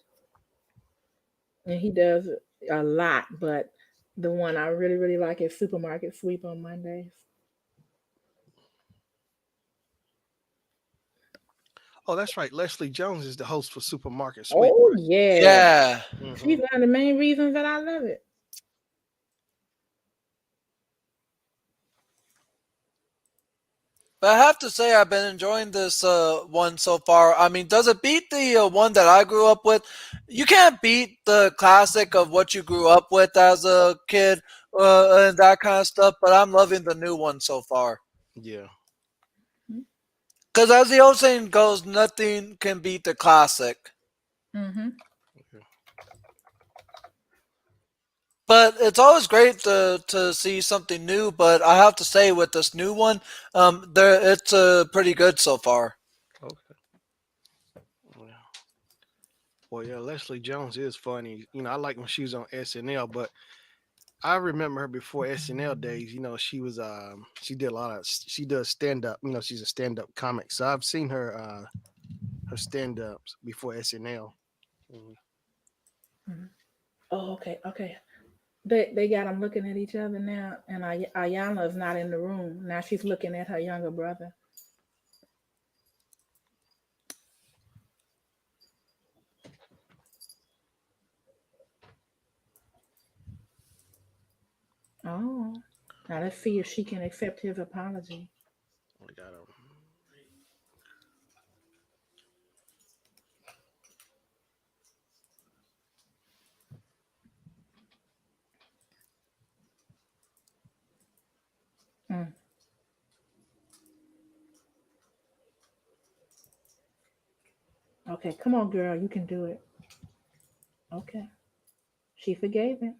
and he does a lot. But the one I really, really like is Supermarket Sweep on Mondays. Oh, that's right. Leslie Jones is the host for Supermarket Sweep. Oh yeah, Yeah. Mm-hmm. she's one of the main reasons that I love it. But I have to say, I've been enjoying this one so far. I mean, does it beat the one that I grew up with? You can't beat the classic of what you grew up with as a kid and that kind of stuff. But I'm loving the new one so far. Yeah. Because as the old saying goes, nothing can beat the classic. Mm-hmm. Okay. But it's always great to see something new. But I have to say, with this new one, it's pretty good so far. Okay. Yeah. Well, yeah, Leslie Jones is funny. I like when she was on SNL, but I remember her before SNL days. She did a lot of she does stand up. She's a stand up comic. So I've seen her stand ups before SNL. Mhm. Mm-hmm. Oh, okay, okay. They got them looking at each other now, and Iyanla is not in the room now. She's looking at her younger brother. Oh, now let's see if she can accept his apology. We got Mm. Okay, come on, girl, you can do it. Okay, she forgave him.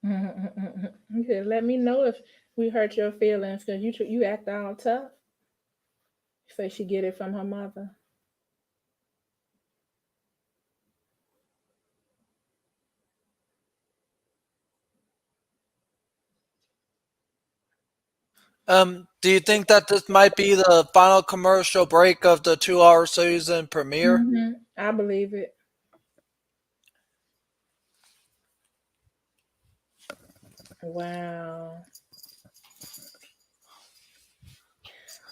You said, "Let me know if we hurt your feelings, because you act all tough." Say she get it from her mother. Do you think that this might be the final commercial break of the 2 hour season premiere? I believe it. Wow.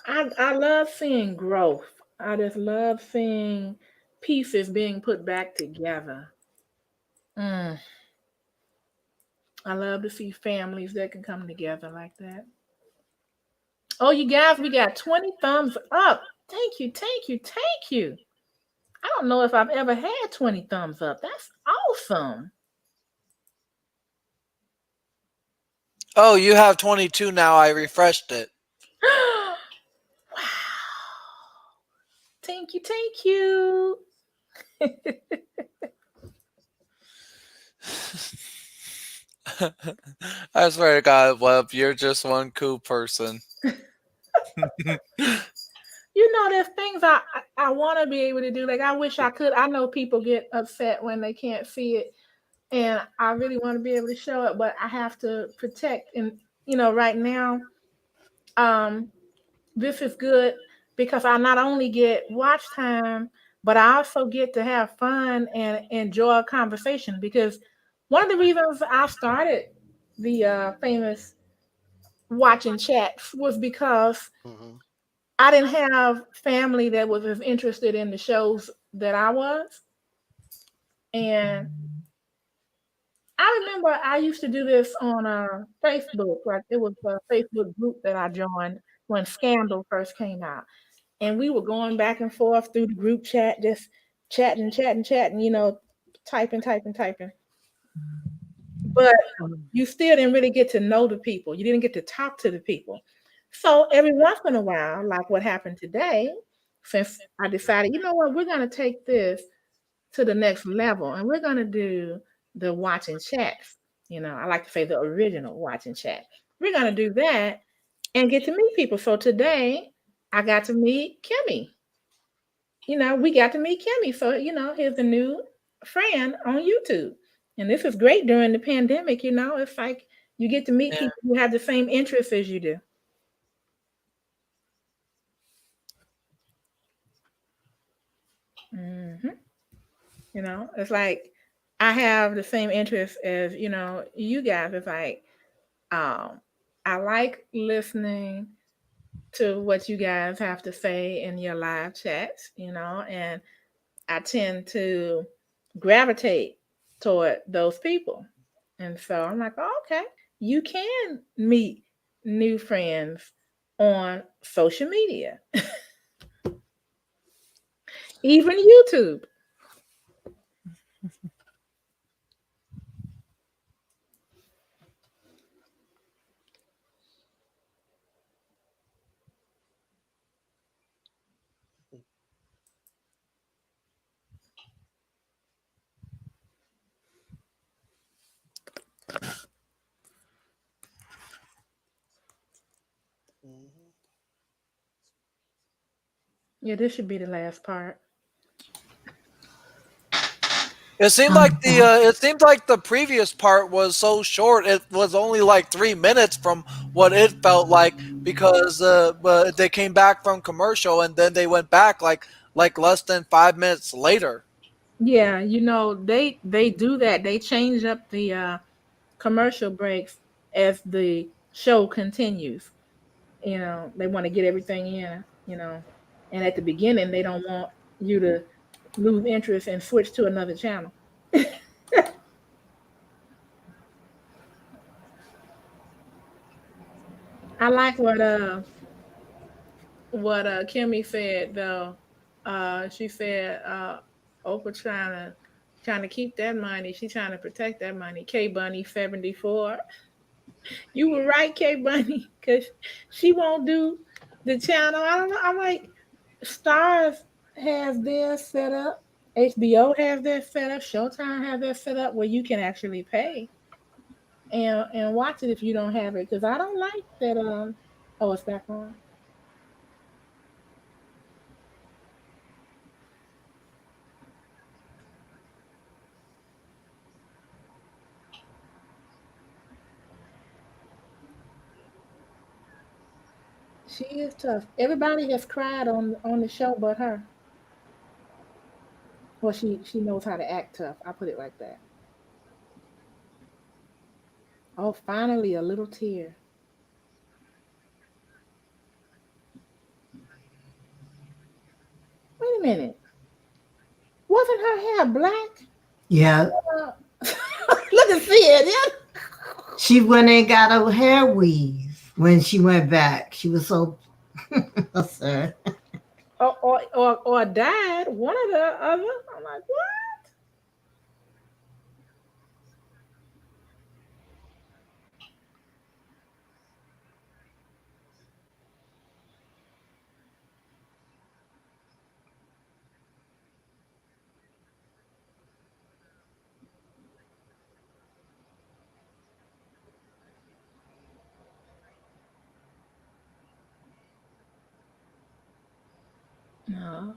I love seeing growth. I just love seeing pieces being put back together. Mm. I love to see families that can come together like that. Oh, you guys, we got 20 thumbs up. Thank you, thank you, thank you. I don't know if I've ever had 20 thumbs up. That's awesome. Oh, you have 22 now. I refreshed it. Wow. Thank you, thank you. I swear to God, Webb, you're just one cool person. There's things I want to be able to do. Like, I wish I could. I know people get upset when they can't see it, and I really want to be able to show it, but I have to protect. And right now, um, this is good because I not only get watch time, but I also get to have fun and enjoy a conversation. Because one of the reasons I started the famous watching chats was because Hmm. I didn't have family that was as interested in the shows that I was. And I remember I used to do this on Facebook. Like it was a Facebook group that I joined when Scandal first came out. And we were going back and forth through the group chat, just chatting, chatting, chatting, typing, typing, typing. But you still didn't really get to know the people. You didn't get to talk to the people. So every once in a while, like what happened today, since I decided, you know what, we're going to take this to the next level and we're going to do the watching chats. I like to say the original watching chat. We're going to do that and get to meet people. So today I got to meet Kimmy. We got to meet Kimmy. So, here's a new friend on YouTube. And this is great during the pandemic. It's like you get to meet Yeah. people who have the same interests as you do. hmm it's like I have the same interests as, you guys. It's like, um, I like listening to what you guys have to say in your live chats, and I tend to gravitate toward those people. And so I'm like, oh, okay, you can meet new friends on social media, even YouTube. Hmm. Yeah, this should be the last part. It seemed like the previous part was so short. It was only like 3 minutes from what it felt like because but they came back from commercial and then they went back like less than 5 minutes later. Yeah, they do that. They change up the commercial breaks as the show continues. They want to get everything in. And at the beginning, they don't want you to lose interest and switch to another channel. I like what Kimmy said though. She said Oprah trying to keep that money. She trying to protect that money. K Bunny 74. You were right, K Bunny, because she won't do the channel. I don't know. I'm like, Stars has theirs set up. HBO has their set up. Showtime has their set up where you can actually pay and watch it if you don't have it. Because I don't like that. Oh, it's back on. She is tough. Everybody has cried on the show but her. Well, she knows how to act tough. I put it like that. Oh, finally a little tear. Wait a minute. Wasn't her hair black? Yeah, Uh, look and see it. Yeah. she went and got a hair weave when she went back. She was so upset. Or died. One or the other. I'm like, what? No.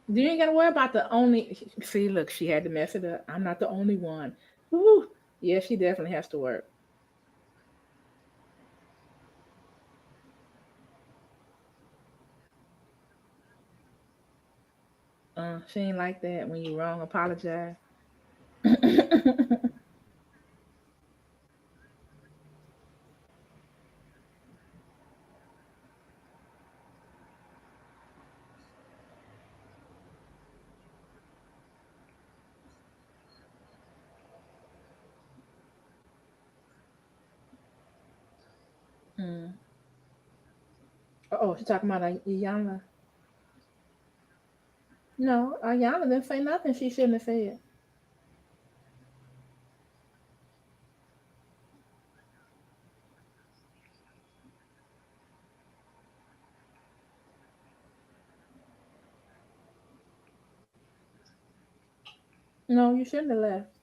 You ain't gotta worry about the only. See, look, she had to mess it up. I'm not the only one. Woo. Yeah, she definitely has to work. She ain't like that. When you wrong, apologize. Mm. Oh, she talking about Iyanla. No, Iyanla didn't say nothing she shouldn't have said. No, you shouldn't have left.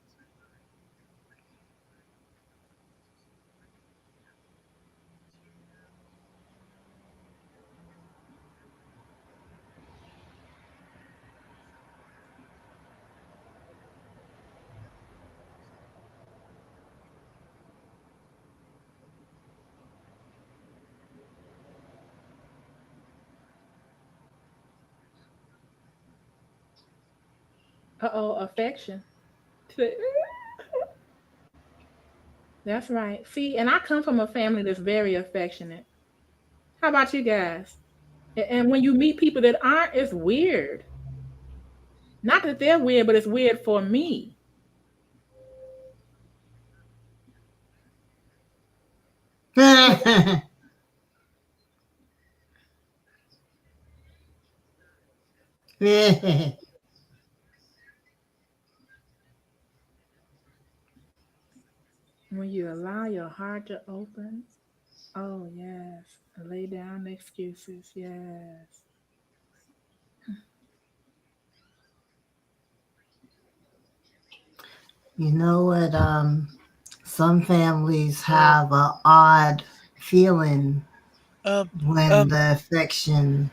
Uh-oh, affection. That's right. See, and I come from a family that's very affectionate. How about you guys? And when you meet people that aren't, it's weird. Not that they're weird, but it's weird for me. When you allow your heart to open. Oh, yes. Lay down excuses. Yes. You know what? Some families have a odd feeling Um, when um, the affection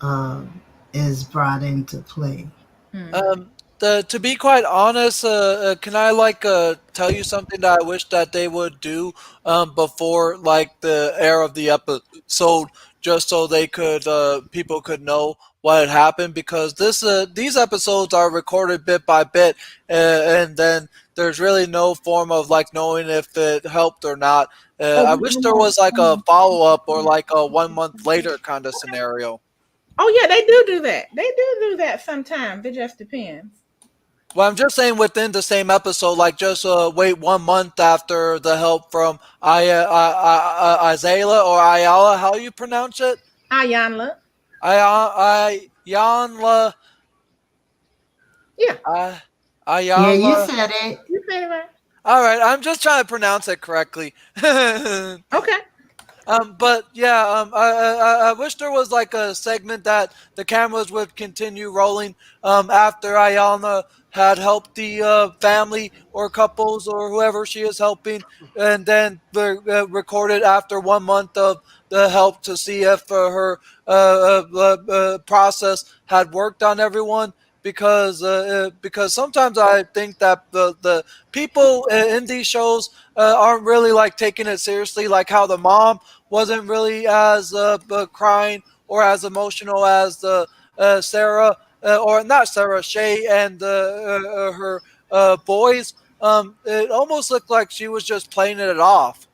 uh, is brought into play. Mm-hmm. to be quite honest, can I tell you something that I wish that they would do before like the air of the episode, just so they could people could know what had happened, because these episodes are recorded bit by bit, and then there's really no form of like knowing if it helped or not. Oh, I wish there was like a follow up or like a 1 month later kind of scenario. oh yeah, they do that. They do that sometimes. It just depends. Well, I'm just saying within the same episode, like just wait 1 month after the help from Isaiah or Ayala, how you pronounce it? Ayanla. Iyanla, Yeah, I, Yeah, you Iyanla. said it. you said it right. All right, I'm just trying to pronounce it correctly. Okay. But yeah, I wish there was like a segment that the cameras would continue rolling after Ayana had helped the family or couples or whoever she is helping, and then recorded after 1 month of the help to see if her process had worked on everyone. Because sometimes I think that the people in these shows aren't really like taking it seriously, like how the mom wasn't really as crying or as emotional as the Sarah or not Sarah, Shay and her boys. It almost looked like she was just playing it off.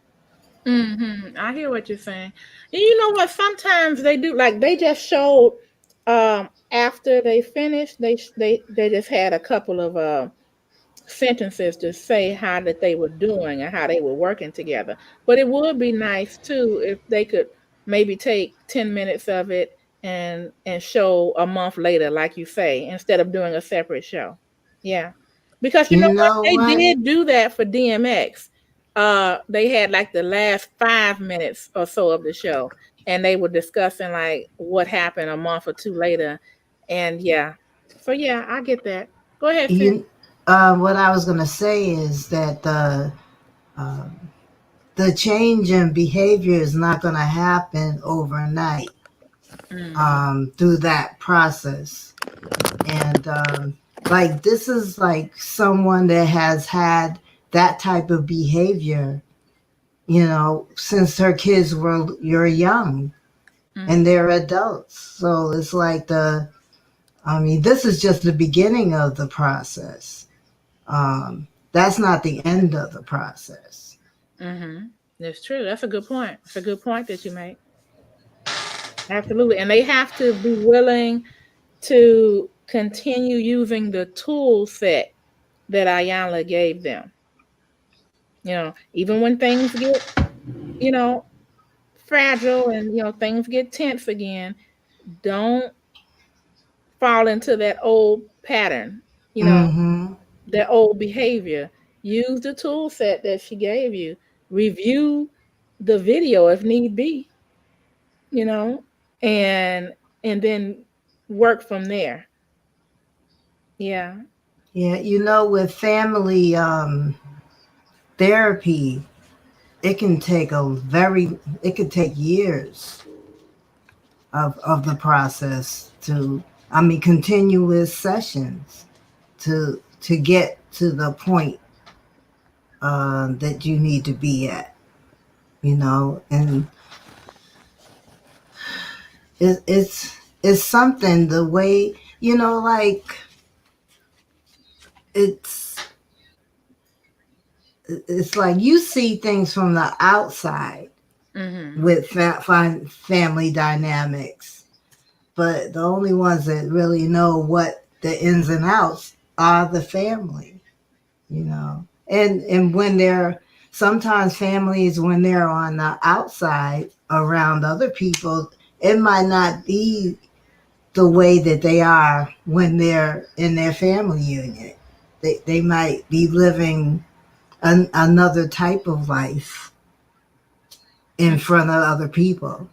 I hear what you're saying. And you know what? Sometimes they do like they just showed after they finished, they just had a couple of sentences to say how that they were doing and how they were working together. But it would be nice too if they could maybe take 10 minutes of it and show a month later, like you say, instead of doing a separate show. Yeah. Because you You know what? know They what? did do that for DMX. They had like the last 5 minutes or so of the show and they were discussing like what happened a month or two later. And yeah. So yeah, I get that. Go ahead, sis. You, what I was gonna say is that uh, the change in behavior is not gonna happen overnight. Mm-hmm. through that process. And like this is like someone that has had that type of behavior, since her kids were you're young and Mm-hmm. they're adults. So it's like I mean, this is just the beginning of the process. That's not the end of the process. Mm-hmm. That's true. That's a good point. It's a good point that you make. Absolutely. And they have to be willing to continue using the tool set that Iyanla gave them. Even when things get, you know, fragile and things get tense again, don't fall into that old pattern, you know, Mm-hmm. that old behavior. Use the tool set that she gave you. Review the video if need be, you know, and then work from there. Yeah. Yeah, with family therapy, it can take it could take years of the process to, I mean, continuous sessions to get to the point that you need to be at, and it's something the way, like it's it's like you see things from the outside Mhm. with family dynamics, but the only ones that really know what the ins and outs are the family, and when they're sometimes families, when they're on the outside around other people, it might not be the way that they are when they're in their family unit. They might be living another type of life in front of other people.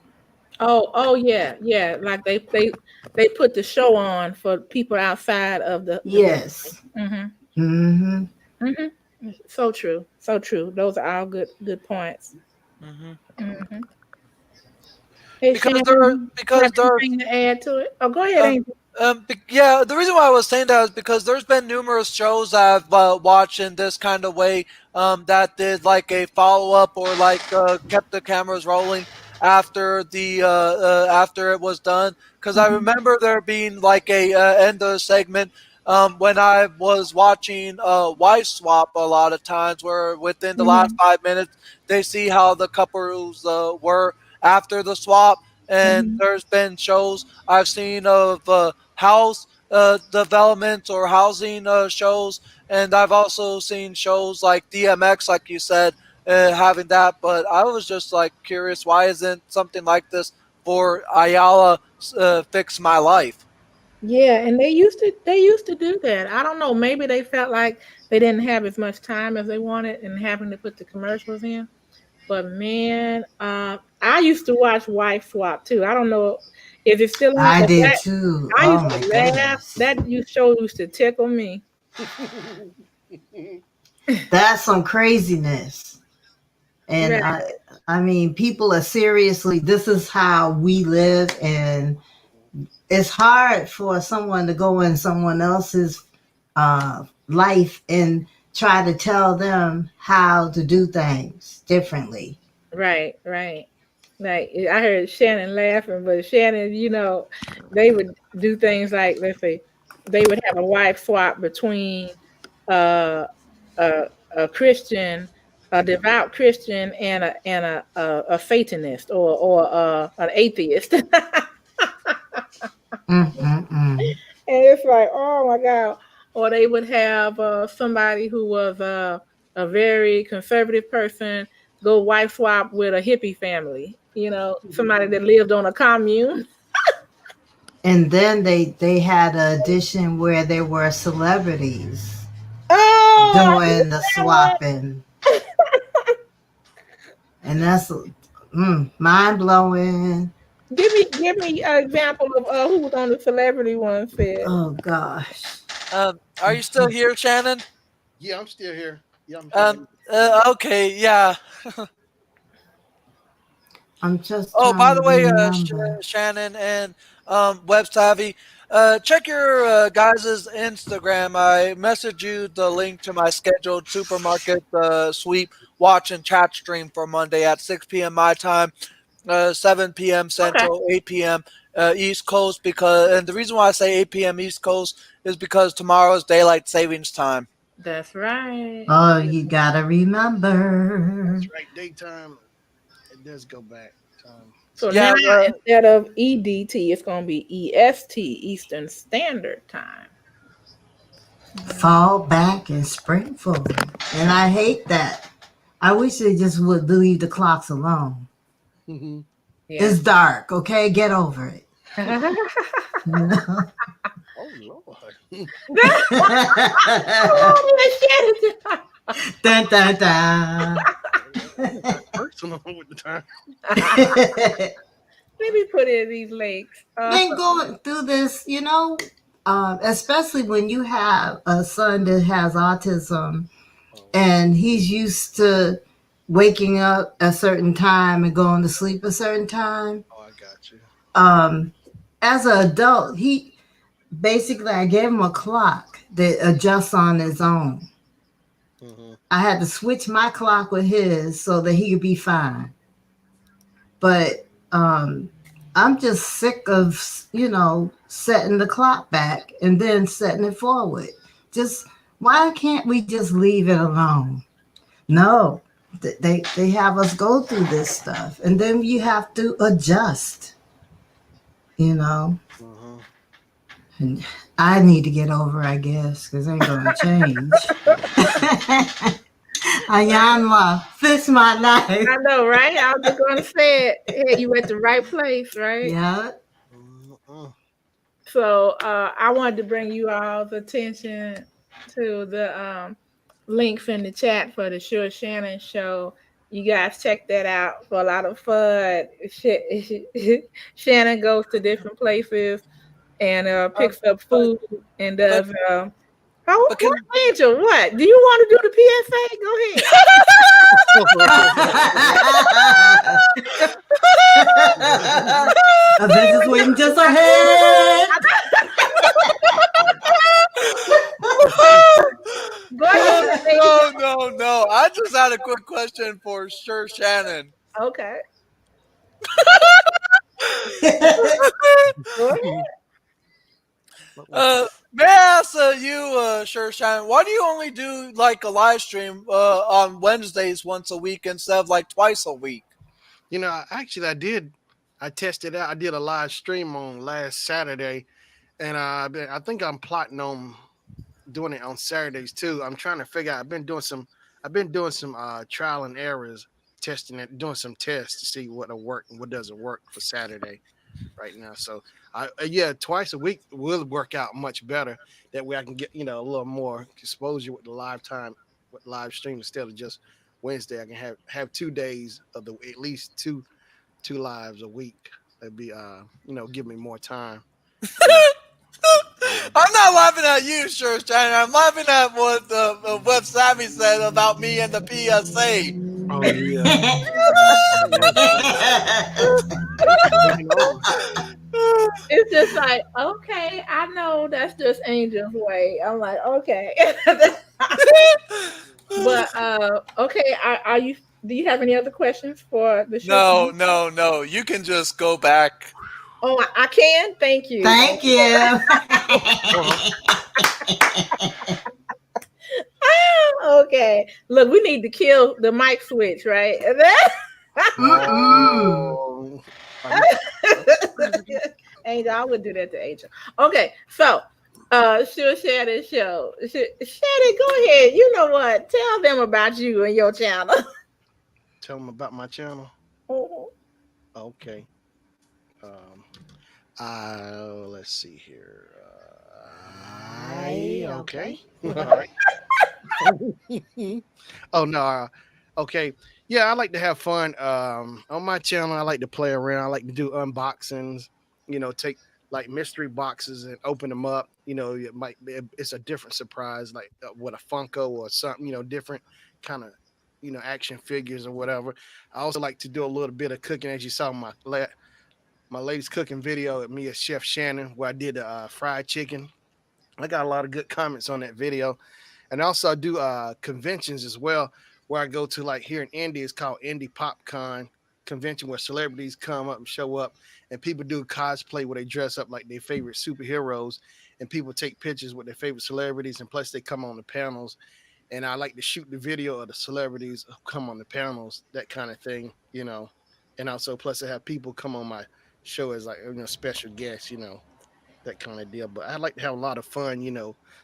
Oh yeah, yeah. Like they put the show on for people outside of the family. Yes. Mhm. Mm-hmm. Mhm. So true. So true. Those are all good points. Hmm. Mhm. Hey Because there are Shannon, because got there are anything to add to it? Oh, go ahead, Um, Angel. yeah, the reason why I was saying that is because there's been numerous shows I've watched in this kind of way that did like a follow up or like kept the cameras rolling after it was done. Because I Mhm. remember there being like a end of the segment when I was watching Wife Swap a lot of times, where within the last Mhm. 5 minutes they see how the couples were after the swap. And Mhm. there's been shows I've seen of house development or housing shows, and I've also seen shows like DMX, like you said, having that. But I was just like curious, why isn't something like this for Ayala fix my life? Yeah, and they used to do that. I don't know. Maybe they felt like they didn't have as much time as they wanted, and having to put the commercials in. But man, I used to watch Wife Swap too. I don't know, is it still on? I But did that too. I Oh used my to laugh. goodness. Show used to tickle me. That's some craziness. And Right, I mean, people are seriously, this is how we live. And it's hard for someone to go in someone else's life and try to tell them how to do things differently. right. Like I heard Shannon laughing, but Shannon, they would do things like, let's say, they would have a wife swap between uh, a Christian, a devout Christian, and a Satanist or an atheist. Mm-mm-mm. And it's like, oh my God. Or they would have somebody who was a very conservative person go wife swap with a hippie family, somebody that lived on a commune. And then they had an edition where there were celebrities Oh, I missed doing the that one. swapping, and that's mind blowing. Give me an example of who was on the celebrity one said. Oh gosh. Are you still here, Shannon? Yeah, I'm still here. Yeah, I'm here. Okay, yeah. I'm just Oh, trying by to the way, remember. Shannon and Web Savvy, check your guys' Instagram. I messaged you the link to my scheduled supermarket sweep watch and chat stream for Monday at 6 p.m. my time, 7 p.m. Okay. Central, 8 p.m. East Coast. And the reason why I say 8 p.m. East Coast is because tomorrow's daylight savings time. That's right. Oh, you gotta remember. That's right. Daytime. It does go back time. So So now Yeah, instead of EDT, it's gonna be EST, Eastern Standard Time. Fall back and spring forward. And I hate that. I wish they just would leave the clocks alone. mhm. It's Yes. dark, okay? Get over it. You know? Oh Lord. Dun, dun, dun. It got personal with the time. Let me put in these links. Been going through this, especially when you have a son that has autism Oh, and he's used to waking up a certain time and going to sleep a certain time. oh, I got you. Um, as an adult, he basically I gave him a clock that adjusts on his own. Hmm. I had to switch my clock with his so that he could be fine. But I'm just sick of setting the clock back and then setting it forward. Just why can't we just leave it alone? No, they have us go through this stuff, and then you have to adjust. You know, Hmm. and I need to get over, I guess, because I ain't gonna change. Iyanla, fix my life. I know, right? I was just gonna say it. Hey, you at the right place, right? Yeah. Hmm. So I wanted to bring you all's attention to the links in the chat for the Sure Shannon show. You guys check that out for a lot of fun. Shannon goes to different places and uh, picks up but food and but does. Oh, but what, can Angel? What? Do you want to do the PSA? Go ahead. Avengers waiting just ahead. Go ahead, Angel. no. I just had a quick question for Sure Shannon. Okay. Go ahead. May I ask you, Sure Shannon, why do you only do like a live stream on Wednesdays once a week instead of like twice a week? Actually, I did. I tested out. I did a live stream on last Saturday, and I think I'm plotting on doing it on Saturdays too. I'm trying to figure out. I've been doing some trial and errors, testing it, doing some tests to see what'll work and what doesn't work for Saturday right now. So yeah, twice a week will work out much better. That way I can get a little more exposure with the live time, with live stream instead of just Wednesday. I can have 2 days of the at least two lives a week. That'd be give me more time. You know. I'm not laughing at you, Sure Shannon. I'm laughing at what Web Savvy said about me and the PSA. Oh yeah. It's taking over. It's just like, okay, I know that's just Angel's way. I'm like, okay. But okay, are you do you have any other questions for the show? No. You can just go back. Oh, I can? Thank you. Thank you. Uh-huh. Okay. Look, we need to kill the mic switch, right? Mm-mm. Oh, Angel, I would do that to Angel. Okay, so she'll share this show. Shannon, go ahead. You know what? Tell them about you and your channel. tell them about my channel. Mhm. Okay. Um, let's see here. I okay. All right. Oh no. Okay. Yeah, I like to have fun. On my channel, I like to play around. I like to do unboxings. Take like mystery boxes and open them up. It might be it's a different surprise, like with a Funko or something. Different kind of action figures or whatever. I also like to do a little bit of cooking, as you saw my latest cooking video at me as Chef Shannon, where I did fried chicken. I got a lot of good comments on that video. And also I do conventions as well, where I go to, like here in Indy, it's called Indie PopCon convention, where celebrities come up and show up, and people do cosplay where they dress up like their favorite superheroes, and people take pictures with their favorite celebrities, and plus they come on the panels. And I like to shoot the video of the celebrities who come on the panels, that kind of thing. And also, plus I have people come on my show as, like, special guests, that kind of deal. But I like to have a lot of fun.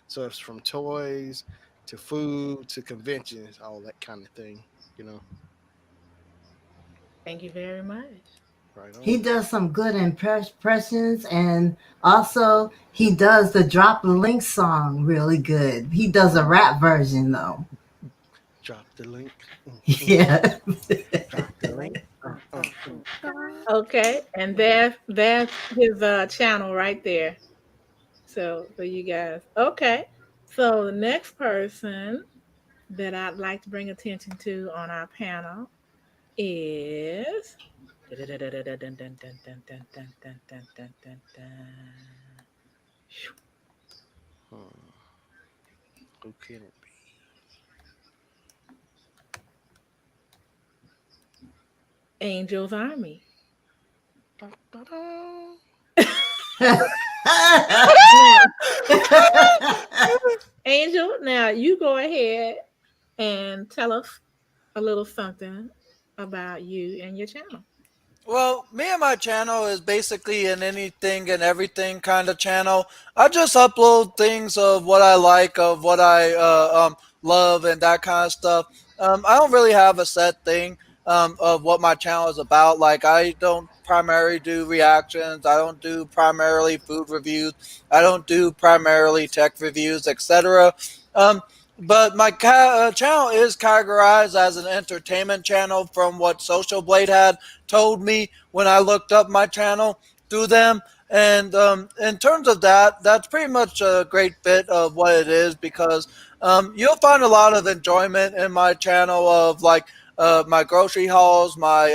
So it's from toys to food to conventions, all that kind of thing. Thank you very much. Right He on. does some good impressions, and also he does the Drop the Link song really good. He does a rap version though. Drop the link. Mm. Yeah. Drop the link. Okay, and that's his channel right there. So for you guys. Okay. So the next person that I'd like to bring attention to on our panel is Hmm. Who can it Angel's Army. be? Da-da-da. Now, Angel, now you go ahead and tell us a little something about you and your channel. Well, me and my channel is basically an anything and everything kind of channel. I just upload things of what I like, of what I love, and that kind of stuff. I don't really have a set thing of what my channel is about. Like, I don't primarily do reactions. I don't do primarily food reviews. I don't do primarily tech reviews, etc. Um, but my channel is categorized as an entertainment channel from what Social Blade had told me when I looked up my channel through them. And in terms of that, that's pretty much a great bit of what it is, because you'll find a lot of enjoyment in my channel of, like, my grocery hauls, my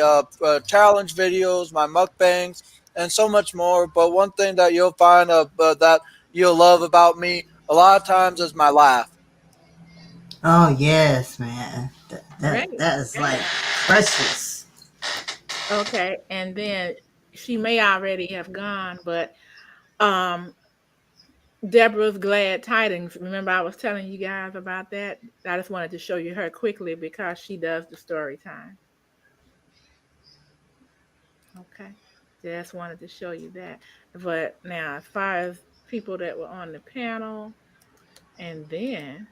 challenge videos, my mukbangs, and so much more. But one thing that you'll find that you'll love about me a lot of times is my laugh. Oh yes, man. Great. That is like precious. Okay. And then she may already have gone, but um Deborah's Glad Tidings. Remember, I was telling you guys about that. I just wanted to show you her quickly because she does the story time. Okay. Just wanted to show you that. But now, as far as people that were on the panel, and then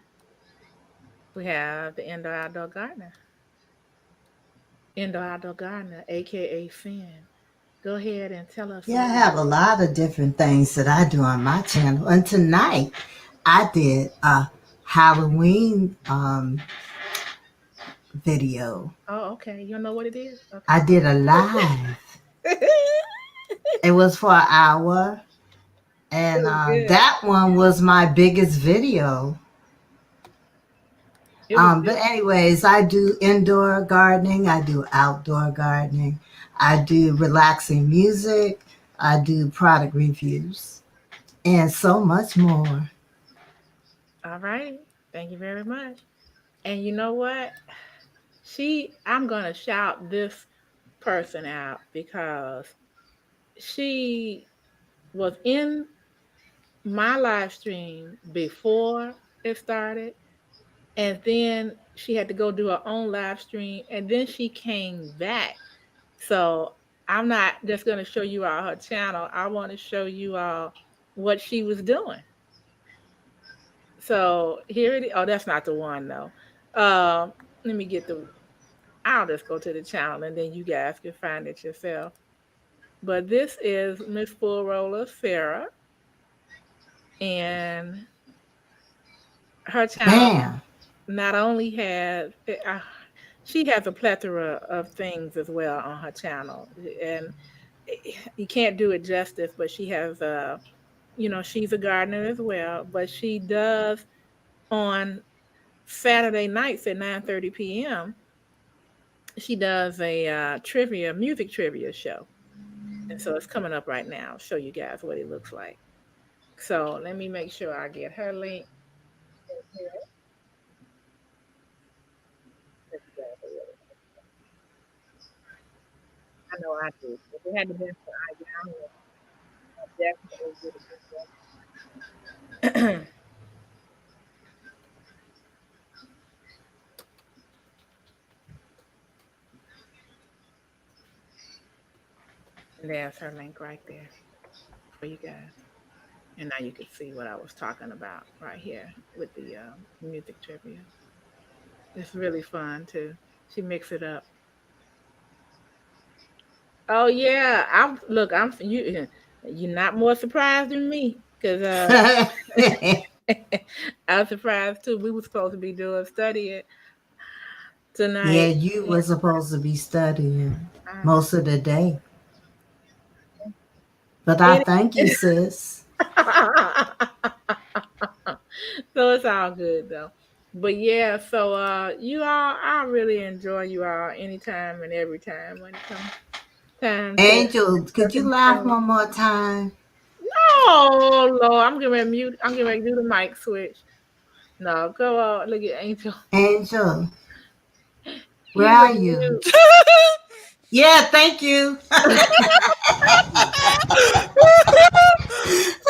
we have the indoor outdoor gardener, aka Finn. Go ahead and tell us a Yeah, I little have bit. a lot of different things that I do on my channel. And tonight I did a Halloween video. Oh, okay. You don't know what it is? I Okay. did a live. It was for an hour. It And was good. that one was my biggest video. It was But good. anyways, I do indoor gardening. I do outdoor gardening. I do relaxing music. I do product reviews and so much more. All right. Thank you very much. And you know what? I'm going to shout this person out because she was in my live stream before it started. And then she had to go do her own live stream. And then she came back. So I'm not just going to show you all her channel. I want to show you all what she was doing. So here it is. Oh, that's not the one though. Let me get the. I'll just go to the channel and then you guys can find it yourself. But this is Miss Full Roller Sarah, and her channel Bam. not only she has a plethora of things as well on her channel, and you can't do it justice. But she has she's a gardener as well, but she does on Saturday nights at 9:30 p.m. she does a trivia, music trivia show, and so it's coming up right now. I'll show you guys what it looks like. So let me make sure I get her link here. I know I do. If it hadn't been for Iyanla, I definitely would have been. And there's her link right there for you guys. And now you can see what I was talking about right here with the music trivia. It's really fun too. She mix it up. Oh yeah, I'm look. I'm you. You're not more surprised than me because I was surprised too. We were supposed to be doing studying Yeah, tonight. you were supposed to be studying I know. most of the day. But I Any- thank you, sis. so it's all good though. But yeah, so you all, I really enjoy you all anytime and every time when it comes time to Angel, work could you in the laugh stream. one more time? Oh Lord, I'm getting ready to mute. I'm getting ready to do the mic switch. No, go on. Look at Angel. Angel, where He's are on you? mute. Yeah, thank you. I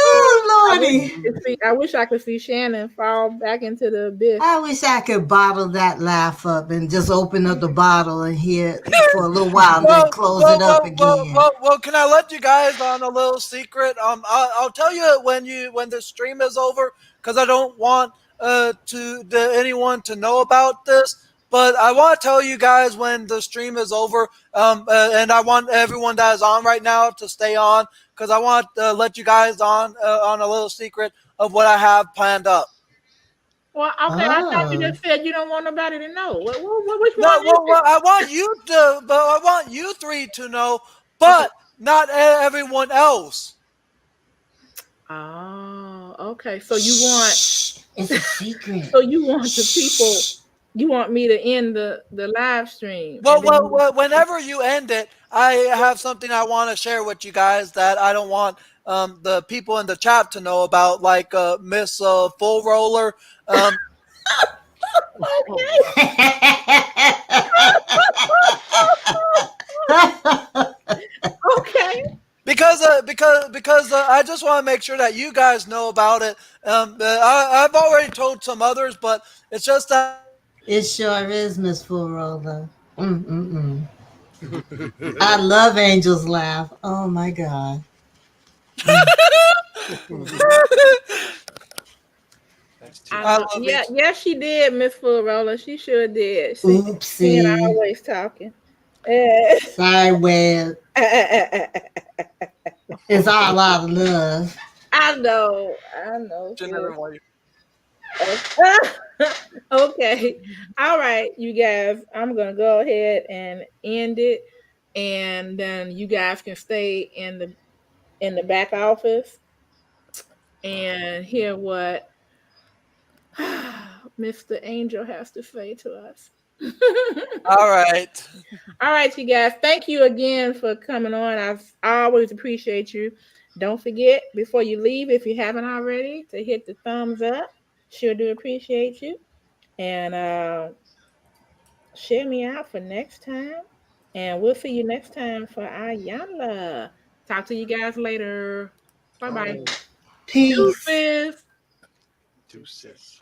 Oh, wish Lordy. you could see. I wish I could see Shannon fall back into the abyss. I wish I could bottle that laugh up and just open up the bottle and hear it for a little while and then Well, close well, it up well, well, again. well, well. Can I let you guys on a little secret? I'll tell you when the stream is over because I don't want anyone to know about this. But I want to tell you guys when the stream is over. And I want everyone that is on right now to stay on because I want to let you guys on a little secret of what I have planned up. Well, okay. I thought you Oh, just said you don't want nobody to know. Which one No, is it? well, I want you three to know, Okay. but not everyone else. Oh, okay. shh. It's a secret. So you want the people. Shh. You want me to end the live stream and Well, then well, you. well, whenever you end it, I have something I want to share with you guys that I don't want the people in the chat to know about, like Miss Full Roller. Um, Okay. Okay. because I just want to make sure that you guys know about it. I've already told some others, but it's just that It sure is, Miss Full Roller. Mm-mm-mm. I love Angel's laugh. Oh my God. Mm. That's too I I know. funny. love Yeah, each. yeah, she did, Miss Full Roller. She sure did. See, she and I Oopsie. always talking. Eh. Sideway. It's all out of love. I know, sis. Everybody. Okay. All right, you guys. I'm gonna go ahead and end it, and then you guys can stay in the back office and hear what Mr. Angel has to say to us. All right. All right, you guys. Thank you again for coming on. I always appreciate you. Don't forget before you leave, if you haven't already, to hit the thumbs up. Sure do appreciate you. And share me out for next time. And we'll see you next time for Iyanla. Talk to you guys later. Bye All bye. right. Peace. Deuces. Deuces.